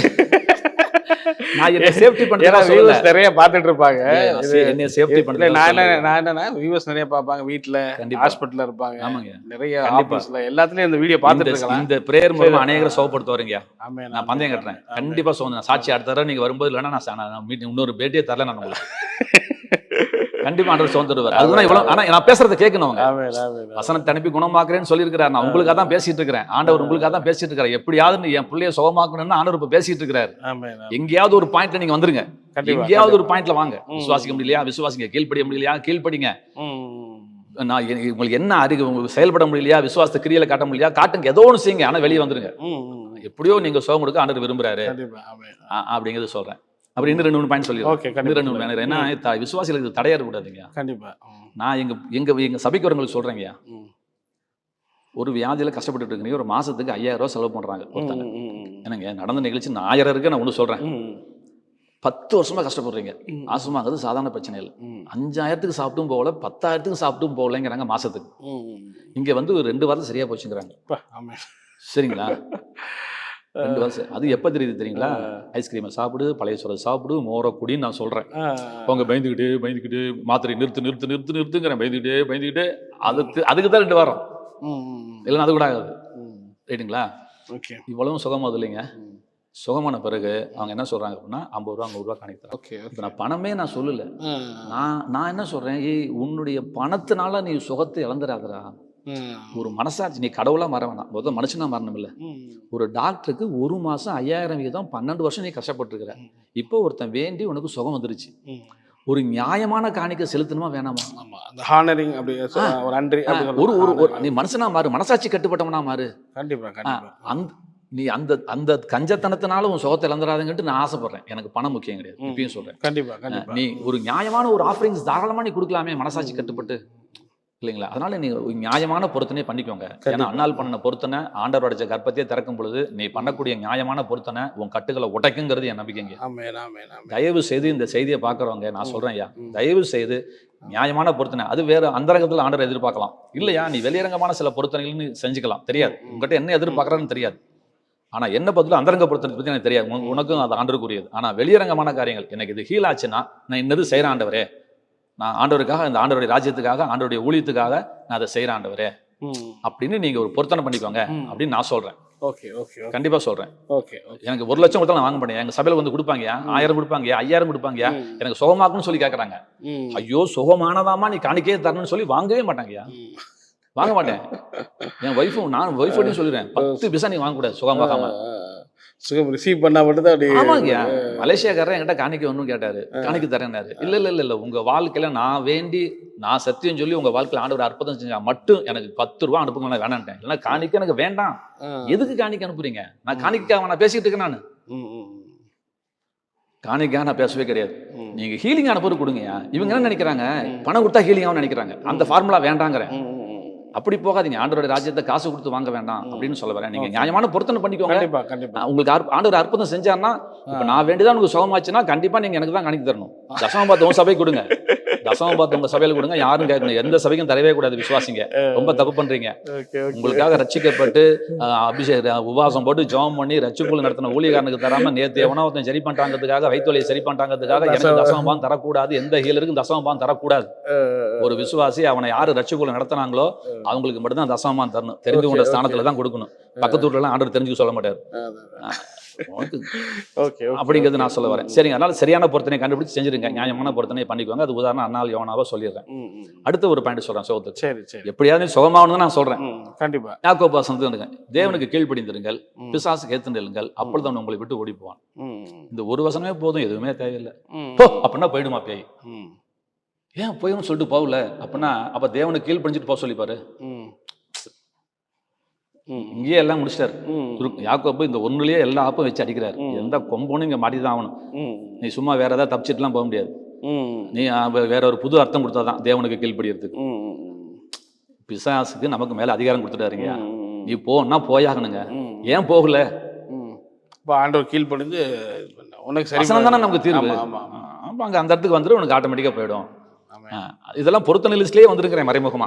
A: நான் என்ன சேஃப்டி பண்றேன். வியூவர்ஸ் நிறைய பார்த்துட்டு இருப்பாங்க, என்ன சேஃப்டி பண்றேன். நான் என்னன்னா வியூவர்ஸ் நிறைய பார்ப்பாங்க, வீட்ல ஹாஸ்பிடல்ல இருப்பாங்க. ஆமாங்க, நிறைய ஆபீஸ்ல எல்லாத்துலயும் இந்த வீடியோ பார்த்துட்டு இருக்கலாம். இந்த பிரேயர் மூலமா அநேகரை சுகப்படுத்த வரீங்க. நான் பந்தயம் கட்டுறேன், கண்டிப்பா சுகம். சாட்சி அடுத்த தடவை நீங்க வரும்போது இல்லைன்னா நான் இன்னொரு பேட்டியே தரல, நான் உங்களுக்கு கண்டிப்பா ஆண்டவர் சுகம் தருவார். அதுதான் இவ்வளவு. ஆனா நான் பேசுறதை கேட்கணும். வசனத்தை அனுப்பி குணமாக்குறேன்னு சொல்லியிருக்கிறார். நான் உங்களுக்காக தான் பேசிட்டு இருக்கிறேன். ஆண்டவர் உங்களுக்காக தான் பேசிட்டு இருக்கிறார். எப்படியாவது என் பிள்ளைய சுகமாக்கணும்னு ஆண்டவர் இப்ப பேசிட்டு இருக்கிறார். எங்கேயாவது ஒரு பாயிண்ட்ல நீங்க வந்துருங்க, எங்கேயாவது ஒரு பாயிண்ட்ல வாங்க. விசுவாசிக்க முடியலையா விசுவாசிங்க, கீழ்ப்படிய முடியலையா கீழ்ப்படிங்க. நான் உங்களுக்கு என்ன அறிவு, செயல்பட முடியலையா விசுவாசத்தை கிரியையில காட்ட முடியலையா காட்டுங்க, ஏதோ ஒன்று செய்யுங்க. ஆனா வெளியே வந்துருங்க. எப்படியோ நீங்க சுகம் கொடுக்க ஆண்டவர் விரும்புறாரு அப்படிங்கிறது சொல்றேன். அப்படி இன்னும் 2-3 பாயிண்ட் சொல்லிடுறேன். ஏன்னா விசுவாசிகளுக்கு தடையா இருக்கக்கூடாதுங்க. கண்டிப்பா. நான் எங்க சபைக்கு வரவங்களுக்கு சொல்றேங்க, ஒரு வியாதியில கஷ்டப்பட்டு இருக்கீங்க, ஒரு மாசத்துக்கு 5,000 ரூபாய் செலவு பண்றாங்க ஒருத்தங்க. என்னங்க நடந்த நிகழ்ச்சி 1000 இருக்கு. நான் ஒண்ணு சொல்றேன், 10 வருஷமா கஷ்டப்படுறீங்க. ஆசுமாங்கிறது சாதாரண பிரச்சனை இல்லை. 5,000க்கு சாப்பிட்டும் போகல, 10,000க்கு சாப்பிட்டும் போகலங்கிறாங்க மாசத்துக்கு. இங்க வந்து ஒரு 2 வாரம் சரியா போச்சுங்கிறாங்க. சரிங்களா. 2 வருஷம். அது எப்போ தெரியுது தெரியுங்களா? ஐஸ்கிரீமை சாப்பிடு, பழைய சோறை சாப்பிடு, மோரை குடின்னு நான் சொல்கிறேன். அவங்க பயந்துக்கிட்டு மாத்திரை நிறுத்துங்கிறேன். பயந்துக்கிட்டே அதுக்கு தான் 2 வாரம், இல்லைன்னா அது கூட ஆகாது. ரைட்டுங்களா?
C: ஓகே.
A: இவ்வளவும் சுகமாகுது இல்லைங்க. சுகமான பிறகு அவங்க என்ன சொல்கிறாங்க அப்படின்னா 50 ரூபா 100 ரூபா காணிக்கிறாங்க.
C: ஓகே.
A: இப்போ நான் பணமே நான் சொல்லலை. நான் என்ன சொல்கிறேன், உன்னுடைய பணத்தினால நீ சுகத்தை இழந்துடாதடா. ஒரு மனசாட்சி, நீ கடவுளாக மாற வேணாம், முதல்ல மனுஷனாக மாறணும். இல்லை, ஒரு டாக்டருக்கு 1 மாதம் 5000 வீதம் 12 வருஷம் நீ கஷ்டப்பட்டுருக்கிற. இப்போ ஒருத்தன் வேண்டி உனக்கு சுகம் வந்துருச்சு. ஒரு நியாயமான காணிக்கை செலுத்தணுமா வேணாமா?
C: அந்த ஹானரிங் அப்படி ஒரு நன்றி
A: நீ மனுஷனா மாறு, மனசாட்சி கட்டுப்பட்டவனா மாறு.
C: கண்டிப்பாக.
A: நீ அந்த கஞ்சத்தனத்தினால உன் சுகத்தை இழந்துடாதுங்கட்டு நான் ஆசைப்படுறேன். எனக்கு பணம் முக்கியம் கிடையாது, இப்பயும் சொல்றேன்.
C: கண்டிப்பா.
A: நீ ஒரு நியாயமான ஒரு ஆஃபரிங்ஸ் தாராளமா நீ கொடுக்கலாமே, மனசாட்சி கட்டுப்பட்டு, இல்லைங்களா? அதனால நீ நியாயமான பொருத்தனை பண்ணிக்கோங்க. ஏன்னா அண்ணால் பண்ண பொருத்தனை ஆண்டவர் அடைச்ச கர்ப்பத்தையே திறக்கும் பொழுது நீ பண்ணக்கூடிய நியாயமான பொருத்தனை உன் கட்டுகளை உடைக்குங்கிறது என் நம்பிக்கைங்க. தயவு செய்து இந்த செய்தியை பார்க்குறவங்க நான் சொல்றேன் ஐயா, தயவு செய்து நியாயமான பொருத்தனை, அது வேற அந்தரங்கத்தில் ஆண்டவர் எதிர்பார்க்கலாம். இல்லையா, நீ வெளியரங்கமான சில பொருத்தனைகள்னு செஞ்சுக்கலாம், தெரியாது உங்ககிட்ட என்ன எதிர்பார்க்குறான்னு தெரியாது. ஆனால் என்ன பதில் அந்தரங்க பொருத்தனை பற்றி எனக்கு தெரியாது, உனக்கும் அது ஆண்டருக்குரியது. ஆனால் வெளியரங்கமான காரியங்கள், எனக்கு இது ஹீல் ஆச்சுன்னா நான் இன்னது செய்கிற ஆண்டவரே, நான் ஆண்டவருக்காக, இந்த ஆண்டவருடைய ராஜ்யத்துக்காக, ஆண்டவருடைய ஊழியத்துக்காக நான் அதை செய்கிற ஆண்டவரே அப்படின்னு நீங்க ஒரு பொருத்தனை பண்ணிக்கோங்க அப்படின்னு நான் சொல்றேன். கண்டிப்பா சொல்றேன். எனக்கு 1 லட்சம் கொடுத்தா நான் வாங்க மாட்டேன். எங்க சபையில வந்து கொடுப்பாங்க, 1000 கொடுப்பாங்க, 5000 கொடுப்பாங்க, எனக்கு சுகமாக்குன்னு சொல்லி கேட்கறாங்க. ஐயோ சுகமானதாமா நீ காணிக்கையே தரணும்னு சொல்லி வாங்கவே மாட்டாங்கயா, வாங்க மாட்டேன். என் ஒய்ஃபும் நான் ஒய்ஃபையும் சொல்லிடுறேன், 10 பைசா நீ வாங்கக்கூடாது சுகமாக்காம.
C: சுகம் ரிசீவ் பண்ணா மட்டும் தான்.
A: ஆமாங்கய்யா, மலேசியாக்காரன் என்கிட்ட காணிக்க ஒன்றும் கேட்டாரு, காணிக்க தரேன்னாரு. இல்லை உங்க வாழ்க்கையில நான் வேண்டி நான் சத்தியம் சொல்லி உங்க வாழ்க்கையில ஆண்டவர் அற்புதம் செஞ்சா மட்டும் எனக்கு 10 ரூபா அனுப்புங்க, வேணான்ட்டேன். இல்லைன்னா காணிக்க எனக்கு வேண்டாம். எதுக்கு காணிக்க அனுப்புறீங்க? நான் காணிக்காக நான் பேசிட்டு இருக்கேன். நான் காணிக்காக நான் பேசவே கிடையாது. நீங்க ஹீலிங் அனுப்புறது கொடுங்கய்யா. இவங்க என்ன நினைக்கிறாங்க, பணம் கொடுத்தா ஹீலிங்காகவும் நினைக்கிறாங்க. அந்த ஃபார்முலா வேண்டாங்கிறேன். அப்படி போகாதீங்க. ஆண்டவருடைய ராஜ்யத்தை காசு கொடுத்து வாங்க வேண்டாம் அப்படின்னு சொல்ல வரேன். நீங்க நியாயமான பொருத்தனை பண்ணிக்கோங்க. உங்களுக்கு ஆண்டவர் அற்புதம் செஞ்சாருன்னா, இப்ப நான் வேண்டிதான் உங்களுக்கு சுகமாச்சுன்னா கண்டிப்பா நீங்க எனக்கு தான் கணிக்கு தரணும். தசமபாத்து உங்க சபை கொடுங்க, தசமபாத்து உங்க சபையில கொடுங்க. யாரும் கேட்கணும், எந்த சபைக்கும் தரவே கூடாது. விசுவாசிங்க, ரொம்ப தப்பு பண்றீங்க. உங்களுக்காக ரட்சிக்கப்பட்டு அபிஷேக உபவாசம் போட்டு ஜெபம் பண்ணி ரட்சிப்புகள் நடத்தின ஊழியக்காரனுக்கு தராம நேற்று எவனோ ஒருத்தன் சரி பண்றாங்கிறதுக்காக, வயிற்றுவலியை சரி பண்றாங்கிறதுக்காக எனக்கு தசமபான் தரக்கூடாது. எந்த ஹீலருக்கும் தசமபான் தரக்கூடாது. ஒரு விசுவாசி அவனை யாரு ரட்சிப்புகள் நடத்தினாங்களோ அவங்களுக்கு மட்டும்தான் தசமபான் தரணும். தெரிந்து கொண்ட ஸ்தானத்துல தான் கொடுக்கணும். பக்கத்து வீட்டுல எல்லாம் ஆண்டவர் தெரிஞ்சுக்க சொல்ல மாட்டாரு. அப்படிங்கிறது நான் சொல்ல வரேன். சரிங்க, அதனால சரியான பொருத்தனை கண்டுபிடிச்சு செஞ்சிருங்க, நியாயமான பொருத்தனை பண்ணிக்குவாங்க. அது உதாரணம் அண்ணால் யோனாவா சொல்லிடுறேன். அடுத்த ஒரு பாயிண்ட் சொல்றேன் சுகத்துக்கு. சரி, எப்படியாவது சுகமாகணும்னு நான் சொல்றேன். கண்டிப்பா யாக்கோபு வசனத்துக்கு தேவனுக்கு கீழ்ப்படிந்திருங்கள், பிசாசுக்கு ஏத்து நில்லுங்கள், அப்பொழுது உங்களை விட்டு ஓடி போவான். இந்த ஒரு வசனமே போதும், எதுவுமே தேவையில்லை. அப்படின்னா போயிடுமா பேய்? ஏன் போயிடும் சொல்லிட்டு போகல அப்படின்னா, அப்ப தேவனுக்கு கீழ்ப்படிஞ்சிட்டு போக சொல்லிப்பாரு. இங்கேயே எல்லாம் முடிச்சிட்டாரு யாக்கோபு. இந்த ஒன்றுலயே எல்லா ஆப்பும் வச்சு அடிக்கிறாரு. எந்த கொம்பனும் இங்க மாட்டிதான் ஆகணும். நீ சும்மா வேற ஏதாவது தப்பிச்சிட்டுலாம் போக முடியாது. நீ வேற ஒரு புது அர்த்தம் கொடுத்தாதான் தேவனுக்கு கீழ்ப்படிறதுக்கு. பிசாசுக்கு நமக்கு மேல அதிகாரம் கொடுத்துட்டாருங்க. நீ போனா போயாகணுங்க. ஏன் போகல?
C: ஆண்டவர் கீழ்ப்படிந்து உனக்கு சரி
A: தானே நமக்கு தீர்வு. அங்க அந்த இடத்துக்கு வந்துட்டு உனக்கு ஆட்டோமேட்டிக்கா போயிடும். இதெல்லாம் பொருத்தனை லிஸ்ட்லயே வந்திருக்கிறேன் மறைமுகமா.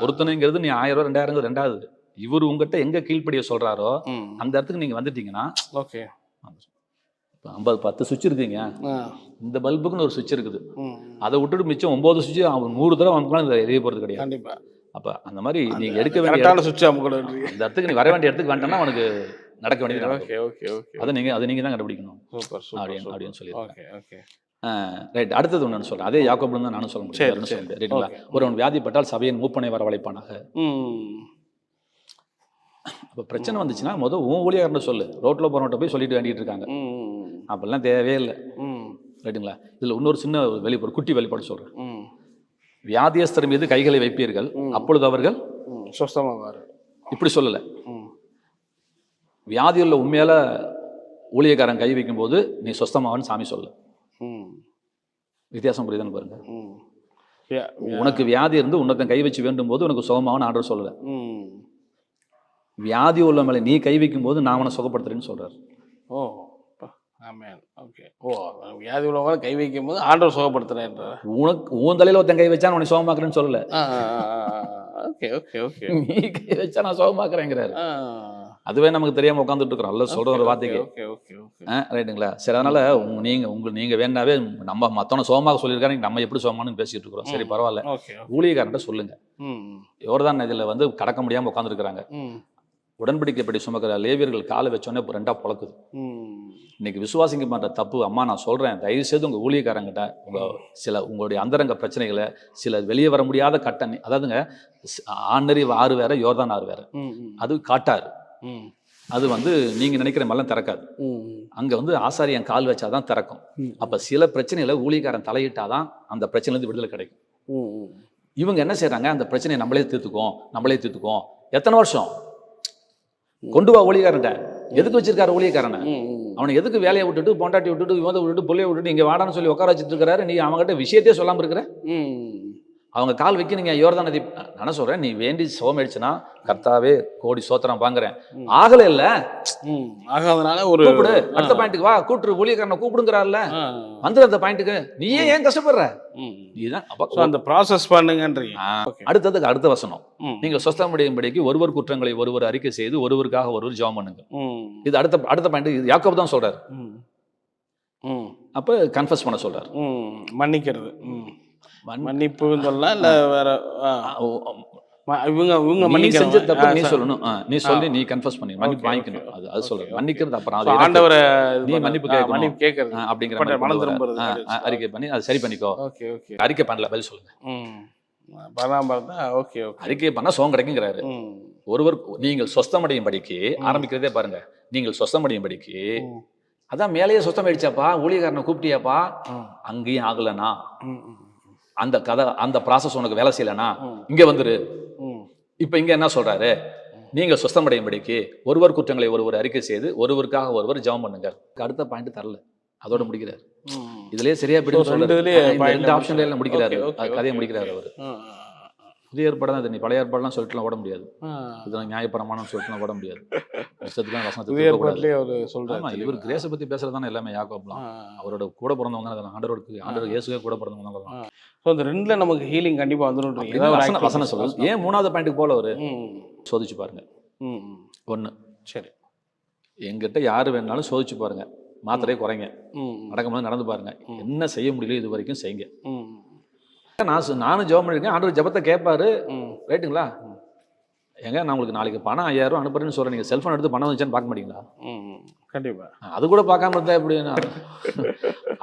A: பொருத்தனைங்கிறது நீ 1000 2000 ரெண்டாவது. இவர் உங்ககிட்ட எங்க கீழ்ப்படிய சொல்றாரோ அந்த இடத்துக்கு நீங்க வந்துட்டீங்கன்னா, 50 10 சுவிட்ச் இருக்குங்க. இந்த பல்புக்குன்னு ஒரு சுவிட்ச் இருக்குது. அதை விட்டுட்டு மிச்சம் 9 சுவிட்ச் 100 தடவை அமுக்கலாம், எரிய போறது கிடையாது. அப்ப அந்த மாதிரி நீங்க எடுக்க வேண்டிய சுவிட்ச் அந்த இடத்துக்கு நீ வர வேண்டிய இடத்துக்கு வந்துட்டோம்னா உனக்கு நடக்க வேண்டியது. அதை நீங்க தான் கண்டுபிடிக்கணும் அப்படின்னு சொல்லி. ரைட், அடுத்தது ஒன்று சொல்றேன். அதே யாக்கோபுல தான் நானும் சொல்ல முடியும். ஒருவன் வியாதிப்பட்டால் சபையின் மூப்பனை வரவழைப்பானாக. அப்போ பிரச்சனை வந்துச்சுன்னா முதல் உன் ஊழியர்னு சொல்லு. ரோட்டில் போகிறவன்ட்ட போய் சொல்லிட்டு வேண்டிட்டு இருக்காங்க. அப்பெல்லாம் தேவையே இல்லை. ரைட்டுங்களா? இதில் இன்னொரு சின்ன வெளிப்பாடு, குட்டி வெளிப்பாடு சொல்கிறேன். வியாதியஸ்தர் மீது கைகளை வைப்பீர்கள், அப்பொழுது அவர்கள்
C: சுத்தமாவார்.
A: இப்படி சொல்லலை. வியாதியுள்ள உண்மையால ஊழியக்காரன் கை வைக்கும் போது நீ சொஸ்தமாவான்னு சாமி சொல்ல. வித்தியாசம் புரியுதுன்னு பாருங்க. உனக்கு வியாதி இருந்து உன்னத்தன் கை வச்சு வேண்டும் போது உனக்கு சுகமாவன்னு ஆர்டர் சொல்லலை. வியாதி உள்ள மேலே நீ கை வைக்கும் போது நான் அவனை சுகப்படுத்துறேன்னு சொல்றாரு.
C: வியாதி உள்ளவங்க கை வைக்கும் போது ஆண்டவர் சுகப்படுத்துறேன்.
A: உனக்கு உன் தலையில ஒருத்தன் கை வச்சா உன்னை சுகமாக்குறேன்னு சொல்லல. நீ கை வச்சா நான் சுகமாக்குறேங்கிறாரு. அதுவே நமக்கு தெரியாம உட்காந்துட்டு இருக்கிறோம். அல்ல சொல்ற ஒரு வார்த்தைக்கு.
C: Okay okay okay.
A: ரைட்டுங்களா? சரி, அதனால நீங்க வேணாவே நம்ம மத்தவன சோகமாக சொல்லியிருக்காரு, நம்ம எப்படி சோகமானு பேசிட்டு இருக்கிறோம். சரி, பரவாயில்ல.
C: ஓகே.
A: ஊழியக்காரன்ட்ட சொல்லுங்க. யோர்தான் நதியில வந்து கடக்க முடியாம உட்காந்துருக்காங்க. உடன்படிக்கைப்படி சுமக்கிற லேவியர்கள் காலை வச்சோன்னே ரெண்டா பொழக்குது. இன்னைக்கு விசுவாசிக்க மாட்ட தப்பு. அம்மா நான் சொல்றேன், தயவு செய்து உங்க ஊழியக்காரங்கிட்ட உங்களுடைய அந்தரங்க பிரச்சனைகளை, சில வெளியே வர முடியாத கட்டணி, அதாவதுங்க ஆண்டறி ஆறு வேற, யோர்தான் ஆறு வேற. அது காட்டாரு. அது வந்து நீங்க நினைக்கிற மாதிரிலாம் திறக்காது. அங்க வந்து ஆசாரியன் கால் வச்சாதான் திறக்கும். அப்ப சில பிரச்சனைகளை ஊழியக்காரன் தலையிட்டாதான் அந்த பிரச்சனையிலிருந்து விடுதலை கிடைக்கும். இவங்க என்ன செய்யறாங்க, அந்த பிரச்சனையை நம்மளே தீர்த்துக்குவோம். எத்தனை வருஷம் கொண்டு வா ஊழியக்காரன்ட்ட. எதுக்கு வச்சிருக்காரு ஊழியக்காரனை? அவனை எதுக்கு வேலையை விட்டுட்டு, பொண்டாட்டி விட்டுட்டு, இவனை விட்டுட்டு, புள்ளைய விட்டுட்டு இங்க வாடான்னு சொல்லி உட்கார வச்சுட்டு இருக்கிறாரு. நீ அவங்ககிட்ட விஷயத்தையே சொல்லாம இருக்கிற. அவங்க கால் வைக்க நீங்க யோர்தான் நதி. நான் சொல்றேன், நீ வேண்டி சோமடிச்சுன்னா கர்த்தாவே கோடி சோத்திரம் பாங்குறேன். ஆகல இல்ல,
C: ஆகாதனால ஒரு
A: கூப்பிடு, அடுத்த பாயிண்ட்டுக்கு வா, கூப்பிட்டு ஊழியக்காரனை கூப்பிடுங்கிறாருல, வந்துரு அந்த பாயிண்ட்டுக்கு. நீயே ஏன் கஷ்டப்படுற? நீதான் அப்ப
C: அந்த ப்ராசஸ் பண்ணுங்கன்றீங்க.
A: அடுத்ததுக்கு அடுத்த வசனம், நீங்கள் சொஸ்தமடையும்படிக்கு ஒருவர் குற்றங்களை ஒருவர் அறிக்கை செய்து ஒருவருக்காக ஒருவர் ஜெபம் பண்ணுங்க. இது அடுத்த பாயிண்ட். இது யாக்கோபு தான் சொல்றாரு. அப்ப கன்ஃபஸ் பண்ண சொல்றாரு,
C: மன்னிக்கிறது. மன்னிப்பு சொல்லலாம் இல்ல வேற. இவங்க
A: நீ செஞ்ச தப்பு நீ சொல்லணும். நீ சொல்லி நீ கன்ஃபஸ் பண்ணி மன்னிப்பு வாங்கிக்கணும். அது சொல்றேன். மன்னிக்கிறது அப்புறம்
C: ஆண்டவரை
A: நீ மன்னிப்பு
C: கேட்கறது
A: அப்படிங்கிற
C: மனம் திரும்புறது,
A: அறிக்கை பண்ணி அதை சரி பண்ணிக்கோ.
C: Okay okay.
A: அறிக்கை பண்ணல, பதில் சொல்லுங்க.
C: Okay okay.
A: அறிக்கை பண்ணா சோகம் கிடைக்குங்கிறாரு. ஒருவர் நீங்கள் சொஸ்தமடையும் படிக்கு ஆரம்பிக்கிறதே பாருங்க. நீங்கள் சொஸ்தமடையும் படிக்கு, அதான் மேலேயே சொஸ்தம் ஆயிடுச்சாப்பா, ஊழியக்காரனை கூப்பிட்டியாப்பா, அங்கேயும் ஆகலனா, அந்த கதை அந்த ப்ராசஸ் உனக்கு வேலை செய்யலனா இங்க வந்துரு. இப்ப இங்க என்ன சொல்றாரு, நீங்கள் சொஸ்தமடையும்படிக்கு ஒருவர் குற்றங்களை ஒருவர் அறிக்கை செய்து ஒருவருக்காக ஒருவர் ஜெபம் பண்ணுங்க. அடுத்த பாயிண்ட் தரல, அதோட முடிக்கிறாரு. இதுலயே சரியா போயிடும் சொல்றது. ரெண்டு ஆப்ஷன்ல முடிக்கிறாரு, கதையை முடிக்கிறாரு அவரு. புதிய ஏற்பாடு தான். நீ பழைய ஏற்பாடுலாம் சொல்லிட்டுலாம் ஓட முடியாது. இதெல்லாம் நியாயப்பிரமாணம் சொல்லிட்டுலாம் ஓட முடியாது. இவர் கிரேஸை பத்தி பேசுறதுதானே எல்லாமே. யாக்கோப்லாம் அவரோட கூட பிறந்தவங்க தான். ஆண்டவர் இயேசுவே கூட பிறந்தவங்க தான்.
C: ஸோ இந்த ரெண்டுல நமக்கு ஹீலிங் கண்டிப்பா வந்துடும்.
A: வசனம் சொல்லுது. ஏன் மூணாவது பாயிண்ட்டுக்கு போல ஒரு சோதிச்சு பாருங்க. ஒண்ணு, சரி, எங்கிட்ட யாரு வேணாலும் சோதிச்சு பாருங்க, மாத்திரையே குறைங்க, நடக்கும்போது நடந்து பாருங்க, என்ன செய்ய முடியல இது வரைக்கும் செய்யுங்க. நானும் ஜெபம் பண்ணிருக்கேன், ஆண்டவர் ஜெபத்தை கேட்பாரு. ரைட்டுங்களா? ஏங்க நான் உங்களுக்கு நாளைக்கு பணம் 5000 ரூபா அனுப்புறேன்னு சொல்றேன், நீங்க செல்போன் எடுத்து பணம் வந்துச்சான்னு பார்க்க மாட்டீங்களா?
C: கண்டிப்பா.
A: அது கூட பார்க்காம இருந்தா எப்படி?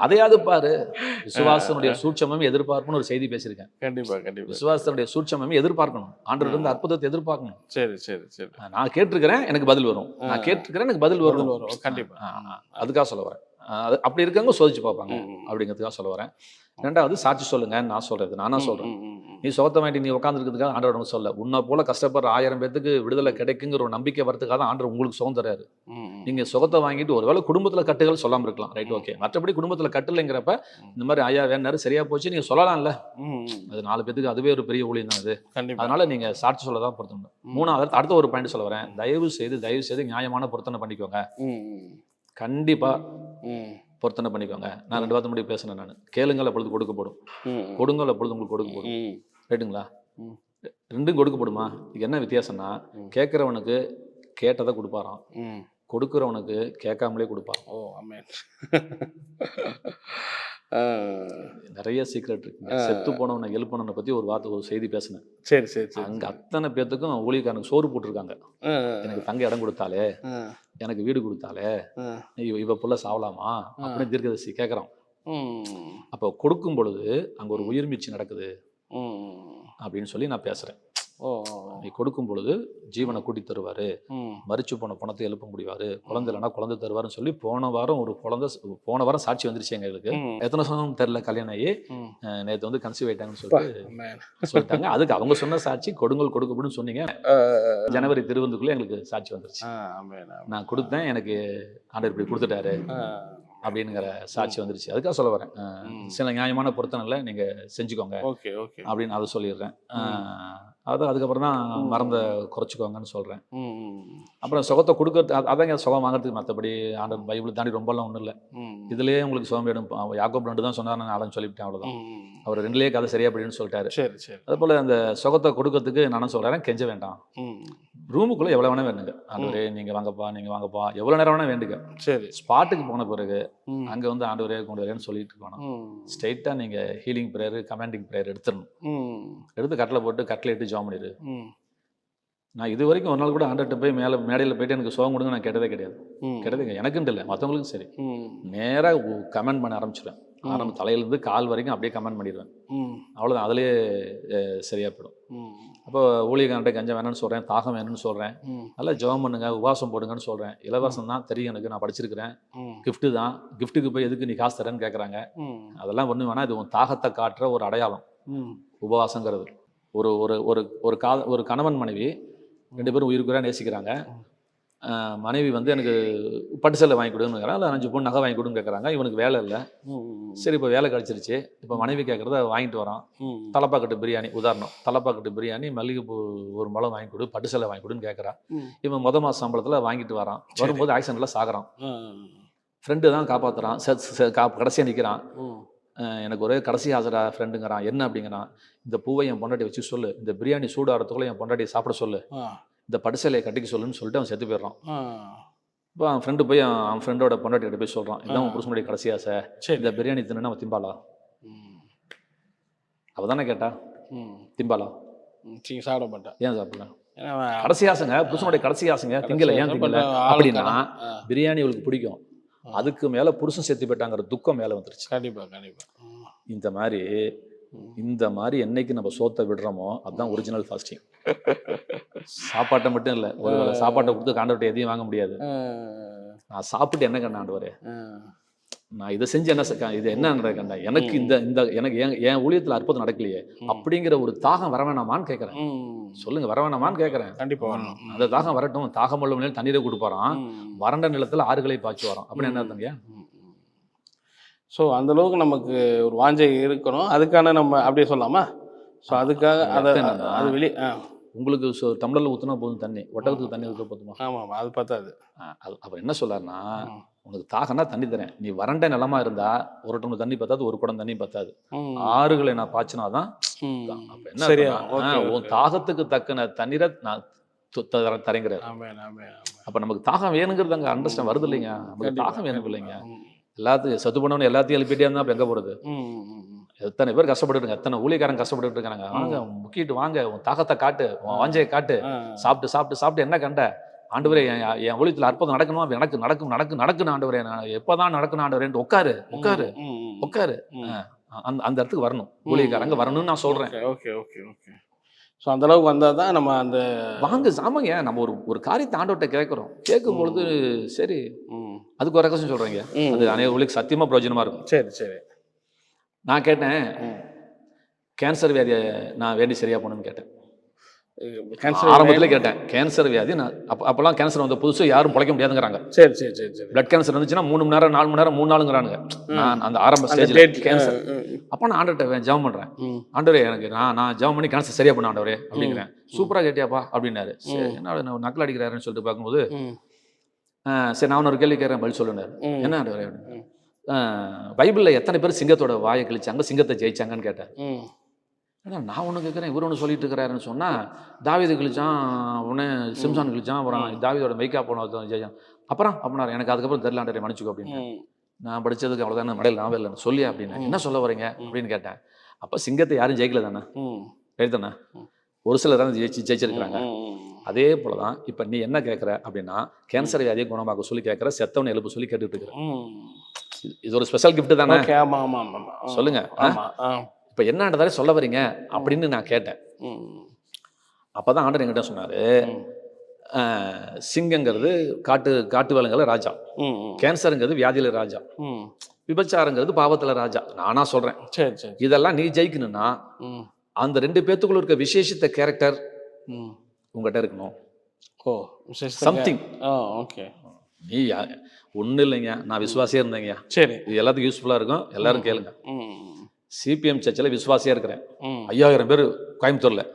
A: அதையாவது பாரு. விசுவாசனுடைய சூட்சமும் எதிர்பார்ப்புன்னு ஒரு செய்தி பேசியிருக்கேன்.
C: கண்டிப்பா கண்டிப்பா.
A: விசுவாசனுடைய சூட்சமும் எதிர்பார்க்கணும். ஆண்டவர் இருந்து அற்புதத்தை எதிர்பார்க்கணும்.
C: சரி சரி சரி. நான்
A: கேட்டிருக்கிறேன், எனக்கு பதில் வரும். நான் கேட்டிருக்கிறேன், எனக்கு பதில் வரும்.
C: கண்டிப்பா.
A: அதுக்காக சொல்ல வரேன். அப்படி இருக்கவங்க சோதிச்சு பார்ப்பாங்க அப்படிங்கிறதுக்காக சொல்ல வரேன். ரெண்டாவது, சாட்சி சொல்லுங்க. நான் சொல்றது நானா சொல்றேன். நீ சோகத்தை வாங்கி நீ உட்காந்துருக்கிறதுக்காக ஆண்டவர் சொல்ல. உன்னை போல கஷ்டப்படுற 1000 பேத்துக்கு விடுதலை கிடைக்குங்கிற ஒரு நம்பிக்கை வரதுக்காக தான் ஆண்டவர் உங்களுக்கு சுகம் தராரு. நீங்க சுகத்தை வாங்கிட்டு ஒருவேளை குடும்பத்துல கட்டுகள் சொல்லாம இருக்கலாம். Right, okay. மற்றபடி குடும்பத்துல கட்டுலைங்கிறப்ப இந்த மாதிரி ஐயா வேணாரு சரியா போச்சு நீங்க சொல்லலாம்ல. அது 4 பேத்துக்கு அதுவே ஒரு பெரிய ஊழியம் தான் அது. அதனால நீங்க சாட்சி சொல்லதான் பொருத்தணும். மூணாவது, அடுத்த ஒரு பாயிண்ட் சொல்ல வரேன். தயவு செய்து நியாயமான பொருத்தனை பண்ணிக்கோங்க. கண்டிப்பா பொருத்தனை பண்ணிக்கோங்க. நான் 2 வாரத்து முன்னாடி பேசினேன். நான் கேளுங்கள் அப்பொழுது கொடுக்கப்படும், கொடுங்கள் அப்பொழுது உங்களுக்கு கொடுக்கப்படும். ரைட்டுங்களா? ரெண்டும் கொடுக்கப்படுமா? இதுக்கு என்ன வித்தியாசம்னா, கேட்கறவனுக்கு கேட்டதை கொடுப்பாராம், கொடுக்குறவனுக்கு கேட்காமலே கொடுப்பாராம்.
C: ஓ ஆமென்.
A: நிறைய சீக்ரெட் இருக்கு. செத்து போனவனை எழுப்பனவனை பத்தி ஒரு செய்தி பேசினேன்.
C: சரி சரி.
A: அங்க அத்தனை பேத்துக்கும் ஊழியக்காரனுக்கு சோறு போட்டிருக்காங்க. எனக்கு தங்க இடம் கொடுத்தாலே, எனக்கு வீடு கொடுத்தாலே, இவ புள்ள சாவலாமா அப்படின்னு தீர்க்கதரிசி கேட்கறான். அப்போ கொடுக்கும் பொழுது அங்க ஒரு உயிர் மீட்சி நடக்குது அப்படின்னு சொல்லி நான் பேசுறேன். நீ கொடுக்கும் பொழுது ஜீவனை கூட்டி தருவாரு, மரிச்சு போன பணத்தை எழுப்ப முடிவாரு, குழந்தை இல்லைன்னா குழந்தை தருவாருன்னு சொல்லி போன வாரம் சாட்சி வந்துருச்சு எங்களுக்கு. எத்தனை சொந்தம் தெரியல, கல்யாணம் ஆகி நேற்று வந்து கன்சீவ் ஆயிட்டாங்கன்னு சொல்லிட்டாங்க. அதுக்கு அவங்க சொன்ன சாட்சி கொடுங்கல் கொடுக்கப்படும் சொன்னீங்க. ஜனவரி 20 எங்களுக்கு சாட்சி வந்துருச்சு. நான் கொடுத்தேன், எனக்கு ஆண்டவர் இப்படி கொடுத்துட்டாரு அப்படிங்கிற சாட்சி வந்துருச்சு. அதுக்காக சொல்ல வரேன். சில நியாயமான பொருத்தனைல நீங்க செஞ்சுக்கோங்க அப்படின்னு அதை சொல்லிடுறேன். அதுக்கப்புறம் தான் மறந்த குறைச்சிக்கோங்கன்னு சொல்றேன். அப்புறம் சுகத்தை கொடுக்கறது அதாங்க சுகம் வாங்குறதுக்கு. மற்றபடி ஆண்டவர் பைபிள் தாண்டி ரொம்பலாம் ஒன்றும் இல்லை. இதுலயே உங்களுக்கு சுகம் வேணும். யாக்கோபு 2 தான் சொன்னார், நான் அதான் சொல்லிவிட்டேன், அவ்வளோதான். அவர் 2லயே கதை சரியா அப்படின்னு சொல்லிட்டாரு.
C: சரி சரி.
A: அது போல அந்த சுகத்தை கொடுக்கறதுக்கு நானும் சொல்றேன், கெஞ்ச வேண்டாம், ரூமுக்குள்ளே எவ்வளோ வேணா வேண்டுங்க. ஆண்டவரே நீங்கள் வாங்கப்பா எவ்வளோ நேரம் வேணா வேண்டுங்க.
C: சரி.
A: ஸ்பாட்டுக்கு போன பிறகு
C: ம்.
A: அங்கே வந்து ஆண்டவரே கொண்டு வரேன்னு சொல்லிட்டு இருக்கணும். ஸ்ட்ரெயிட்டாக நீங்கள் ஹீலிங் ப்ரேயர் கமாண்டிங் ப்ரேயர் எடுத்துடணும். எடுத்து கட்டில் போட்டு கட்டில் இட்டு ஜாம் பண்ணிடு. நான் இது வரைக்கும் ஒரு நாள் கூட ஆண்டர்கிட்ட போய் மேடையில் போயிட்டு எனக்கு சோகம் கொடுங்க நான் கேட்டதே கிடையாது. கேட்டதே எனக்குன்ட்டு இல்லை, மற்றவங்களுக்கும் சரி. நேராக கமெண்ட் பண்ண ஆரம்பிச்சிடுவேன். தலையிலேருந்து கால் வரைக்கும் அப்படியே கமெண்ட் பண்ணிடுவேன். அவ்வளோதான், அதுலேயே சரியாக போயிடும். அப்போ ஊழியக்காரன்ட்ட கஞ்சம் வேணும்னு சொல்கிறேன், தாகம் வேணும்னு சொல்கிறேன், நல்லா ஜெபம் பண்ணுங்க, உபவாசம் போடுங்கன்னு சொல்கிறேன். இலவசம் தான், தெரியும் எனக்கு, நான் படிச்சிருக்கிறேன். கிஃப்ட்டு தான், கிஃப்ட்டுக்கு போய் எதுக்கு நீ காசு தரேன்னு கேட்குறாங்க. அதெல்லாம் ஒன்றும் வேணாம், இது உன் தாகத்தை காட்டுற ஒரு அடையாளம் உபவாசங்கிறது. ஒரு ஒரு ஒரு கணவன் மனைவி 2 பேரும் உயிருக்குறாக நேசிக்கிறாங்க. மனைவி வந்து எனக்கு பட்டு சேலை வாங்கி கொடுன்னு கேட்குறாங்க, இல்லை 5 பவுன் நகை வாங்கி கொடுன்னு கேட்குறாங்க. இவனுக்கு வேலை இல்லை. சரி, இப்போ வேலை கிடச்சிருச்சு. இப்போ மனைவி கேட்குறத வாங்கிட்டு வரான். தலப்பாக்கட்டு பிரியாணி உதாரணம், தலப்பாக்கட்டு பிரியாணி, மல்லிகைப்பூ ஒரு முளம் வாங்கி கொடு, பட்டு சேலை வாங்கி கொடுன்னு கேட்குறான். இவன் மொதல் மாத சம்பளத்தில் வாங்கிட்டு வரான். வரும்போது ஆக்சிடென்ட்டில் சாகுறான். ஃப்ரெண்டு தான் காப்பாற்றுறான். கடைசியாக நிற்கிறான். எனக்கு ஒரே கடைசி ஆசரா ஃப்ரெண்டுங்கிறான். என்ன அப்படிங்கிறான், இந்த பூவை என் பொண்டாட்டி வச்சு சொல்லு, இந்த பிரியாணி சூடாகிறதுக்குள்ள என் பொண்டாட்டியை சாப்பிட சொல்லு, இந்த படுசலையை கட்டிக்க சொல்லுன்னு சொல்லிட்டு அவன் செத்து போயிடுறான். இப்போ அவன் ஃப்ரெண்டு போய் அவன் ஃப்ரெண்டோட பொண்டாட்டிகிட்ட போய் சொல்கிறான், இதான் உன் புருஷனுடைய கடைசி ஆசை, இந்த பிரியாணி தின்னு அவன் திம்பாளா? அவள் தானே கேட்டா, திம்பாளா? சாப்பிட மாட்டான். ஏன் சாப்பிடலாம்? கடைசி ஆசைங்க, புருஷனுடைய கடைசி ஆசைங்க, திங்கலை. ஏன் திங்கலை அப்படின்னா பிரியாணி அவளுக்கு பிடிக்கும். அதுக்கு மேலே புருஷன் செத்து போயிட்டாங்கிற துக்கம் மேலே வந்துருச்சு. கண்டிப்பாக கண்டிப்பாக. இந்த மாதிரி என்னைக்கு நம்ம சோத்தை விடுறோமோ அதுதான் ஒரிஜினல் ஃபாஸ்டிங். சாப்பாட்டை மட்டும் இல்லை, ஒரு வேளை சாப்பாட்டை கொடுத்து ஆண்டவர்கிட்ட எதையும் வாங்க முடியாது. நான் சாப்பிட்டு என்ன கண்டேன் ஆண்டவரே, நான் இதை செஞ்சு என்ன இது என்ன கண்டேன், எனக்கு இந்த எனக்கு என் ஊழியத்தில் அற்புதம் நடக்கலையே அப்படிங்கிற ஒரு தாகம் வர வேணாமான்னு கேட்குறேன். சொல்லுங்க, வர வேணாமான்னு கேட்குறேன். கண்டிப்பாக வரணும். அந்த தாகம் வரட்டும். தாகம் உள்ள நிலையில் தண்ணீரை கொடுப்பாரான், வறண்ட நிலத்தில் ஆறுகளை பாய்ச்சி வரோம் அப்படின்னு என்ன அர்த்தங்க?
C: ஸோ அந்தளவுக்கு நமக்கு ஒரு வாஞ்சை இருக்கணும். அதுக்கான நம்ம அப்படியே சொல்லலாமா? ஸோ அதுக்காக அது வெளியே
A: உங்களுக்கு டம்ளரில் ஊற்றினா போதும் தண்ணி, ஒட்டகத்துக்கு தண்ணி ஊற்ற போதுமா?
C: ஆமாம், அது பார்த்தாது.
A: அப்புறம் என்ன சொல்லாருன்னா, உனக்கு தாகம்னா தண்ணி தரேன், நீ வறண்ட நிலமா இருந்தா ஒரு டம்ளர் தண்ணி பத்தாது, ஒரு குடம் தண்ணி பத்தாது, ஆறுகளை நான் பாய்ச்சினாதான். அப்ப என்ன, உன் தாகத்துக்கு தக்கன தண்ணீரை நான் தரேங்கிறார். அப்ப நமக்கு தாகம் வேணுங்கிறது அங்கே அண்டர்ஸ்டாண்ட் வருது இல்லைங்க. நமக்கு தாகம் வேணும் இல்லைங்க. எல்லாத்தையும் சத்து பண்ணவனு எல்லாத்தையும் எழுப்பிட்டே இருந்தா அப்போ எங்கே போகிறது? எத்தனை பேர் கஷ்டப்பட்டு, எத்தனை ஊழியக்காரங்க கஷ்டப்பட்டு இருக்காங்க. வாங்க, முக்கிட்டு வாங்க, உன் தாகத்தை காட்டு, உன் வாஞ்சையை காட்டு. சாப்பிட்டு சாப்பிட்டு சாப்பிட்டு என்ன கண்ட ஆண்டவரே, என் ஊழியத்தில் அற்புதம் நடக்கணும், எனக்கு நடக்கணும் ஆண்டவரே, எப்போதான் நடக்கணும் ஆண்டவரேன்ட்டு உட்காரு உட்காரு உட்காரு. அந்த இடத்துக்கு வரணும், ஊழியக்காரங்க வரணும்னு நான் சொல்றேன்.
C: Okay okay okay. ஸோ அந்தளவுக்கு வந்தால் தான் நம்ம அந்த
A: ஆமாங்க, நம்ம ஒரு காரியத்தை ஆண்டவர்கிட்ட கேட்குறோம். கேட்கும் பொழுது சரி, அதுக்கு ஒரு ரகசியம் சொல்கிறீங்க, அது அநேக ஊழியருக்கு சத்தியமாக பிரயோஜனமாக இருக்கும்.
C: சரி சரி.
A: நான் கேட்டேன், கேன்சர் வியாதியை நான் வேண்டி சரியாக போகணும்னு கேட்டேன். ஆரம்பத்தில் கேட்டேன், கேன்சர் வியாதி. நான் அப்போல்லாம் கேன்சர் வந்து புதுசு யாரும் பிழைக்க முடியாதுங்கிறாங்க.
C: சரி சரி சரி சரி.
A: பிளட் கேன்சர் வந்துச்சுன்னா 3 மணி நேரம் 4 மணி நேரம் 3 நாளுங்கிறாங்க. நான் அந்த ஆரம்ப ஸ்டேஜில் கேன்சர். அப்போ நான் ஆண்டவர்கிட்ட ஜெபம் பண்ணுறேன், ஆண்டவரே எனக்கு நான் ஜெபம் பண்ணி கேன்சர் சரியா பண்ண ஆண்டவரே அப்படிங்கிறேன். சூப்பராக கேட்டியாப்பா அப்படின்னாரு. சரி, என்ன நக்கல் அடிக்கிறாருன்னு சொல்லிட்டு பார்க்கும்போது, சரி நான் ஒரு கேள்வி கேட்குறேன், பதில் சொல்லுனாரு. என்ன ஆண்டவரே, பைபிளில் எத்தனை பேர் சிங்கத்தோட வாயை கிழிச்சாங்க, சிங்கத்தை ஜெயிச்சாங்கன்னு கேட்டேன். ஏன்னா நான் ஒன்று கேட்குறேன், இவர் ஒன்று சொல்லிட்டு இருக்கிறாருன்னு சொன்னால், தாவீது கிழிச்சான், உடனே சிம்சான் கிழிச்சான், அப்புறம் தாவீதோட மெய்க்கா போன ஜெயிச்சான், அப்புறம் அப்படின்னாரு. எனக்கு அதுக்கப்புறம் தெரியலாண்டே மன்னிச்சுக்கோ அப்படின்னு. நான் படித்ததுக்கு அவ்வளோதானே, மடையில் நான் இல்லை சொல்லியா அப்படின்னு. என்ன சொல்ல வரீங்க அப்படின்னு கேட்டேன். அப்போ சிங்கத்தை யாரும் ஜெயிக்கல தானே, எழுதானே, ஒரு சிலர் தான் ஜெயிச்சிருக்கிறாங்க. அதே போல தான் இப்போ நீ என்ன கேட்குற அப்படின்னா, கேன்சர் வியாதியை குணமாக்க சொல்லி கேட்குற, செத்தவனை எழுப்பு சொல்லி கேட்டுட்டு இருக்கிற. இது ஒரு ஸ்பெஷல் கிஃப்ட் தானே? சொல்லுங்க, இப்போ என்னன்றதாலே சொல்ல வரீங்க அப்படின்னு நான் கேட்டேன். அப்போதான் ஆண்டவர் என்கிட்ட சொன்னார், சிங்கங்கிறது காட்டு விலங்குல ராஜா, கேன்சருங்கிறது வியாதியில ராஜா, விபச்சாரங்கிறது பாவத்தில் ராஜா. நானா சொல்கிறேன். சரி சரி. இதெல்லாம் நீ ஜெயிக்கணும்னா அந்த 2 பேத்துக்குள்ள இருக்க விசேஷித்த கேரக்டர் உங்கள்கிட்ட இருக்கணும். ஓ, சம்திங். ஓகே. நீ ஒன்றும் இல்லைங்க, நான் விசுவாசியாக இருந்தேங்க. சரி, இது எல்லாத்துக்கும் யூஸ்ஃபுல்லாக இருக்கும், எல்லாரும் கேளுங்க. சிபிஎம் சர்ச்சில் விசுவாசியாக இருக்கிறேன். 5000 பேர் கோயம்புத்தூரில்.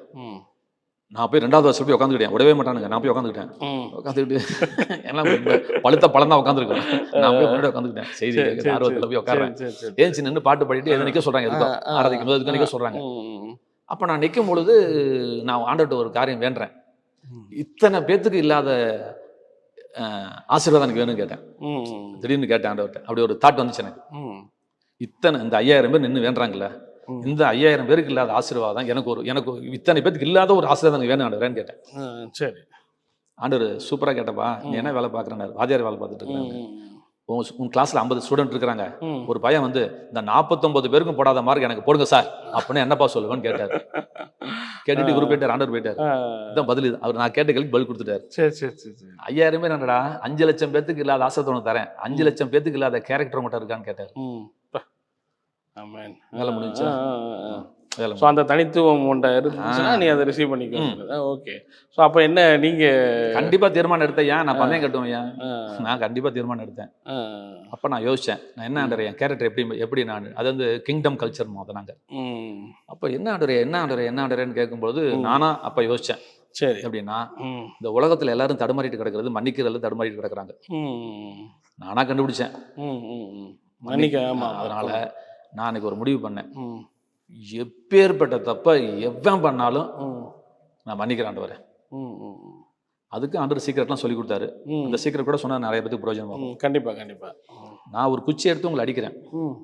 A: நான் போய் 2வது வருஷம் போய் உட்காந்துக்கிட்டேன். விடவே மாட்டானுங்க. நான் போய் உட்காந்துக்கிட்டேன். உட்காந்துக்கிட்டு எல்லாம் பழுத்த பழம் தான் உட்காந்துருக்கேன். நான் போய் முன்னாடி உட்காந்துக்கிட்டேன். செய்தி ஆர்வத்தில் போய் உட்காருறேன். ஏஞ்சி நின்று பாட்டு பாடிட்டு எது நிற்க சொல்கிறாங்க, எதுக்கும் ஆராதிக்கும் போது எதுக்கும் நிற்க சொல்கிறாங்க. அப்போ நான் நிற்கும் பொழுது நான் ஆண்டவர்கிட்ட ஒரு காரியம் வேண்டுறேன். இத்தனை பேத்துக்கு இல்லாத ஆசீர்வாதம் எனக்கு வேணும்னு கேட்டேன்.
C: ம்.
A: திடீர்னு கேட்டேன் ஆண்டவர்கிட்ட. அப்படி ஒரு தாட் வந்துச்சு எனக்கு.
C: ம்.
A: இத்தனை இந்த 5000 பேர் நின்று வேண்டாங்கல்ல, இந்த 5000 பேருக்கு இல்லாத ஆசீர்வாதம் எனக்கு இத்தனை பேத்துக்கு இல்லாத ஒரு ஆசீர்வாதம் எனக்கு வேணும் ஆண்டவரேன்னு கேட்டேன்.
C: சரி.
A: ஆண்டவர் சூப்பரா கேட்டப்பா, நீ என்ன வேலை பார்க்குறேன்? வாத்தியார் வேலை பார்த்துட்டு இருக்கேன். உன் கிளாஸ்ல 50 ஸ்டூடெண்ட் இருக்கிறாங்க, ஒரு பையன் வந்து இந்த 49 பேருக்கும் போடாத மார்க் எனக்கு போடுங்க சார் அப்படின்னு என்னப்பா சொல்லுவேன்னு கேட்டார். கேட்டுட்டு இவரு போயிட்டார், ஆண்டவர் போயிட்டார். இதான் பதில். அவர் நான் கேட்ட கேள்விக்கு பதில் கொடுத்துட்டாரு.
C: சரி சரி சரி சரி.
A: 5000 பேர் என்னடா 5 லட்சம் பேத்துக்கு இல்லாத ஆசீர்வாதம் உனக்கு தரேன், 5 லட்சம் பேத்துக்கு இல்லாத கேரக்டர் மட்டும் இருக்கான்னு கேட்டார். வேலை முடிஞ்சா
C: ஸோ அந்த தனித்துவம் ஒன்றை இருந்துச்சுன்னா நீ அதை ரிசீவ் பண்ணிக்க. ஓகே. ஸோ அப்போ என்ன நீங்கள்
A: கண்டிப்பாக தீர்மானம் எடுத்தேன். ஏன் நான் பந்தயம் கட்டுவேன்? ஏன் நான் கண்டிப்பாக தீர்மானம் எடுத்தேன். அப்போ நான் யோசித்தேன், நான் என்ன ஆண்டவர் என் கேரக்டர் எப்படி நான் அது வந்து கிங்டம் கல்ச்சர் அதை நாங்கள் அப்போ என்ன ஆண்டவரேன்னு கேட்கும்போது நானா அப்போ யோசித்தேன்.
C: சரி.
A: எப்படின்னா இந்த உலகத்தில் எல்லாரும் தடுமாறிட்டு கிடக்கிறது, மன்னிக்கிறதுல தடுமாறிட்டு கிடக்குறாங்க. நானா கண்டுபிடிச்சேன் அதனால நான் அன்னைக்கு ஒரு முடிவு பண்ணேன். எப்பேற்பட்ட தப்ப எவன் பண்ணாலும் நான் மன்னிக்கிறேன் ஆண்டவரே. அதுக்கு ஆண்டவர் சீக்கிரட்லாம் சொல்லி கொடுத்தாரு. அந்த சீக்கிரம் கூட சொன்னா நிறைய பேருக்கு பிரயோஜனம் வரும்.
C: கண்டிப்பா கண்டிப்பா.
A: நான் ஒரு குச்சி எடுத்து உங்களை அடிக்கிறேன்,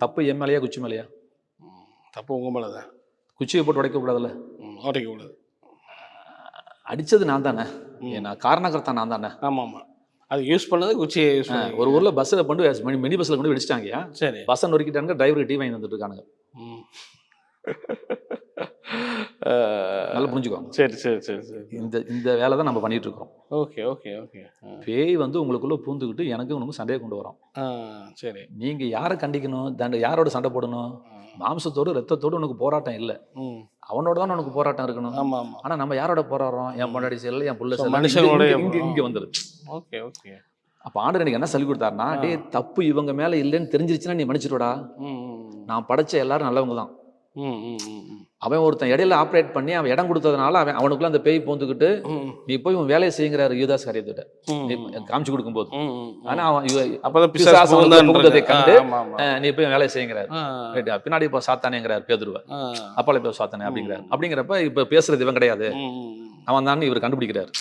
A: தப்பு என் மேலையா குச்சி மேலையா?
C: தப்பு உங்க மேலதான்.
A: குச்சியை போட்டு உடைக்க கூடாதுல்ல?
C: உடைக்க கூடாது.
A: அடிச்சது நான் தானே, நான் காரணக்கர்த்தா நான் தானே.
C: ஆமா ஆமா. அது யூஸ் பண்ணது குச்சியை யூஸ் பண்ணி
A: ஒரு ஊர்ல பஸ்ஸில் கொண்டு மினி பஸ்ஸில் கொண்டு வெடிச்சிட்டாங்க.
C: சரி.
A: பஸ்ஸை நொறுக்கிட்டாங்க, டிரைவருக்கு டீ வாங்கி வந்துட்டு இருக்கானுங்க. நல்லா புரிஞ்சுக்கோங்க.
C: சரி சரி சரி சரி.
A: இந்த வேலை தான் நம்ம பண்ணிட்டு இருக்கோம்.
C: Okay okay okay.
A: பேய் வந்து உங்களுக்குள்ள பூந்துக்கிட்டு எனக்கு உனக்கு சண்டையை கொண்டு வரோம்.
C: சரி. நீங்க
A: யாரை கண்டிக்கணும், யாரோட சண்டை போடணும்? மாம்சத்தோடு ரத்தத்தோடு உனக்கு போராட்டம் இல்லை, அவனோட தான் உனக்கு போராட்டம் இருக்கணும்.
C: ஆமா ஆமா.
A: ஆனா நம்ம யாரோட போராடுறோம்? என் பொண்டாடி செல்ல, என் புள்ள செல்ல,
C: மனுஷனோட
A: இங்க வந்துரு.
C: Okay okay.
A: அப்ப ஆண்டவர் எனக்கு என்ன சொல்லி கொடுத்தாருன்னா, டே தப்பு இவங்க மேல இல்லைன்னு தெரிஞ்சிருச்சுன்னா நீ மன்னிச்சிடுடா. நான் படைச்ச எல்லாரும் நல்லவங்க தான். அவன் ஒருத்தன் இடையில ஆப்ரேட் பண்ணி அவன் இடம் கொடுத்ததுனால அவனுக்குள்ள அந்த பேய் போந்துக்கிட்டு நீ போய் உன் வேலையை செய்யுங்கிறாரு யூதாஸ் காரியத்திட்ட காமிச்சு கொடுக்கும்போது. ஆனா அவன் கண்டு நீ போய் வேலையை செய்யுங்கிறாரு. பின்னாடி இப்போ சாத்தானேங்கிறாரு பேதுருவ, அப்பால இப்போ சாத்தானே அப்படிங்கிறப்ப இப்ப பேசுறது இவன் கிடையாது, அவன் தான் இவர் கண்டுபிடிக்கிறாரு.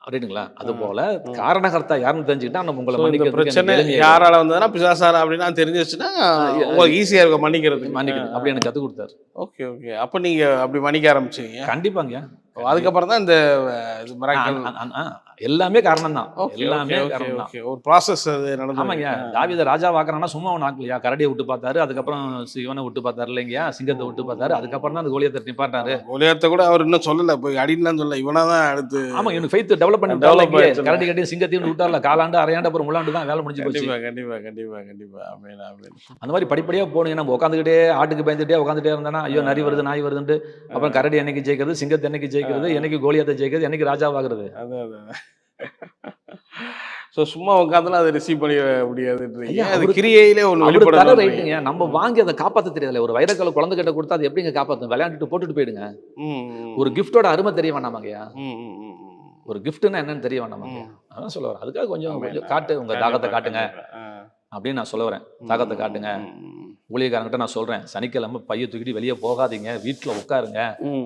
A: அப்படிங்களா? அது போல காரணகர்த்தா யாருன்னு தெரிஞ்சுக்கிட்டா நம்ம உங்களை
C: பிரச்சனை யாரால வந்ததுன்னா பிசாசாரா அப்படின்னா தெரிஞ்சிச்சுன்னா உங்களுக்கு ஈஸியா இருக்கும் மன்னிக்கிறது.
A: அப்படி எனக்கு கற்றுக் கொடுத்தாரு.
C: Okay okay. அப்போ நீங்க அப்படி மன்னிக்க ஆரம்பிச்சீங்க?
A: கண்டிப்பாங்க.
C: அதுக்கப்புறம் தான் இந்த
A: எல்லாமே காரணம் தான். எல்லாமே காரணம் தான்.
C: ஒரு ப்ராசஸ் அது நடந்து.
A: ஆமாங்க. தாவீதை ராஜா வாக்குறான்னா சும்மா அவன் ஆக்கலையா? கரடியை விட்டு பார்த்தாரு, அதுக்கப்புறம் இவனை விட்டு பார்த்தாரு இல்லைங்கயா, சிங்கத்தை விட்டு பார்த்தாரு, அதுக்கப்புறம் தான் அந்த கோலியத்தை நிப்பாட்டாரு.
C: கோலியத்தை கூட அவர் இன்னும் சொல்லல, போய் அடின்லாம் சொல்லல, இவனா தான் அடுத்து.
A: ஆமா, இவனுக்கு ஃபெய்த் டெவலப் பண்ணி கரடி கட்டி சிங்கத்தையும் விட்டார்ல, காலாண்டு அரையாண்டு அப்புறம் முள்ளாண்டு தான் வேலை முடிஞ்சு போச்சு.
C: கண்டிப்பா கண்டிப்பா கண்டிப்பா.
A: அந்த மாதிரி படிப்படியா போகணும். நம்ம உட்காந்துக்கிட்டே ஆட்டுக்கு பயந்துட்டே உட்காந்துட்டே இருந்தானா ஐயோ நரி வருது நாய் வருதுன்ட்டு அப்புறம் கரடி என்னைக்கு ஜெயிக்கிறது, சிங்கத்தை என்னைக்கு ஜெயிக்கிறது, என்னைக்கு கோலியத்தை ஜெயிக்கிறது, என்னைக்கு ராஜாவாகிறது.
C: ஸோ சும்மா உட்காந்துலாம் அதை ரிசீவ் பண்ணிட முடியாதுன்றீங்க. அது கிரியையிலே ஒன்று
A: ரைட்டுங்க. நம்ம வாங்கி அதை காப்பாற்ற தெரியல. ஒரு வைரக்கல்ல குழந்தை கிட்ட கொடுத்தா அது எப்படிங்க காப்பாற்றும்? விளையாண்டுட்டு போட்டுட்டு போயிடுங்க. ஒரு கிஃப்டோட அருமை தெரிய வேணாமாங்கய்யா? ஒரு கிஃப்ட்னா என்னன்னு தெரிய வேணாமாங்க? அதான் சொல்ல வரேன். அதுக்காக கொஞ்சம் காட்டு, உங்க தாகத்தை காட்டுங்க அப்படின்னு நான் சொல்ல வரேன். தாகத்தை காட்டுங்க. ஊழியக்காரங்கிட்ட நான் சொல்றேன், சனிக்கிழமை பைய தூக்கிட்டு வெளியே போகாதீங்க, வீட்டுல உட்காருங்க.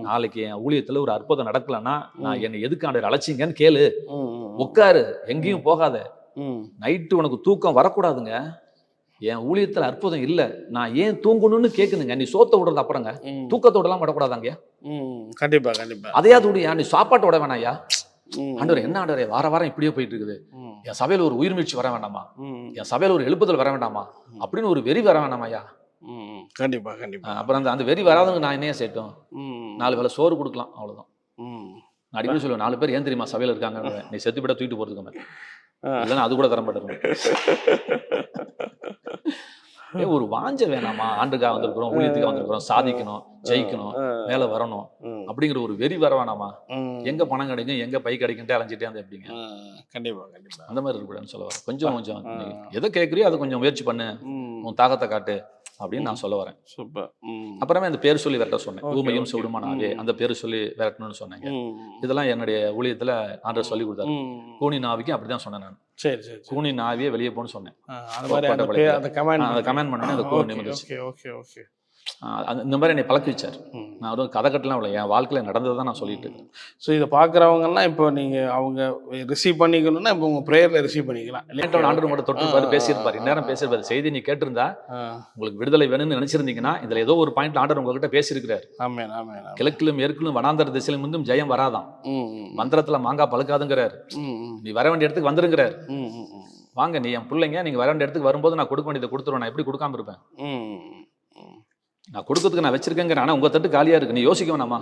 A: நாளைக்கு என் ஊழியத்துல ஒரு அற்புதம் நடக்கலன்னா நான் என்னை எதுக்காண்டு அழைச்சிங்கன்னு கேளு. உட்காரு, எங்கேயும் போகாத. நைட்டு உனக்கு தூக்கம் வரக்கூடாதுங்க. என் ஊழியத்துல அற்புதம் இல்ல, நான் ஏன் தூங்கணும்னு கேட்குதுங்க. நீ சோத்த விடுறது அப்புறங்க, தூக்கத்தோடலாம் விடக்கூடாதாங்க.
C: கண்டிப்பா கண்டிப்பா.
A: அதையாவது விடுயா, நீ சாப்பாட்டை விட வேணாயா? ஆண்டவரே என்ன ஆண்டவரே வார வாரம் இப்படியே போயிட்டு இருக்குது, என் சபையில ஒரு உயிர் மீழ்ச்சி வர வேண்டாமா, என் சபையில ஒரு எழுப்புதல் வர வேண்டாமா அப்படின்னு ஒரு வெறி வர வேண்டாமாயா?
C: கண்டிப்பா கண்டிப்பா.
A: அப்புறம் அந்த வெறி வராதவங்க நான் என்னையா சேட்டும்? 4 வேளை சோறு கொடுக்கலாம், அவ்வளவுதான். நான் அடிக்கடி சொல்லுவேன், 4 பேர் ஏன் தெரியுமா சபையில இருக்காங்க, நீ செத்து விட தூக்கிட்டு போறதுக்கு இல்லைன்னா அது கூட தர மாட்டேன். ஒரு வாஞ்ச வேணாமா? ஆண்டுக்காக வந்திருக்கிறோம், ஊழியத்துக்காக வந்திருக்கிறோம், சாதிக்கணும், ஜெயிக்கணும், மேல வரணும் அப்படிங்கிற ஒரு வெறி வர வேணாமா? எங்க பணம் கிடைக்கும், எங்க பை கிடைக்கும்ட்டு அலைஞ்சிட்டே அந்த எப்படிங்க?
C: கண்டிப்பா கண்டிப்பா.
A: அந்த மாதிரி இருக்கக்கூடாதுன்னு சொல்ல வரேன். கொஞ்சம் எதை கேட்குறியோ அதை கொஞ்சம் முயற்சி பண்ணு, உன் தாகத்தை காட்டு அப்படின்னு நான் சொல்ல வரேன்.
C: சூப்பர்.
A: அப்புறமே அந்த பேர் சொல்லி விரட்ட சொன்னேன். ஊமையும் சுடுமானாவே அந்த பேர் சொல்லி விரட்டணும்னு சொன்னேங்க. இதெல்லாம் என்னுடைய ஊழியத்துல ஆண்டவர் சொல்லி கொடுத்தாரு. கூனி நாவிக்கும் அப்படிதான் சொன்னேன் நான்.
C: சரி சரி.
A: கூனி நாவியே வெளியே போன்னு சொன்னேன்.
C: கமெண்ட் பண்ணி
A: அந்த கூனி நிமிர்ந்துச்சு.
C: Okay okay.
A: இந்த மாதிரி என்னை பழக்கி வச்சார். நான் ஒரு கதை கட்டலாம் இல்லை, என் வாழ்க்கையில் நடந்ததை தான் நான் சொல்லிட்டு இருக்கேன்.
C: ஸோ இதை பார்க்குறவங்கலாம் இப்போ நீங்கள் அவங்க ரிசீவ் பண்ணிக்கணும்னா இப்போ உங்கள் ப்ரேயரில் ரிசீவ் பண்ணிக்கலாம்.
A: ஆண்டவர் மட்டும் தொட்டு பேசியிருப்பார், இந்நேரம் பேசியிருப்பார். செய்தி நீ கேட்டிருந்தா உங்களுக்கு விடுதலை வேணும்னு நினைச்சிருந்தீங்கன்னா இதில் ஏதோ ஒரு பாயிண்ட்ல ஆண்டவர் உங்ககிட்ட பேசியிருக்கிறார்.
C: ஆமாம் ஆமாம்.
A: கிழக்கிலும் மேற்கிலும் வனாந்தர திசையிலும் இருந்தும் ஜெயம் வராதான், மந்திரத்தில் மாங்காய் பழுக்காதுங்கிறார். நீ வர வேண்டிய இடத்துக்கு வந்துருங்கிறார். வாங்க நீ என் பிள்ளைங்க, நீங்கள் வர வேண்டிய இடத்துக்கு வரும்போது நான் கொடுக்க வேண்டியதை கொடுத்துருவேன். நான் எப்படி கொடுக்காம இருப்பேன்? நான் கொடுக்கறதுக்கு நான் வச்சிருக்கேங்க. ஆனால் உங்கள் தட்டு காலியாக இருக்கு, நீ யோசிக்க வேணாமா?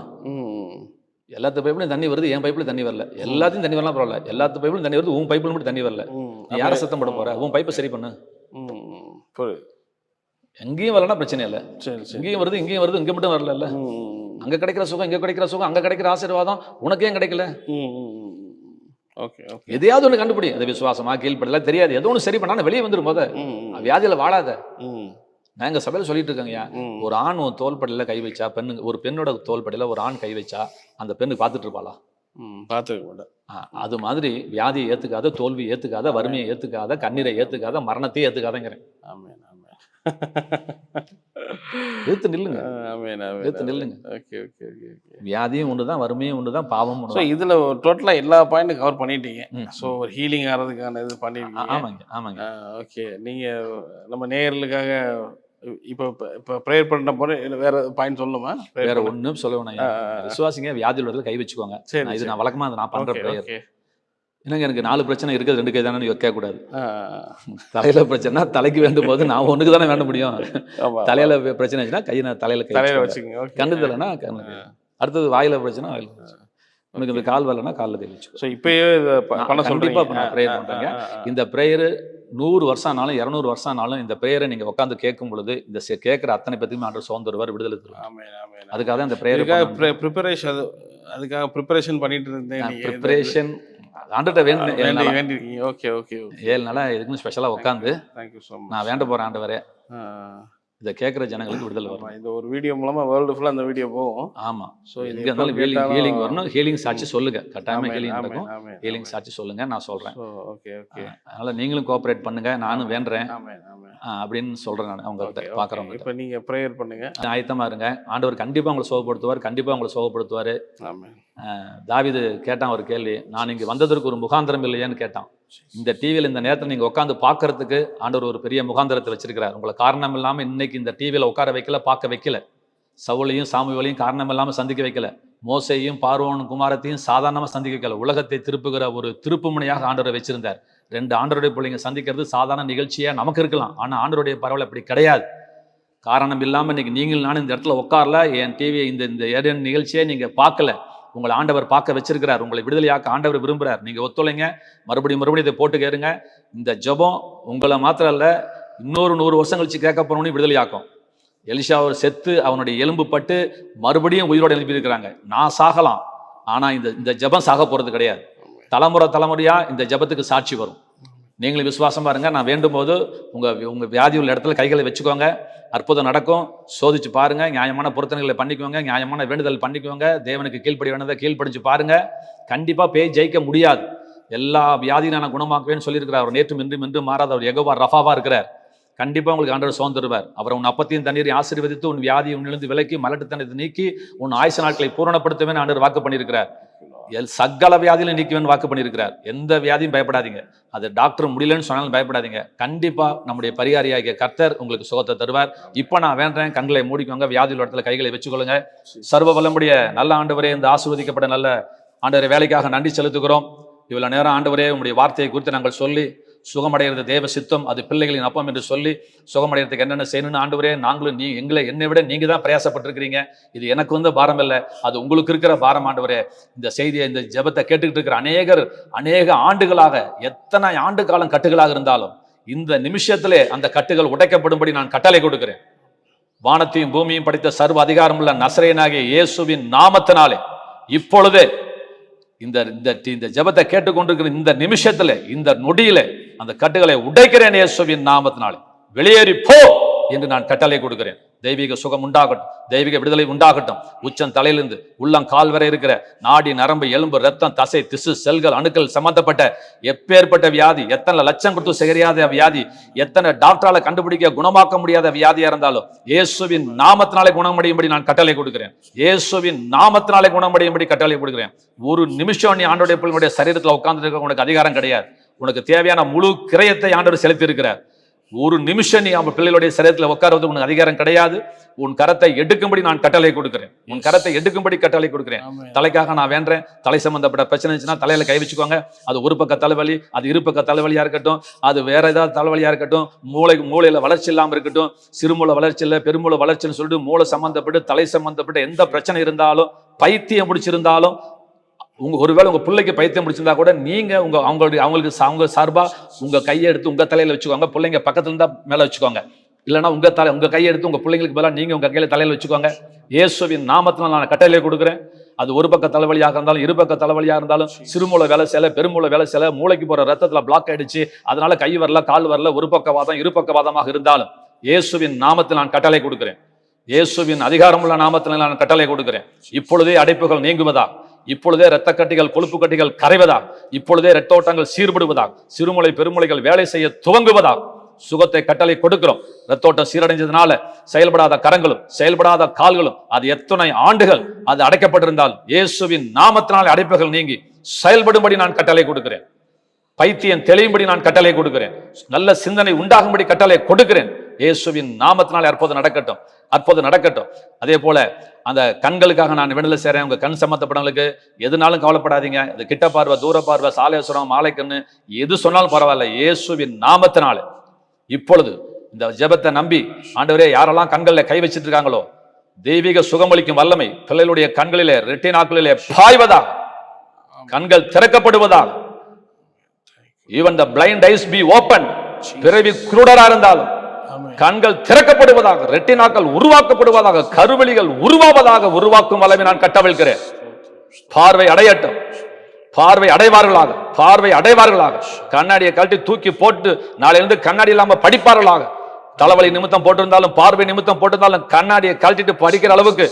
A: எல்லாத்து பைப்புலையும் தண்ணி வருது, என் பைப்பில் தண்ணி வரல. எல்லாத்தையும் தண்ணி வரலாம் பரவாயில்ல, எல்லாத்து பைப்புலையும் தண்ணி வருது, உன் பைப்பில் மட்டும் தண்ணி வரல. நீ யாரை சத்தம் போட போற? உன் பைப்பை சரி பண்ணு. எங்கேயும் வரலன்னா பிரச்சனை இல்லை. இங்கேயும் வருது இங்கேயும் வருது, இங்கே மட்டும் வரல. அங்கே கிடைக்கிற சுகம் இங்கே கிடைக்கிற சுகம், அங்கே கிடைக்கிற ஆசீர்வாதம் உனக்கு ஏன் கிடைக்கல? எதையாவது ஒன்று கண்டுபிடி. அது விசுவாசமா கீழ்படல தெரியாது, ஏதோ ஒன்று சரி பண்ணா வெளியே வந்துடும். போத வியாதியில வாழாத. நான் எங்க சபையில சொல்லிட்டு இருக்கேங்க, ஒரு ஆண் தோள்படையில கை வச்சா பெண்ணு, ஒரு பெண்ணோட தோள்படையில ஒரு ஆண் கை வச்சா அந்த பெண்ணு பார்த்துட்டு இருப்பாளா? பார்த்துக்க மாட்டேன். அது மாதிரி வியாதியை ஏத்துக்காத, தோல்வி ஏத்துக்காத, வறுமையை ஏத்துக்காத, கண்ணீரை ஏத்துக்காத, மரணத்தையே ஏத்துக்காதங்கிறேன். எடுத்து நில்லுங்க, எடுத்து நில்லுங்க. வியாதியும் ஒண்ணுதான், வறுமையும் ஒண்ணுதான், பாவம் ஒண்ணுதான்.
C: இதுல டோட்டலா எல்லா பாயிண்ட்டும் கவர் பண்ணிட்டீங்க. ஸோ ஒரு ஹீலிங் ஆகிறதுக்கான இது பண்ணிருக்கீங்க.
A: ஆமாங்க ஆமாங்க.
C: ஓகே, நீங்க நம்ம நேயர்களுக்காக இப்போ ப்ரேயர் பண்ண போற வேற பாயிண்ட் சொல்லணுமா?
A: வேற ஒன்றும் சொல்ல வேணாம். விசுவாசிங்க வியாதியில் வரதுல கை வச்சுக்கோங்க. சரி, இது நான் வழக்கமா நான் பண்ற ப்ரேயர். என்னங்க எனக்கு 4 பிரச்சனை இருக்குது, 2 கை தானே வைக்க கூடாது. தலையில பிரச்சனை தலைக்கு வேண்டும் போது நான் ஒண்ணுக்கு தானே வேண்ட முடியும். தலையில பிரச்சனை வச்சுன்னா கையை நான் தலையில வச்சுக்கோங்க. கண்ணு தலைனா கண்ணு, அடுத்தது வாயில பிரச்சனை வாயில பிரச்சனை, உனக்கு இந்த கால் வரலன்னா காலில் கை வச்சுக்கோ. ஸோ இப்பயே கண்டிப்பாக நான் ப்ரேயர் பண்ணுறேங்க. இந்த ப்ரேயரு 100 வருஷம் ஆனாலும் 200 வருஷம் ஆனாலும் இந்த ப்ரேயரை நீங்கள் உட்காந்து கேட்கும் பொழுது இந்த கேட்குற அத்தனை பேத்துக்குமே ஆண்டவர் சுதந்திரவர் விடுதலை தருவார். அதுக்காக தான் இந்த ப்ரேயர் ப்ரிப்பரேஷன், அதுக்காக ப்ரிப்பரேஷன் பண்ணிட்டு இருந்தேன். ப்ரிப்பரேஷன் ஆண்டர்கிட்ட வேண்டி. ஓகே ஓகே, 7 நாளாக எதுக்குன்னு ஸ்பெஷலாக உட்காந்து நான் வேண்ட போகிறேன் ஆண்டவரே, இதை கேட்குற ஜனங்களுக்கு விடுதலை வரும். இந்த ஒரு வீடியோ மூலமா வேர்ல்டு ஃபுல்லாக அந்த வீடியோ போகும். ஆமாம். ஸோ எங்கே இருந்தாலும் ஹீலிங் வரணும். ஹீலிங் சாட்சி சொல்லுங்க, கட்டாயமாக ஹீலிங் நடக்கும். ஹீலிங் சாட்சி சொல்லுங்க, நான் சொல்கிறேன். Okay okay. அதனால் நீங்களும் கோஆப்ரேட் பண்ணுங்க, நானும் வேண்டுறேன் அப்படின்னு சொல்கிறேன். நான் அவங்க பார்க்குறவங்க இப்போ நீங்கள் ப்ரேயர் பண்ணுங்க, ஆயத்தமாக இருங்க. ஆண்டவர் கண்டிப்பாக உங்களை சுகப்படுத்துவார், கண்டிப்பாக உங்களை சுகப்படுத்துவார். தாவீது கேட்டான் ஒரு கேள்வி, நான் இங்கே வந்ததற்கு ஒரு முகாந்திரம் இல்லையான்னு கேட்டான். இந்த டிவியில் இந்த நேரத்தில் நீங்கள் உட்காந்து பார்க்கறதுக்கு ஆண்டவர் ஒரு பெரிய முகாந்திரத்தை வச்சிருக்கிறார். உங்களை காரணம் இல்லாமல் இன்னைக்கு இந்த டிவியில் உட்கார வைக்கல, பார்க்க வைக்கல. சவுலையும் சாமுவேலையும் காரணம் இல்லாமல் சந்திக்க வைக்கல. மோசையும் பார்வோனும் குமாரத்தையும் சாதாரணமாக சந்திக்க வைக்கல. உலகத்தை திருப்புகிற ஒரு திருப்புமுனையாக ஆண்டவரை வச்சிருந்தார். 2 ஆண்டவருடைய பிள்ளைங்க சந்திக்கிறது சாதாரண நிகழ்ச்சியாக நமக்கு இருக்கலாம், ஆனால் ஆண்டவருடைய பரவல் அப்படி கிடையாது. காரணம் இல்லாமல் இன்னைக்கு நீங்கள் நானும் இந்த இடத்துல உட்காரல, என் டிவியை இந்த ஏதேன் நிகழ்ச்சியை நீங்கள் பார்க்கல, உங்களை ஆண்டவர் பார்க்க வச்சிருக்கிறார். உங்களை விடுதலையாக்க ஆண்டவர் விரும்புகிறார். நீங்கள் ஒத்துழைங்க, மறுபடியும் இதை போட்டு கேளுங்க. இந்த ஜெபம் உங்களை மாத்திரம் இல்லை, இன்னொரு 100 வருஷம் கழிச்சு கேட்க போறவனையும் விடுதலையாக்கும். எலிஷா அவர் செத்து அவனுடைய எலும்பு பட்டு மறுபடியும் உயிரோடு எழுப்பியிருக்கிறாங்க. நான் சாகலாம், ஆனால் இந்த ஜெபம் சாக போகிறது கிடையாது. தலைமுறையா இந்த ஜெபத்துக்கு சாட்சி வரும். நீங்களும் விசுவாசமா இருங்க. நான் வேண்டும் போது உங்க வியாதி உள்ள இடத்துல கைகளை வச்சுக்கோங்க, அற்புதம் நடக்கும். சோதிச்சு பாருங்க, நியாயமான பொருத்தனைகளை பண்ணிக்குவாங்க, நியாயமான வேண்டுதல் பண்ணிக்குவாங்க. தேவனுக்கு கீழ்ப்படி வேண்டதை கீழ்ப்படிச்சு பாருங்க. கண்டிப்பா பேய் ஜெயிக்க முடியாது. எல்லா வியாதியும் நான் குணமாக்குவேன்னு சொல்லியிருக்கிறார். அவர் நேற்றும் இன்றும் மாறாத அவர் யெகோவா ரஃபாவா இருக்கிறார். கண்டிப்பா உங்களுக்கு ஆண்டவர் சுகம் தருவார். அவர் உன் அப்பத்தையும் தண்ணீரை ஆசீர்வதித்து உன் வியாதியை உன்னிலிருந்து விலக்கி மலட்டுத்தனத்தை நீக்கி உன் ஆயுச நாட்களை பூரணப்படுத்துவேன் ஆண்டவர் வாக்கு பண்ணியிருக்கிறார். சகல வியாதியிலும் நீக்குவேன் வாக்கு பண்ணியிருக்கிறார். எந்த வியாதியும் பயப்படாதீங்க. அது டாக்டர் முடியலன்னு சொன்னாலும் பயப்படாதீங்க. கண்டிப்பா நம்முடைய பரிகாரியாகிய கர்த்தர் உங்களுக்கு சுகத்தை தருவார். இப்ப நான் வேண்டேன், கண்களை மூடிக்கோங்க, வியாதியில் இடத்துல கைகளை வச்சுக்கொள்ளுங்க. சர்வ வல்லமுடைய நல்ல ஆண்டவரே, இந்த ஆசீர்வதிக்கப்பட்ட நல்ல ஆண்டவரே வேலைக்காக நன்றி செலுத்துகிறோம். இவ்வளவு நேரம் ஆண்டவரே உங்களுடைய வார்த்தையை குறித்து நாங்கள் சொல்லி சுகமடைகிறது தேவ சித்தம், அது பிள்ளைகளின் அப்பம் என்று சொல்லி சுகமடைகிறதுக்கு என்னென்ன செய்யணும்னு ஆண்டவரே நாங்களும் என்னை விட நீங்க தான் பிரயாசப்பட்டிருக்கிறீங்க. இது எனக்கு பாரம் இல்லை, அது உங்களுக்கு இருக்கிற பாரம் ஆண்டவரே. இந்த செய்தியை இந்த ஜெபத்தை கேட்டுக்கிட்டு இருக்கிற அநேக ஆண்டுகளாக, எத்தனை ஆண்டு காலம் கட்டுகளாக இருந்தாலும் இந்த நிமிஷத்திலே அந்த கட்டுகள் உடைக்கப்படும்படி நான் கட்டளை கொடுக்கிறேன். வானத்தையும் பூமியும் படைத்த சர்வ அதிகாரம் உள்ள நசரேயனாகிய இயேசுவின் நாமத்தினாலே இப்பொழுதே இந்த ஜெபத்தை கேட்டுக்கொண்டிருக்கிற இந்த நிமிஷத்துல, இந்த நொடியில அந்த கட்டுகளை உடைக்கிறேன் இயேசுவின் நாமத்தினாலே. வெளியேறி போ என்று நான் கட்டளை கொடுக்கிறேன். தெய்வீக சுகம் உண்டாகட்டும், தெய்வீக விடுதலை உண்டாகட்டும். உச்சம் தலையிலிருந்து உள்ளம் கால் வரை இருக்கிற நாடி, நரம்பு, எலும்பு, ரத்தம், தசை, திசு, செல்கள், அணுக்கள் சம்பந்தப்பட்ட எப்பேற்பட்ட வியாதி, எத்தனை லட்சம் கொடுத்து செய்யாத வியாதி, எத்தனை டாக்டரால கண்டுபிடிக்க குணமாக்க முடியாத வியாதியா இருந்தாலும் இயேசுவின் நாமத்தினாலே குணமடையும்படி நான் கட்டளை கொடுக்கிறேன். இயேசுவின் நாமத்தினாலே குணமடையும்படி கட்டளை கொடுக்கிறேன். ஒரு நிமிஷம் நீ ஆண்டவருடைய பிள்ளைகளுடைய சரீரத்தில் உட்கார்ந்து இருக்க உனக்கு அதிகாரம் கிடையாது. உனக்கு தேவையான முழு கிரயத்தை ஆண்டவர் செலுத்தி இருக்கிறார். ஒரு நிமிஷம் நீ அவன் பிள்ளைகளுடைய சரீரத்தில் உட்கார்வது உனக்கு அதிகாரம் கிடையாது. உன் கரத்தை எடுக்கும்படி நான் கட்டளை கொடுக்கிறேன். உன் கரத்தை எடுக்கும்படி கட்டளை கொடுக்கிறேன். தலைக்காக நான் வேண்டேன். தலை சம்பந்தப்பட்ட பிரச்சனை இருந்துச்சுன்னா தலையில கை வச்சுக்கோங்க. அது ஒரு பக்க தலைவலி, அது இரு பக்க தலைவலியா இருக்கட்டும், அது வேற ஏதாவது தலைவலியா இருக்கட்டும், மூளையில வளர்ச்சி இல்லாமல் இருக்கட்டும், சிறுமூளை வளர்ச்சி இல்லை, பெருமூளை வளர்ச்சின்னு சொல்லிட்டு மூளை சம்பந்தப்பட்டு தலை சம்பந்தப்பட்ட எந்த பிரச்சனை இருந்தாலும், பைத்தியம் முடிச்சிருந்தாலும், ஒருவேளை உங்க பிள்ளைக்கு பைத்தியம் முடிச்சிருந்தா கூட நீங்க அவங்க சார்பா உங்க கையை எடுத்து உங்க தலையில வச்சுக்கோங்க. பிள்ளைங்க பக்கத்துல இருந்தா மேல வச்சுக்கோங்க. இல்லைன்னா உங்க கையை எடுத்து உங்க பிள்ளைங்களுக்கு பதிலாக நீங்க உங்க கையில தலையில வச்சுக்கோங்க. இயேசுவின் நாமத்தினால நான் கட்டளை கொடுக்குறேன். அது ஒரு பக்க தலைவலியாக இருந்தாலும், இரு பக்க தலைவலியாக இருந்தாலும், சிறுமூளை வேலை செய்யல, பெருமூளை வேலை செய்யல, மூளைக்கு போற ரத்தத்துல பிளாக் ஆயிடுச்சு, அதனால கை வரல, கால் வரல, ஒரு பக்கவாதம் இரு பக்கவாதமாக இருந்தாலும் இயேசுவின் நாமத்தில் நான் கட்டளை கொடுக்கிறேன். இயேசுவின் அதிகாரமுள்ள நாமத்தில் நான் கட்டளை கொடுக்கிறேன். இப்பொழுதே அடைப்புகள் நீங்குவதா, இப்பொழுதே இரத்த கட்டிகள், கொழுப்பு கட்டிகள் கரைவதா, இப்பொழுதே இரத்தோட்டங்கள் சீர்படுவதா, சிறுமூளை பெருமூளைகள் வேலை செய்ய துவங்குவதா, சுகத்தை கட்டளை கொடுக்கிறோம். இரத்தோட்டம் சீரடைஞ்சதுனால செயல்படாத கரங்களும் செயல்படாத கால்களும் அது எத்தனை ஆண்டுகள் அது அடைக்கப்பட்டிருந்தால் இயேசுவின் நாமத்தினாலே அடைப்புகள் நீங்கி செயல்படும்படி நான் கட்டளை கொடுக்கிறேன். பைத்தியம் தெளியும்படி நான் கட்டளை கொடுக்கிறேன். நல்ல சிந்தனை உண்டாகும்படி கட்டளை கொடுக்கிறேன். இயேசுவின் நாமத்தினாலே அற்புதம் நடக்கட்டும், அற்புதம் நடக்கட்டும். அதே போல அந்த கண்களுக்காக நான் விடுதலை செய்றேன். உங்க கண் சம்பந்தப்பட்டவங்களுக்கு எதுனாலும் கவலைப்படாதீங்க. அது கிட்ட பார்வை, தூர பார்வை, சாலேஸ்வரம், மாலைக்கண்ணு, எது சொன்னாலும் பரவாயில்ல. இயேசுவின் நாமத்தினாலே இப்பொழுது இந்த ஜெபத்தை நம்பி ஆண்டவரே, யாரெல்லாம் கண்களில் கை வச்சிட்டு இருக்காங்களோ தெய்வீக சுகமளிக்கும் வல்லமை பிள்ளைகளுடைய கண்களிலே, ரெட்டினாக்களிலே பாய்வதாக, கண்கள் திறக்கப்படுவதாக. Even the blind eyes be open. பிறவி குருடரா இருந்தாலும் கண்கள் திறக்கப்படுவதாக, ரெட்டினாக்கள் உருவாக்கப்படுவதாக, கருவெளிகள் உருவாவதாக உருவாக்கும் வல்லமை நான் கட்டவிழ்கிறேன். பார்வை அடையட்டும், பார்வை அடைவார்களாக, பார்வை அடைவார்களாக. கண்ணாடியை கழட்டி தூக்கி போட்டு நாளையிலிருந்து கண்ணாடி இல்லாம படிப்பார்களாக. தலைவலி நிமித்தம் போட்டிருந்தாலும், பார்வை நிமித்தம் போட்டிருந்தாலும் கண்ணாடியை கழட்டிட்டு படிக்கிற அளவுக்கு,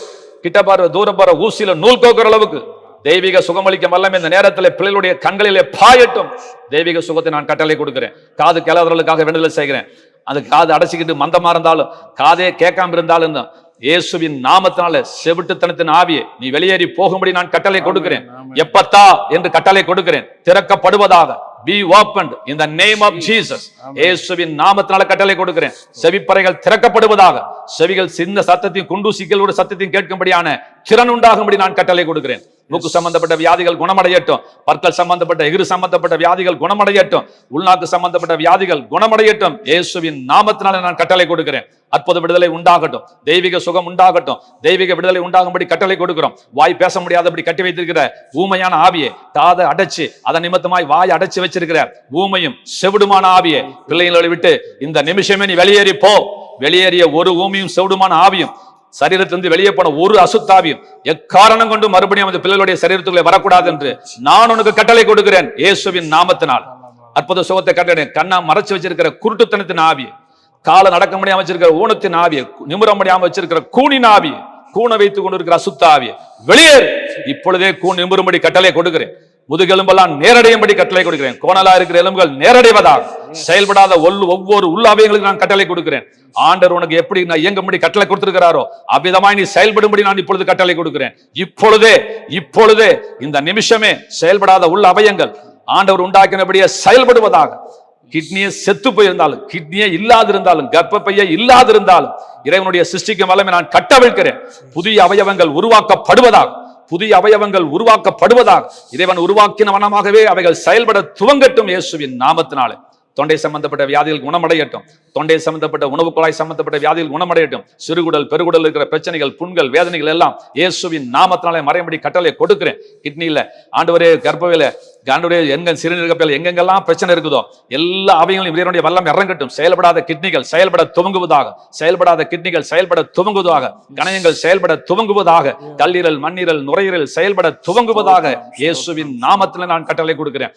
A: கிட்ட பார்வை தூர பார்வை ஊசியில நூல் கோக்குற அளவுக்கு தெய்வீக சுகமளிக்கும் வல்லமை இந்த நேரத்தில் பிள்ளைகளுடைய கண்களிலே பாயட்டும். தெய்வீக சுகத்தை நான் கட்டளை கொடுக்கிறேன். காது கேளாதவர்களுக்காக விடுதலை செய்கிறேன். அந்த காது அடைச்சிக்கிட்டு மந்தமா இருந்தாலும், காதே கேட்காம இருந்தாலும், இயேசுவின் நாமத்தினால செவிட்டுத்தனத்தின் ஆவியை நீ வெளியேறி போகும்படி நான் கட்டளை கொடுக்கிறேன். எப்பத்தா என்று கட்டளை கொடுக்கிறேன். திறக்கப்படுவதாக, be opened in the name of Jesus. இயேசுவின் நாமத்தினால கட்டளை கொடுக்கிறேன். செவிப்பறைகள் திறக்கப்படுவதாக, செவிகள் சின்ன சத்தத்தையும் குண்டூசிகளோட சத்தத்தையும் கேட்கும்படியான திறன் உண்டாகும்படி நான் கட்டளை கொடுக்கிறேன். மூக்கு சம்பந்தப்பட்ட வியாதிகள் குணமடையட்டும். பற்கள் சம்பந்தப்பட்ட, எகிறு சம்பந்தப்பட்ட வியாதிகள் குணமடையட்டும். உள்நாக்கு சம்பந்தப்பட்ட வியாதிகள் குணமடையட்டும். இயேசுவின் நாமத்தினால நான் கட்டளை கொடுக்கிறேன். அற்புத விடுதலை உண்டாகட்டும், தெய்வீக சுகம் உண்டாகட்டும், தெய்வீக விடுதலை உண்டாகும்படி கட்டளை கொடுக்கிறோம். வாய் பேச முடியாதபடி கட்டி வைத்திருக்கிற ஊமையான ஆவியை, காதை அடைச்சு அதன் நிமித்தமாய் வாய் அடைச்சு வச்சிருக்கிற ஊமையும் செவிடுமான ஆவியை பிள்ளைகளை விட்டு இந்த நிமிஷமே நீ வெளியேறி போ. வெளியேறிய ஒரு ஊமையும் செவிடுமான ஆவியும், சரீரத்திலிருந்து வெளியே போன ஒரு அசுத்தாவியும் எக்காரணம் கொண்டு மறுபடியும் அந்த பிள்ளைகளுடைய சரீரத்துக்குள்ளே வரக்கூடாது என்று நான் உனக்கு கட்டளை கொடுக்கிறேன். இயேசுவின் நாமத்தினால் அற்புத சுகத்தை கட்டளை. கண்ணா மறைச்சு வச்சிருக்கிற குருட்டுத்தனத்தின் ஆவியை, காலை நடக்க முடியாம வச்சிருக்கிற ஊனத்தின் ஆவியை, நிமிர முடியாம வச்சிருக்கிற கூனின் ஆவியை, கூணை வைத்துக் கொண்டிருக்கிற அசுத்த ஆவியை வெளியேறு. இப்பொழுதே கூண் நிமிரும்படி கட்டளை கொடுக்கிறேன். முதுகெலும்பெல்லாம் நேரடையும்படி கட்டளை கொடுக்கிறேன். கோணலா இருக்கிற எலும்புகள் நேரடைவதாக, செயல்படாத ஒவ்வொரு உள்ளாவியங்களுக்கு நான் கட்டளை கொடுக்கிறேன். ஆண்டவர் உனக்கு எப்படி நான் இயங்கும்படி கட்டளை கொடுத்திருக்கிறாரோ அவ்விதமாய் நீ செயல்படும்படி நான் இப்பொழுது கட்டளை கொடுக்கிறேன். இப்பொழுதே இந்த நிமிஷமே செயல்படாத உள்ள அவயங்கள் ஆண்டவர் உண்டாக்கினபடியே செயல்படுவதாக. கிட்னியை செத்து போயிருந்தாலும், கிட்னியே இல்லாதிருந்தாலும், கர்ப்பப்பையே இல்லாதிருந்தாலும் இறைவனுடைய சிருஷ்டிக்கும் வல்லமை நான் கட்டவிழ்க்கிறேன். புதிய அவயவங்கள் உருவாக்கப்படுவதாக, புதிய அவயவங்கள் உருவாக்கப்படுவதாக, இறைவன் உருவாக்கின வண்ணமாகவே அவைகள் செயல்பட துவங்கட்டும் இயேசுவின் நாமத்தினாலே. தொண்டை சம்பந்தப்பட்ட வியாதிகள் குணமடையட்டும். தொண்டை சம்பந்தப்பட்ட உணவு குழாய் சம்பந்தப்பட்ட வியாதிகள் குணமடையட்டும். சிறுகுடல், பெருகுடல் இருக்கிற பிரச்சனைகள், புண்கள், வேதனைகள் எல்லாம் இயேசுவின் நாமத்தினாலே மறையும்படி கட்டளை கொடுக்கிறேன். கிட்னியில ஆண்டவரே, கர்ப்பையில ஆண்டவரே எங்க சிறுநீரகத்தில் எங்கெங்கெல்லாம் பிரச்சனை இருக்குதோ எல்லா அவைகளையும் இறைவனுடைய வல்லம் இறங்கட்டும். செயல்படாத கிட்னிகள் செயல்பட துவங்குவதாக, செயல்படாத கிட்னிகள் செயல்பட துவங்குவதாக, கணையங்கள் செயல்பட துவங்குவதாக, கல்லீரல் மண்ணீரல் நுரையீரல் செயல்பட துவங்குவதாக இயேசுவின் நாமத்தில் நான் கட்டளை கொடுக்கிறேன்.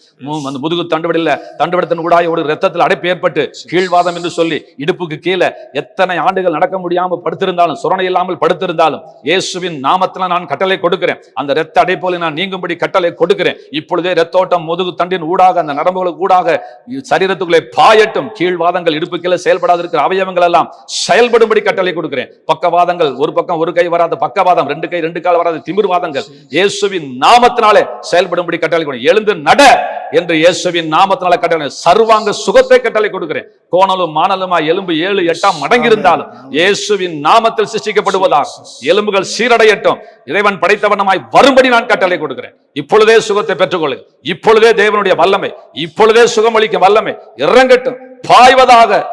A: அந்த முதுகு தண்டுவடத்தின் ஊடாக ஒரு ரத்தத்தில் அடைப்பு ஏற்பட்டு கீழ்வாதம் என்று சொல்லி இடுப்புக்கு கீழே எத்தனை ஆண்டுகள் நடக்க முடியாமல் படுத்திருந்தாலும், சுரணை இல்லாமல் படுத்திருந்தாலும் இயேசுவின் நாமத்தில் நான் கட்டளை கொடுக்கிறேன். அந்த இரத்த அடைப்போல நான் நீங்கும்படி கட்டளை கொடுக்கிறேன். இப்பொழுதே இரத்தோட்டம் முதுகு தண்டின் ஊடாக அந்த நரம்புகளுக்கு ஊடாக சரீரத்துக்குள்ளே பாயட்டும். கீழ்வாதங்கள் இடுப்பு கீழே செயல்படாத இருக்கிற அவயவங்கள் எல்லாம் செயல்படும்படி கட்டளை கொடுக்கிறேன். பக்கவாதங்கள் ஒரு பக்கம் ஒரு கை வராத பக்கவாதம், 2 கை 2 கால் வராத திமிர்வாதங்கள் இயேசுவின் நாமத்தினாலே செயல்படும்படி கட்டளை கொடுக்கிறேன். எழுந்து நட என்று இயேசுவின் நாமத்தினால கட்டளை, சர்வாங்க சுகத்தை கட்டளை கொடுக்கிறேன். கோணலும் மானலுமா எலும்பு 7 8 மடங்கி இருந்தாலும் இயேசுவின் நாமத்தில் சிருஷ்டிக்கப்படுவதாக எலும்புகள் சீரடையட்டும். இறைவன் படைத்தவனமாய் வரும்படி நான் கட்டளை கொடுக்கிறேன். இப்பொழுதே சுகத்தை பெற்றுக்கொள்ளுங்க. இப்பொழுதே தேவனுடைய வல்லமை, இப்பொழுதே சுகமளிக்கும் வல்லமை இறங்கட்டும், பாய்வதாக.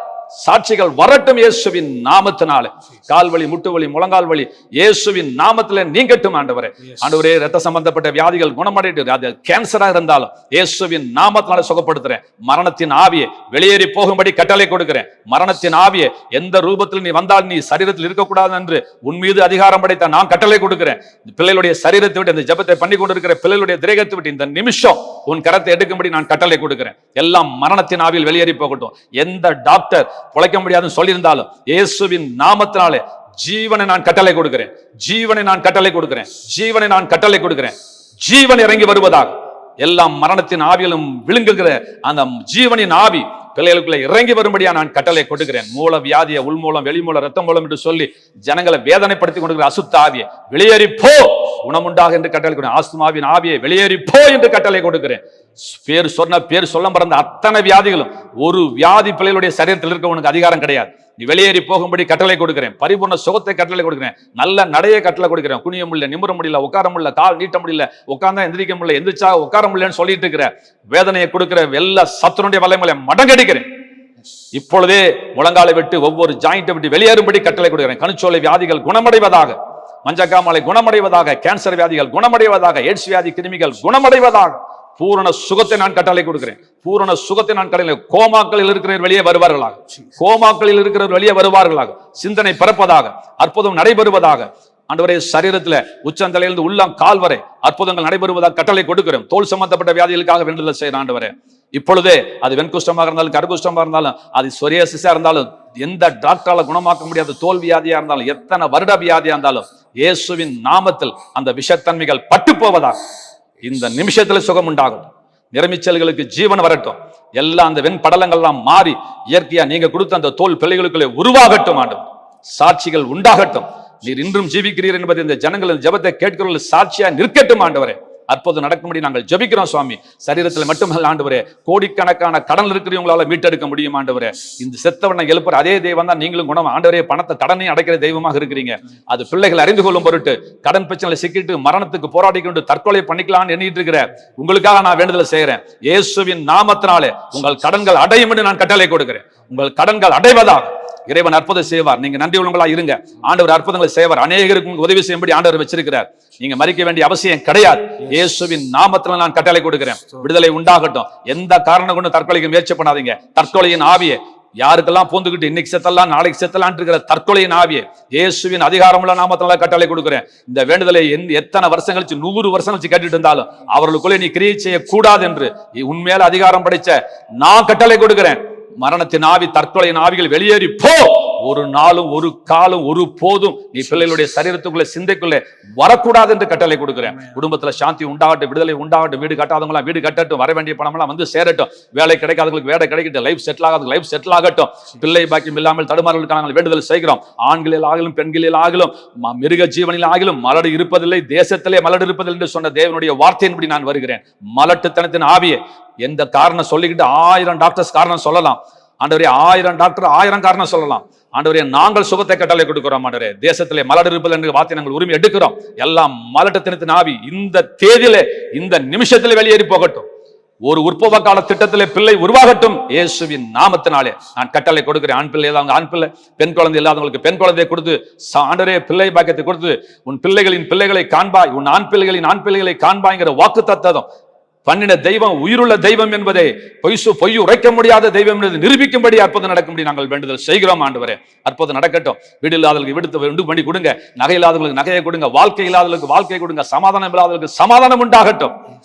A: சாட்சிகள் வரட்டும் இயேசுவின் நாமத்தினாலே. கால்வலி, முட்டுவலி, முழங்கால் வலி இயேசுவின் நாமத்திலே நீங்கட்டும் ஆண்டவரே. ஆண்டவரே, ரத்த சம்பந்தப்பட்ட வியாதிகள் குணமடைட்டு, அது கேன்சரா இருந்தாலும் இயேசுவின் நாமத்தினாலே சுகப்படுத்துறேன். மரணத்தின் ஆவியை வெளியேறி போகும்படி கட்டளை கொடுக்கிறேன். மரணத்தின் ஆவியை எந்த ரூபத்தில் நீ வந்தால் நீ சரீரத்தில் இருக்கக்கூடாது என்று உன் மீது அதிகாரம் படைத்த நான் கட்டளை கொடுக்கிறேன். பிள்ளைகளுடைய சரீரத்தை விட்டு, இந்த ஜெபத்தை பண்ணி கொண்டிருக்கிற பிள்ளைகளுடைய திரேகத்தை விட்டு இந்த நிமிஷம் உன் கரத்தை எடுக்கும்படி நான் கட்டளை கொடுக்கிறேன். எல்லாம் மரணத்தின் ஆவியில் வெளியேறி போகட்டும். எந்த டாக்டர் பொழைக்க முடியாதுன்னு சொல்லியிருந்தாலும் இயேசுவின் நாமத்தினாலே ஜீவனை நான் கட்டளை கொடுக்கிறேன். ஜீவனை நான் கட்டளை கொடுக்கிறேன். ஜீவனை நான் கட்டளை கொடுக்கிறேன். ஜீவன் இறங்கி வருவதாக. எல்லாம் மரணத்தின் ஆவியிலும் விழுங்குகிற அந்த ஜீவனின் ஆவி பிள்ளைகளுக்குள்ள இறங்கி வரும்படியா நான் கட்டளை கொடுக்கிறேன். மூல வியாதிய உள்மூலம் வெளிமூலம் ரத்தம் மூலம் என்று சொல்லி ஜனங்களை வேதனைப்படுத்தி கொண்டிருக்கிற அசுத்த ஆவியை வெளியேறி போ, குணமுண்டாக என்று கட்டளை கொடுக்கிறேன். ஆஸ்துமாவின் ஆவியை வெளியேறி போ என்று கட்டளை கொடுக்கிறேன். பேர் சொல்ல பிறந்த அத்தனை வியாதிகளும் ஒரு வியாதி பிள்ளைகளுடைய சரீரத்தில் இருக்க உனக்கு அதிகாரம் கிடையாது. நீ வெளியேறி போகும்படி கட்டளை கொடுக்கிறேன். பரிபூர்ண சுகத்தை கட்டளை கொடுக்கிறேன். நல்ல நடையை கட்டளை கொடுக்கிறேன். குனிய முடியல, நிமிர முடியல, உட்கார முடியல, கால் நீட்ட முடியல, உட்கார்ந்தா எந்திரிக்க முடியல, எந்திரிச்சா உட்கார முடியலன்னு சொல்லிட்டு இருக்கிற வேதனையை கொடுக்கிற எல்லா சத்துருடைய வல்லமையை மடங்கடிக்கிறேன். இப்பொழுதே முழங்காலை விட்டு ஒவ்வொரு ஜாயிண்டை விட்டு வெளியேறும்படி கட்டளை கொடுக்கிறேன். கணுச்சோலை வியாதிகள் குணமடைவதாக, மஞ்சக்காமலை குணமடைவதாக, கேன்சர் வியாதிகள் குணமடைவதாக, எய்ட்ஸ் வியாதி கிருமிகள் குணமடைவதாக. பூரண சுகத்தை நான் கட்டளை கொடுக்கிறேன். பூரண சுகத்தை நான் கட்டளை. கோமாக்களில் இருக்கிறவர் வெளியே வருவார்களாக. கோமாக்களில் இருக்கிறவர் வெளியே வருவார்களாக. சிந்தனை பிறப்பதாக, அற்புதம் நடைபெறுவதாக. ஆண்டவரே, சரீரத்தில் உச்சந்தலையிலிருந்து உள்ளம் கால் வரை அற்புதங்கள் நடைபெறுவதாக கட்டளை கொடுக்கிறேன். தோல் சம்பந்தப்பட்ட வியாதிகளுக்காக வேண்டுதல் செய்கிற ஆண்டவரே, இப்பொழுதே அது வெண்குஷ்டமாக இருந்தாலும் கருகுஷ்டமாக இருந்தாலும் அது சொரியாசிஸா இருந்தாலும் எந்த டாக்டரால குணமாக்க முடியாத தோல் வியாதியா இருந்தாலும் எத்தனை வருட வியாதியா இருந்தாலும் இயேசுவின் நாமத்தில் அந்த விஷத்தன்மைகள் பட்டு போவதாக இந்த நிமிஷத்துல சுகம் உண்டாகும். நிறமிச்சல்களுக்கு ஜீவன் வரட்டும். எல்லாம் அந்த வெண்படலங்கள்லாம் மாறி இயற்கையா நீங்க கொடுத்த அந்த தோல் பிள்ளைகளுக்குள்ளே உருவாகட்டும். ஆண்டவர், சாட்சிகள் உண்டாகட்டும். நீர் இன்றும் ஜீவிக்கிறீர் என்பது இந்த ஜனங்களின் ஜெபத்தை கேட்கிறவர்கள் சாட்சியா நிற்கட்டும். ஆண்டவரே, அற்புதம் நடக்கும்படி நாங்கள் ஜெபிக்கிறோம் சுவாமி. சரீரத்தில் மட்டுமல்ல ஆண்டவரே, கோடிக்கணக்கான கடன் இருக்கிறவங்களால மீட்டெடுக்க முடியும் ஆண்டவரே. இந்த செத்தவனை எழுப்புற அதே தெய்வம் தான் நீங்களும் குணம். ஆண்டவரே, பணத்தை கடனையும் அடைக்கிற தெய்வமாக இருக்கிறீங்க. அது பிள்ளைகள் அறிந்து கொள்ளும் பொருட்டு கடன் பிரச்சனை சிக்கிட்டு மரணத்துக்கு போராடி கொண்டு தற்கொலை பண்ணிக்கலாம்னு எண்ணிட்டு இருக்கிற உங்களுக்காக நான் வேண்டுதல் செய்கிறேன். இயேசுவின் நாமத்தினாலே உங்கள் கடன்கள் அடையும் என்று நான் கட்டளை கொடுக்கிறேன். உங்கள் கடன்கள் அடைவதாக இறைவன் அற்புதம் செய்வார். நீங்க நன்றி உள்ளவங்களா இருங்க. ஆண்டவர் அற்புதங்களை செய்வார். அநேகருக்கு உதவி செய்யும்படி ஆண்டவர் வச்சிருக்கிறார். நீங்க மறிக்க வேண்டிய அவசியம் கிடையாது. இயேசுவின் நாமத்துல நான் கட்டளை கொடுக்கிறேன். விடுதலை உண்டாகட்டும். எந்த காரணம் கொண்டு தற்கொலைக்கு முயற்சி பண்ணாதீங்க. தற்கொலையின் ஆவியை யாருக்கெல்லாம் பூந்துக்கிட்டு இன்னைக்கு செத்தலாம் நாளைக்கு செத்தலாம் இருக்கிற தற்கொலையின் ஆவியை இயேசுவின் அதிகாரமுள்ள நாமத்தினால கட்டளை கொடுக்கிறேன். இந்த வேண்டுதலை எத்தனை வருஷம் கழிச்சு 100 வருஷம் கழிச்சு கேட்டுட்டு இருந்தாலும் அவர்களுக்குள்ளே நீ கிரியை செய்யக்கூடாது என்று உண்மையில அதிகாரம் படைச்ச நான் கட்டளை கொடுக்கிறேன். மரணத்தின் ஆவி, தற்கொலையின் ஆவிகள் வெளியேறி போ. ஒரு நாளும் ஒரு காலம் ஒரு போதும் நீ பிள்ளைகளுடைய சரீரத்துக்குள்ள சிந்தைக்குள்ளே வரக்கூடாது என்று கட்டளை கொடுக்கிறேன். குடும்பத்துல சாந்தி உண்டாகட்டும், விடுதலை உண்டாகட்டும். வீடு கட்டாதவங்களாம் வீடு கட்டட்டும். வர வேண்டிய பணம் எல்லாம் வந்து சேரட்டும். வேலை கிடைக்காதவங்களுக்கு வேலை கிடைக்கட்டும். லைஃப் செட்டில் ஆகாதவங்களுக்கு லைஃப் செட்டில் ஆகட்டும். பிள்ளை பாக்கியம் இல்லாமல் தடுமாறலுக்கான வேண்டுதல் செய்கிறோம். ஆண்களில் ஆகிலும் பெண்களில் ஆகிலும் மிருக ஜீவனில் ஆகிலும் மலடு இருப்பதில்லை, தேசத்திலே மலடு இருப்பதில்லை என்று சொன்ன தேவனுடைய வார்த்தையின்படி நான் வருகிறேன். மலட்டுத்தனத்தின் ஆவியை எந்த காரணம் சொல்லிக்கிட்டு 1000 டாக்டர்ஸ் காரணம் சொல்லலாம். ஆண்டவரே, 1000 டாக்டர் 1000 காரணம் சொல்லலாம். ஆண்டவரே, நாங்கள் சுகத்தை கட்டளை கொடுக்கிறோம். ஆண்டவரே, தேசத்திலே மலடு இருப்பது என்ற வார்த்தை நாங்கள் உரிமை எடுக்கிறோம். எல்லாம் மலட்டுத்தனத்தின் ஆவி இந்த தேதியிலே இந்த நிமிஷத்திலே வெளியேறி போகட்டும். ஒரு உற்பவ கால திட்டத்திலே பிள்ளை உருவாகட்டும். இயேசுவின் நாமத்தினாலே நான் கட்டளை கொடுக்கிறேன். ஆண் பிள்ளை இல்லாதவங்க ஆண் பிள்ளை, பெண் குழந்தை இல்லாதவங்களுக்கு பெண் குழந்தையை கொடுத்து ஆண்டவரே பிள்ளை பாக்கியத்தை கொடுத்து உன் பிள்ளைகளின் பிள்ளைகளை காண்பாய், உன் ஆண் பிள்ளைகளின் ஆண் பிள்ளைகளை காண்பாய்ங்கிற வாக்கு தத்தம் பண்ணின தெய்வம் உயிருள்ள தெய்வம் என்பதை பொய் உரைக்க முடியாத தெய்வம் என்பதை நிரூபிக்கும்படி அற்புதம் நடக்கும்படி நாங்கள் வேண்டுதல் செய்கிறோம் ஆண்டவரே. அற்புதம் நடக்கட்டும். வீடு இல்லாதவர்களுக்கு விடுத்து உண்டு பண்ணி கொடுங்க, நகை இல்லாதவர்களுக்கு நகையை கொடுங்க, வாழ்க்கை இல்லாதவர்களுக்கு வாழ்க்கை கொடுங்க, சமாதானம் இல்லாதவர்களுக்கு சமாதானம் உண்டாகட்டும்,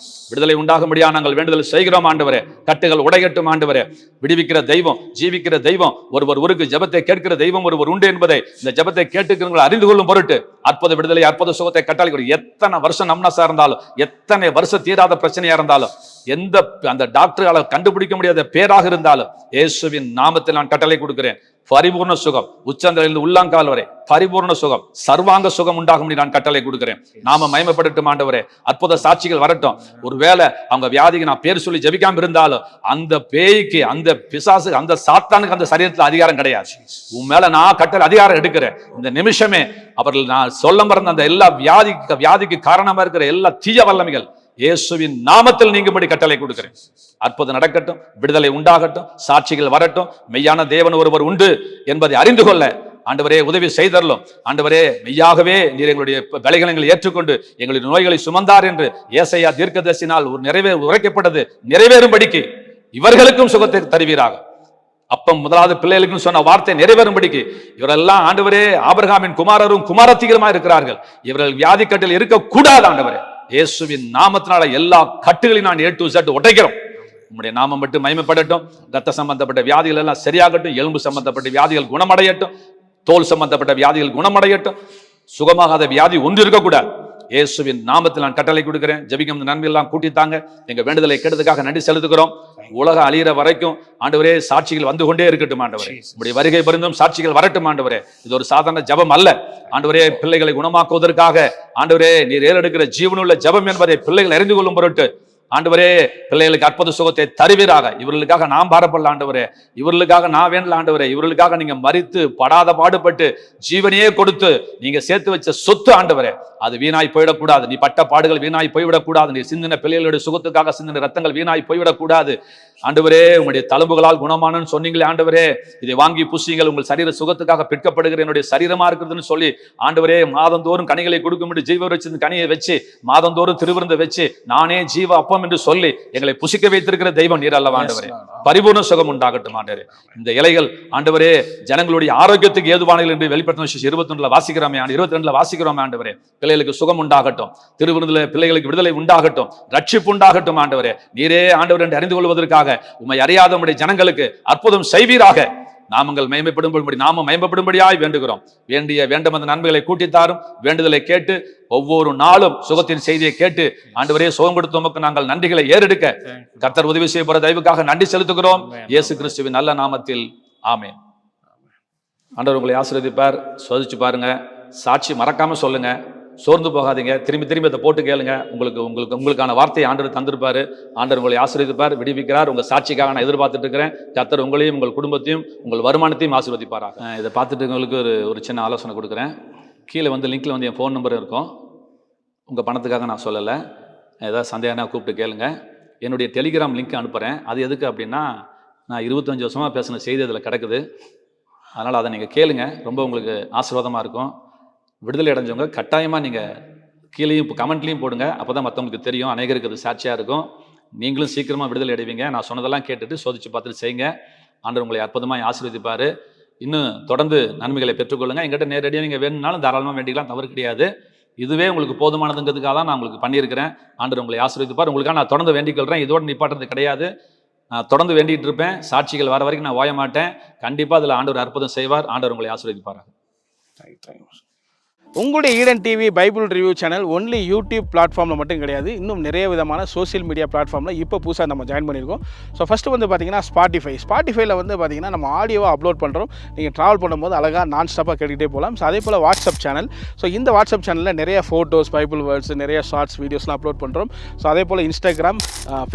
A: விடுதலை உண்டாகும்படியா நாங்கள் வேண்டுதல் செய்கிறோம் ஆண்டவரே. கட்டுகள் உடையட்டும் ஆண்டவரே. விடுவிக்கிற தெய்வம், ஜீவிக்கிற தெய்வம், ஒருவர் ஊருக்கு ஜெபத்தை கேட்கிற தெய்வம் ஒருவர் உண்டு என்பதை இந்த ஜெபத்தை கேட்டுக்கிறவங்களை அறிந்து கொள்ளும் பொருட்டு அற்புத விடுதலை, அற்புத சுகத்தை கட்டாளி. எத்தனை வருஷம் நம்னஸா இருந்தாலும், எத்தனை வருஷம் தீராத பிரச்சனையா இருந்தாலும், எந்த அந்த டாக்டரால கண்டுபிடிக்க முடியாத பேராக இருந்தாலும் இயேசுவின் நாமத்தில் நான் கட்டளை கொடுக்கிறேன். பரிபூர்ண சுகம், உச்சந்தலிருந்து உள்ளாங்கால் வரை பரிபூர்ண சுகம், சர்வாங்க சுகம் உண்டாகும் நான் கட்டளை கொடுக்கிறேன். நாம மகிமைப்படட்டும் ஆண்டவரே. அற்புத சாட்சிகள் வரட்டும். ஒருவேளை அவங்க வியாதிக்கு நான் பேர் சொல்லி ஜெபிக்காம இருந்தாலும் அந்த பேய்க்கு, அந்த பிசாசு, அந்த சாத்தானுக்கு அந்த சரீரத்தில் அதிகாரம் கிடையாது. உன் மேல நான் கட்டளை அதிகாரம் எடுக்கிறேன். இந்த நிமிஷமே அவர்கள் நான் சொல்ல மறந்த அந்த எல்லா வியாதிக்கு காரணமா இருக்கிற எல்லா தீய வல்லமைகள் இயேசுவின் நாமத்தில் நீங்கும்படி கட்டளை கொடுக்கிறேன். அற்புதம் நடக்கட்டும், விடுதலை உண்டாகட்டும், சாட்சிகள் வரட்டும். மெய்யான தேவன் ஒருவர் உண்டு என்பதை அறிந்து கொள்ள ஆண்டவரே உதவி செய்தரலும். ஆண்டவரே, மெய்யாகவே நீர் எங்களுடைய பலகீனங்களை ஏற்றுக்கொண்டு எங்களுடைய நோய்களை சுமந்தார் என்று ஏசாயா தீர்க்கதரிசினால் உரைக்கப்பட்டது நிறைவேறும்படிக்கு இவர்களுக்கும் சுகத்தை தருவீராக. அப்பம் முதலாவது பிள்ளைகளுக்கு சொன்ன வார்த்தை நிறைவேறும்படிக்கு இவரெல்லாம் ஆண்டவரே ஆபிரகாமின் குமாரரும் குமாரத்திகளுமா இருக்கிறார்கள். இவர்கள் வியாதி கட்டில் இருக்கக்கூடாது ஆண்டவரே. இயேசுவின் நாமத்தினால எல்லா கட்டுகளையும் நான் A to Z உடைக்கிறோம். உங்களுடைய நாமம் மட்டும் மகிமைப்படட்டும். ரத்த சம்பந்தப்பட்ட வியாதிகள் எல்லாம் சரியாகட்டும். எலும்பு சம்பந்தப்பட்ட வியாதிகள் குணமடையட்டும். தோல் சம்பந்தப்பட்ட வியாதிகள் குணமடையட்டும். சுகமாகாத வியாதி ஒன்று இருக்கக்கூடாது. இயேசுவின் நாமத்தில் நான் கட்டளை கொடுக்கிறேன். ஜெபிக்கும் நன்மை எல்லாம் கூட்டித்தாங்க. எங்க வேண்டுதலை கேட்டதுக்காக நன்றி செலுத்துகிறோம். உலகம் அழியிற வரைக்கும் ஆண்டவரே சாட்சிகள் வந்து கொண்டே இருக்கட்டும் ஆண்டவரே. உங்களுடைய வருகை பரிந்தும் சாட்சிகள் வரட்டும் ஆண்டவரே. இது ஒரு சாதாரண ஜபம் அல்ல ஆண்டவரே. பிள்ளைகளை குணமாக்குவதற்காக ஆண்டவரே நீர் ஏறெடுக்கிற ஜீவனுள்ள ஜபம் என்பதை பிள்ளைகள் அறிந்து கொள்ளும் பொருட்டு ஆண்டவரே பிள்ளைகளுக்கு அற்புத சுகத்தை தருவீராக. இவர்களுக்காக நாம் பாரப்படல ஆண்டவரே. இவர்களுக்காக நான் வேண்டல ஆண்டவரே. இவர்களுக்காக நீங்க மரித்து படாத பாடுபட்டு ஜீவனையே கொடுத்து நீங்க சேர்த்து வச்ச சொத்து ஆண்டவரே, அது வீணாய் போயிடக்கூடாது. நீ பட்ட பாடுகள் வீணாய் போய்விடக்கூடாது. நீ சிந்தின பிள்ளைகளுடைய சுகத்துக்காக சிந்தின ரத்தங்கள் வீணாய் போய்விடக்கூடாது ஆண்டவரே. உங்களுடைய தழும்புகளால் குணமானு சொன்னீங்களே ஆண்டவரே, இதை வாங்கி புசிங்கள், உங்கள் சரீர சுகத்துக்காக பிற்கப்படுகிற என்னுடைய சரீரமா இருக்குதுன்னு சொல்லி ஆண்டவரே மாதந்தோறும் கனிகளை கொடுக்கும்படி ஜீவ வச்சு கனியை வச்சு மாதந்தோறும் திருவிருந்த வச்சு நானே ஜீவ அப்பம் என்று சொல்லி எங்களை புசிக்க வைத்திருக்கிற தெய்வம் நீர் அல்லவா ஆண்டவரே. பரிபூர்ண சுகம் உண்டாகட்டும் ஆண்டவரே. இந்த இலைகள் ஆண்டவரே ஜனங்களுடைய ஆரோக்கியத்துக்கு ஏதுவானது என்று வெளிப்படுத்தின 21 வாசிக்கிறோமே, 22 வாசிக்கிறோம் ஆண்டவரே. பிள்ளைகளுக்கு சுகம் உண்டாகட்டும். திருவிருந்தில பிள்ளைகளுக்கு விடுதலை உண்டாகட்டும். ரட்சிப்பு உண்டாகட்டும் ஆண்டவரே. நீரே ஆண்டவர் என்று அறிந்து கொள்வதற்காக உம்மை அறியாத உம்முடைய ஜனங்களுக்கு அற்புதம் செய்வீராக. நாமங்கள் மகிமைப்படும்படி நாம மகிமைப்படும்படியாய் வேண்டுகிறோம். வேண்டும் அந்த நன்மைகளை கூட்டித்தாரும். வேண்டுதலை கேட்டு ஒவ்வொரு நாளும் சுகத்தின் செய்தியை கேட்டு ஆண்டவரே சுகம் கொடுத்தவங்களுக்கு நாங்கள் நன்றிகளை ஏறெடுக்க கர்த்தர் உதவி செய்ய போற தயவுக்காக நன்றி செலுத்துகிறோம். இயேசு கிறிஸ்துவின் நல்ல நாமத்தில் ஆமென். ஆண்டவர் உங்களை ஆசீர்வதிப்பார். சோதிச்சு பாருங்க. சாட்சி மறக்காம சொல்லுங்க. சோர்ந்து போகாதீங்க. திரும்பி அதை போட்டு கேளுங்க. உங்களுக்கான வார்த்தையை ஆண்டவர் தந்திருப்பாரு. ஆண்டவர் உங்களை ஆசீர்வதிப்பார், விடுவிக்கிறார். உங்க சாட்சிக்காக நான் எதிர்பார்த்துட்டு இருக்கிறேன். கர்த்தர் உங்களையும் உங்கள் குடும்பத்தையும் உங்கள் வருமானத்தையும் ஆசீர்வதிப்பாராக. இதை பார்த்துட்டு உங்களுக்கு ஒரு சின்ன ஆலோசனை கொடுக்குறேன். கீழே லிங்க்ல என் ஃபோன் நம்பர் இருக்கும். உங்கள் பணத்துக்காக நான் சொல்லலை. ஏதாவது சந்தேகம்னா கூப்பிட்டு கேளுங்க. என்னுடைய டெலிகிராம் லிங்க் அனுப்புகிறேன். அது எதுக்கு அப்படின்னா, நான் 25 வருஷமாக பேசின செய்தி அதில் கிடக்குது. அதனால் அதை நீங்கள் கேளுங்க. ரொம்ப உங்களுக்கு ஆசீர்வாதமாக இருக்கும். விடுதலை அடைஞ்சவங்க கட்டாயமாக நீங்கள் கீழேயும் இப்போ கமெண்ட்லேயும் போடுங்க. அப்போ தான் மற்றவங்களுக்கு தெரியும். அநேகருக்கு அது சாட்சியாக இருக்கும். நீங்களும் சீக்கிரமாக விடுதலை அடைவீங்க. நான் சொன்னதெல்லாம் கேட்டுட்டு சோதிச்சு பார்த்துட்டு செய்யுங்க. ஆண்டவர் உங்களை அற்புதமாக ஆசீர்வதிப்பார். இன்னும் தொடர்ந்து நன்மைகளை பெற்றுக்கொள்ளுங்க. எங்கிட்ட நேரடியாக நீங்கள் வேணும்னாலும் தாராளமாக வேண்டிக்கலாம், தவறு கிடையாது. இதுவே உங்களுக்கு போதுமானதுங்கிறதுக்காக தான் நான் உங்களுக்கு பண்ணியிருக்கிறேன். ஆண்டவர் உங்களை ஆசீர்வதிப்பார். உங்களுக்காக நான் தொடர்ந்து வேண்டிக் கொள்கிறேன். இதோடு நிப்பாட்டுறது கிடையாது. நான் தொடர்ந்து வேண்டிகிட்டு இருப்பேன். சாட்சிகள் வர வரைக்கும் நான் ஓய மாட்டேன். கண்டிப்பாக அதில் ஆண்டவர் அற்புதம் செய்வார். ஆண்டவர் உங்களை ஆசீர்வதிப்பார்.
B: உங்களுடைய Eden TV Bible review channel only YouTube பிளாட்ஃபார்மில் மட்டும் கிடையாது, இன்னும் நிறைய விதமான சோஷியல் மீடியா பிளாட்ஃபார்மில் இப்போ புதுசாக நம்ம ஜாயின் பண்ணியிருக்கோம். ஸோ ஃபஸ்ட்டு பார்த்தீங்கன்னா ஸ்பாட்டிஃபைல பார்த்தீங்கன்னா நம்ம ஆடியோவை அப்லோட் பண்ணுறோம். நீங்கள் ட்ராவல் பண்ணும்போது அழகாக நான் ஸ்டாப்பாக கேட்டுக்கிட்டே போகலாம். ஸோ அதே போல் வாட்ஸ்அப் சேனல். ஸோ இந்த வாட்ஸ்அப் சேனலில் நிறைய ஃபோட்டோஸ், பைபிள் வேர்ட்ஸ், நிறைய ஷார்ட்ஸ், வீடியோஸ்லாம் அப்லோட் பண்ணுறோம். ஸோ அதே போல் இன்ஸ்டாகிராம்,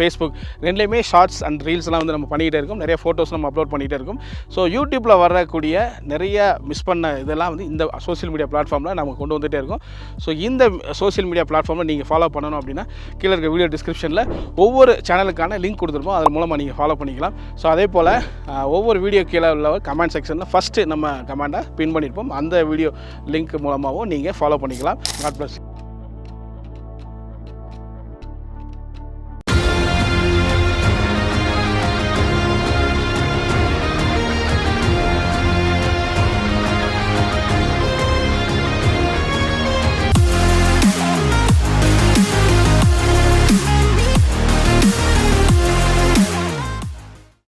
B: ஃபேஸ்புக் ரெண்டுலேயுமே ஷார்ட்ஸ் அண்ட் ரீல்ஸ்லாம் நம்ம பண்ணிகிட்டே இருக்கோம். நிறைய ஃபோட்டோஸ் நம்ம அப்லோட் பண்ணிகிட்டே இருக்கோம். ஸோ யூடியூப்பில் வரக்கூடிய நிறைய மிஸ் பண்ண இதெல்லாம் இந்த சோஷியல் மீடியா பிளாட்ஃபார்மில் நம்ம கொண்டு வந்துகிட்டே இருக்கும். ஸோ இந்த சோஷியல் மீடியா பிளாட்ஃபார்மில் நீங்கள் ஃபாலோ பண்ணணும் அப்படின்னா கீழே இருக்க வீடியோ டிஸ்கிரிப்ஷனில் ஒவ்வொரு சேனலுக்கான லிங்க் கொடுத்துருப்போம். அதன் மூலமாக நீங்கள் ஃபாலோ பண்ணிக்கலாம். ஸோ அதே போல் ஒவ்வொரு வீடியோ கீழே உள்ள கமெண்ட் செக்ஷனில் ஃபஸ்ட்டு நம்ம கமெண்ட்டை பின் பண்ணியிருப்போம். அந்த வீடியோ லிங்க் மூலமாகவும் நீங்கள் ஃபாலோ பண்ணிக்கலாம். God plus.